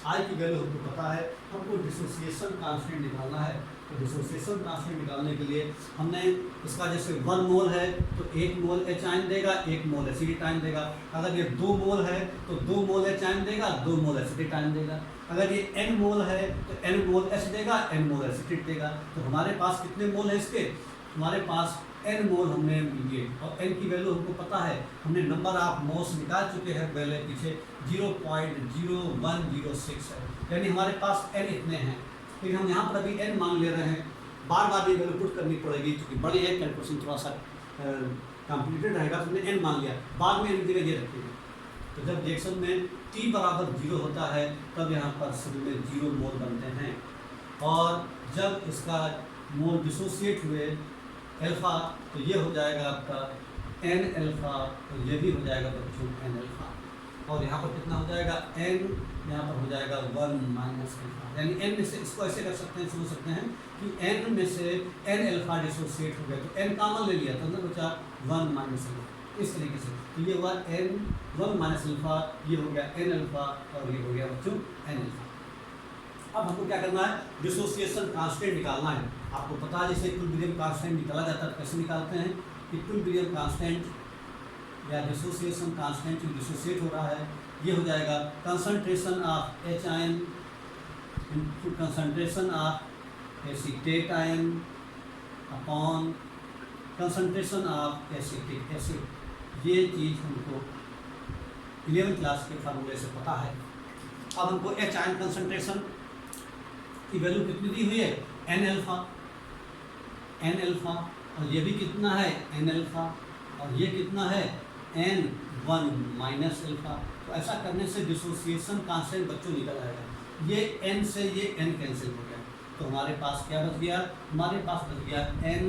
आई की वैल्यू हमको पता है, हमको डिसोसिएशन कांस्टेंट निकालना है। तो डिसोसिएशन कांस्टेंट निकालने के लिए हमने इसका जैसे 1 मोल है तो 1 मोल एच आयन देगा, 1 मोल एसिडिक आयन देगा। अगर ये 2 मोल है तो 2 मोल एच आयन देगा, 2 मोल एसिडिक आयन देगा। अगर ये n मोल है तो n मोल एच देगा, n मोल एसिडिक देगा। तो हमारे पास कितने मोल है इसके, हमारे पास n मोल हमने लिए और n की वैल्यू हमको पता है, हमने नंबर ऑफ मोल्स निकाल चुके हैं पहले पीछे 0.0106 है, यानी हमारे पास n इतने हैं। फिर हम यहाँ पर अभी n मान ले रहे हैं, बार बार ये वैल्यू पुट करनी पड़ेगी क्योंकि बड़ी है, कैलकुलेशन थोड़ा सा कॉम्प्लिकेटेड रहेगा। तो हमने n मान लिया, बाद में n जगह ये रखेंगे। तो जब रिएक्शन में t बराबर 0 होता है तब यहाँ पर सभी में 0 मोल बनते हैं, और जब इसका मोल डिसोसिएट हुए अल्फा तो ये हो जाएगा आपका n अल्फा, तो ये भी हो जाएगा बच्चों n अल्फा। और यहाँ पर कितना हो जाएगा n, यहाँ पर हो जाएगा 1 माइनस अल्फा, यानी n में से इसको ऐसे कर सकते हैं, समझ सकते हैं कि n में से n अल्फा डिसोसिएट हो गया तो n कॉमन ले लिया तो अंदर बचा 1 माइनस अल्फा, इस तरीके से। तो ये हुआ n 1 माइनस अल्फा, ये हो गया n अल्फा और ये हो गया बच्चों n अल्फा। अब हमको क्या करना है, डिसोसिएशन कांस्टेंट निकालना है। आपको पता है जैसे इक्विलिब्रियम कांस्टेंट निकाला जाता है, कैसे निकालते हैं, इक्विलिब्रियम कांस्टेंट या डिसोसिएशन कांस्टेंट जो डिसोसिएट हो रहा है ये हो जाएगा concentration of H ion into concentration of acetate ion upon concentration of acetic acid. ये चीज़ हमको 11th क्लास के फार्मूले से पता है। अब हमको एच आयन कंसंट्रेशन की वैल्यू कितनी दी हुई है, n अल्फा, और ये भी कितना है n अल्फा, और ये कितना है n 1 माइनस अल्फा। तो ऐसा करने से डिसोसिएशन कांस्टेंट बच्चों निकल आएगा। ये n से ये n कैंसिल हो गया, तो हमारे पास क्या बच गया, हमारे पास बच गया n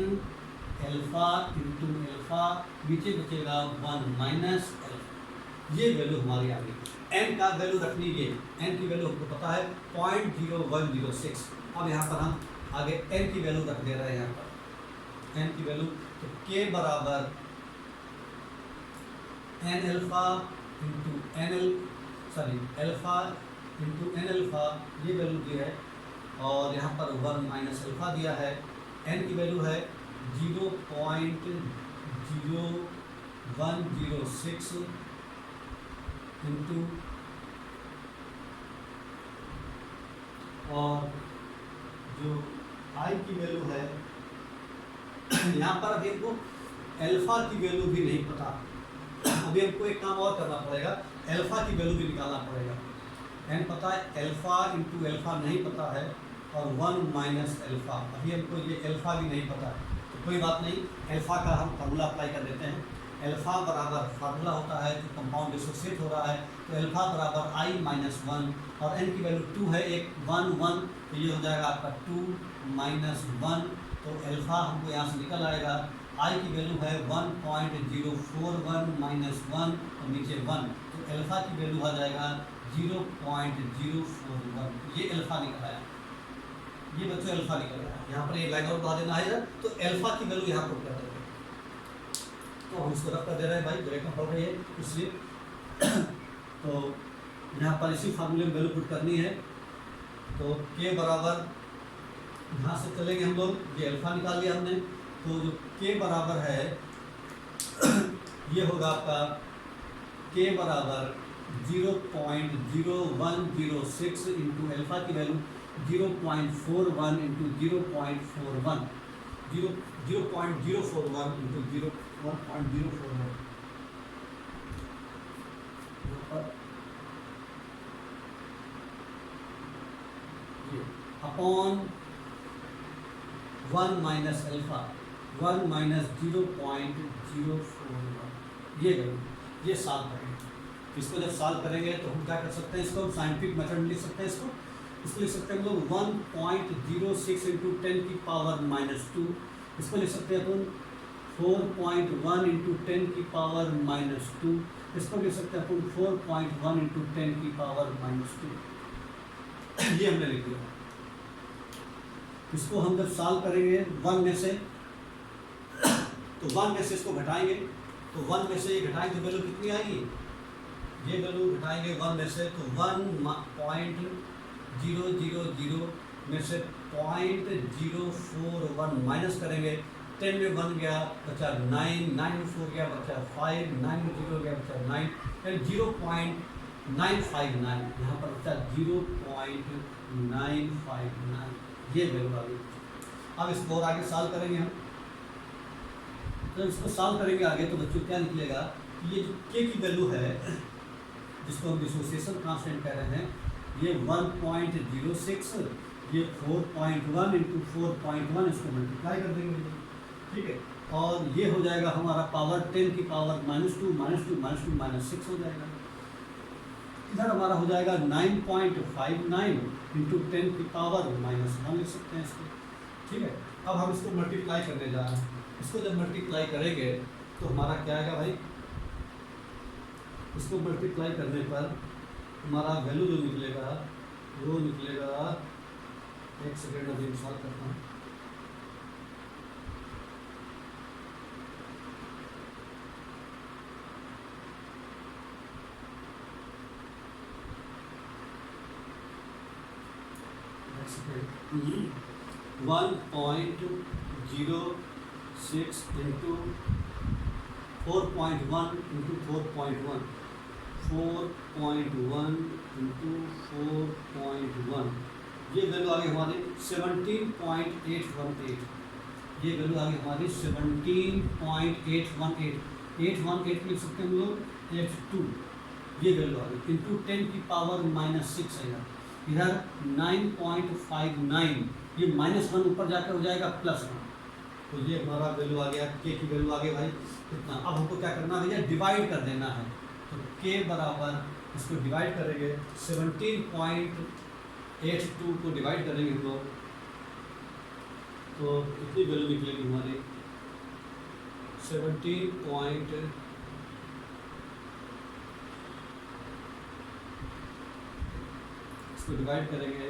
अल्फा इंटू अल्फा, नीचे बचेगा 1 माइनस अल्फा। ये वैल्यू हमारी आ गई। n का वैल्यू रख लीजिए, n की वैल्यू हमको पता है 0.0106। अब यहाँ पर हम आगे n की वैल्यू रख दे रहे हैं, यहाँ पर n की वैल्यू, तो k बराबर n alpha into alpha into n alpha, ये वैल्यू दी है, और यहाँ पर 1 माइनस अल्फा दिया है। n की वैल्यू है 0.0106 इंटू, और जो i की वैल्यू है यहाँ पर अभी हमको अल्फा की वैल्यू भी नहीं पता, अभी हमको एक काम और करना पड़ेगा, अल्फा की वैल्यू भी निकालना पड़ेगा। n पता है, अल्फा इंटू अल्फा नहीं पता है, और 1 माइनस अल्फा, अभी हमको ये अल्फा भी नहीं पता है। तो कोई बात नहीं, अल्फा का हम फार्मूला अप्लाई कर देते हैं। अल्फा बराबर फार्मूला होता है जो कंपाउंड डिसोसिएट हो रहा है, तो अल्फा बराबर i माइनस 1, और n की वैल्यू 2 है, एक 1 1, तो ये हो जाएगा आपका 2 माइनस 1, तो अल्फा हमको यहाँ से निकल आएगा। i की वैल्यू है 1.041 माइनस 1 और नीचे 1, तो अल्फा की वैल्यू आ जाएगा 0.041, ये अल्फा निकल आया, ये बच्चों अल्फा निकल आया। यहाँ पर एक लाइन और बढ़ा देना है, तो अल्फा की वैल्यू यहाँ पुट कर देंगे, तो हम इसको रख कर दे रहे हैं भाई, ब्रेक में पड़ रही है इसलिए। तो यहाँ पर इसी फार्मूले में वैल्यू पुट करनी है, तो k बराबर, यहाँ से चलेंगे हम लोग, ये अल्फा निकाल लिया हमने, तो जो k बराबर है ये होगा आपका k बराबर 0.0106 इंटू अल्फा की value 0.41 into 0.41, 0.041 into 1.041 upon 1 minus alpha, 1 minus 0.041, ये वैल्यू, ये सॉल्व करेंगे। इसको जब सॉल्व करेंगे तो हम क्या कर सकते हैं, इसको हम साइंटिफिक मेथड में लिख सकते हैं, इसको लिख सकते हैं हम लोग 1.06 इंटू 10 की पावर माइनस 2, इसको लिख सकते हैं अपन 4.1 इंटू 10 की पावर माइनस 2, इसको लिख सकते हैं अपन 4.1 इंटू 10 की पावर माइनस 2, ये हमने लिख दिया। इसको हम जब सॉल्व करेंगे 1 में से, तो 1 में से इसको घटाएंगे, तो 1 में से ये घटाएंगे तो वैल्यू कितनी आएगी, ये वैल्यू घटाएंगे 1 में से तो 1.000 में से 0.041 माइनस करेंगे। 10 में 1 गया बचा 9, 9 में 4 गया बचा 5, 9 में 0 गया बचा 9, फिर 0.959 यहाँ पर बचा 0.959, ये वैल्यू आ गई। अब इसको और आगे सॉल्व करेंगे हम। तो इसको सॉल्व करेंगे आगे तो बच्चों क्या निकलेगा कि ये जो के की वैल्यू है जिसको हम डिसोसिएशन कांस्टेंट कह रहे हैं, ये 1.06, ये 4.1 इंटू 4.1 इसको मल्टीप्लाई कर देंगे, ठीक है। और ये हो जाएगा हमारा पावर 10 की पावर -2 -6 हो जाएगा। इधर हमारा हो जाएगा 9.59 इंटू 10 की पावर -1 लिख सकते हैं इसको, ठीक है। अब हम इसको मल्टीप्लाई करने जा रहे हैं। इसको जब मल्टीप्लाई करेंगे तो हमारा क्या आएगा भाई, इसको मल्टीप्लाई करने पर हमारा वैल्यू जो निकलेगा वो निकलेगा, एक सेकेंड अभी सॉल्व करता हूँ। Mm-hmm. 1.06 इंटू 4.1 इंटू 4.1, 4.1 इंटू 4.1, ये वैल्यू आ गई हमारी 17.818। ये वैल्यू आ गई हमारी 17.818, 818 लिख सकते हैं हम लोग 82, ये वैल्यू आ गई इंटू 10 की पावर -6 है इधर 9.59, ये -1 ऊपर जाकर हो जाएगा +1, तो ये हमारा वैल्यू आ गया, के की वैल्यू आ गई भाई कितना। अब हमको क्या करना है भैया, डिवाइड कर देना है। तो के बराबर इसको डिवाइड करेंगे 17.82 को डिवाइड करेंगे हम लोग, तो कितनी वैल्यू निकलेगी हमारी 17. इसको डिवाइड करेंगे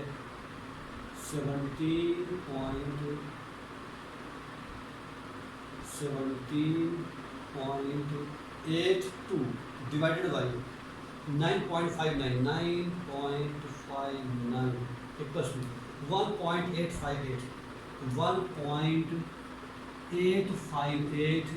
17.82 divided by 9.59 equals to 1.858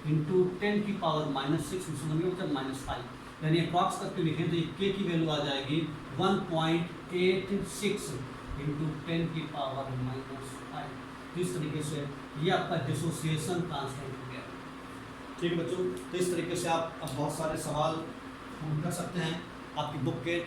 into 10 की पावर -6 मतलब -5, यानी अप्रॉक्स करके लिखें तो ये के की वैल्यू आ जाएगी 1.86 इंटू 10 की पावर -5। इस तरीके से ये आपका डिसोसिएशन कांस्टेंट हो गया, ठीक है बच्चों। तो इस तरीके से आप अब बहुत सारे सवाल हम कर सकते हैं। आपकी बुक के,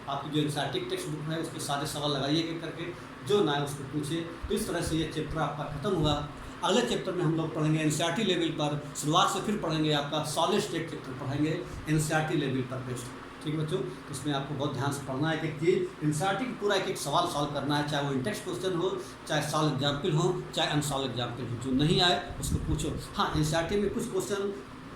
आपकी जो एनसीईआरटी टेक्स्ट बुक है उसके सारे सवाल लगाइए करके, जो ना है उसको पूछिए। तो इस तरह से ये चैप्टर आपका खत्म हुआ। अगले चैप्टर में हम लोग पढ़ेंगे एनसीईआरटी लेवल पर, शुरुआत से फिर पढ़ेंगे आपका सॉलिड स्टेट चैप्टर पढ़ेंगे एनसीईआरटी लेवल पर बेस्ड, ठीक है बच्चों। इसमें आपको बहुत ध्यान से पढ़ना है कि एनसीईआरटी की पूरा एक सवाल सॉल्व करना है, चाहे वो इंटेक्स्ट क्वेश्चन हो, चाहे सॉल्व एग्जाम्पल हो, चाहे अनसॉल्व एग्जाम्पल हो। जो नहीं आए उसको पूछो। हाँ, एनसीईआरटी में कुछ क्वेश्चन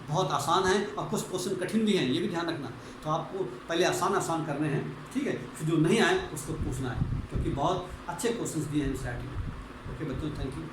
बहुत आसान है और कुछ क्वेश्चन कठिन भी हैं, ये भी ध्यान रखना। तो आपको पहले आसान करने हैं, ठीक है, फिर जो नहीं आए उसको पूछना है, क्योंकि बहुत अच्छे क्वेश्चन दिए हैं एनसीईआरटी में। ओके बच्चों, थैंक यू।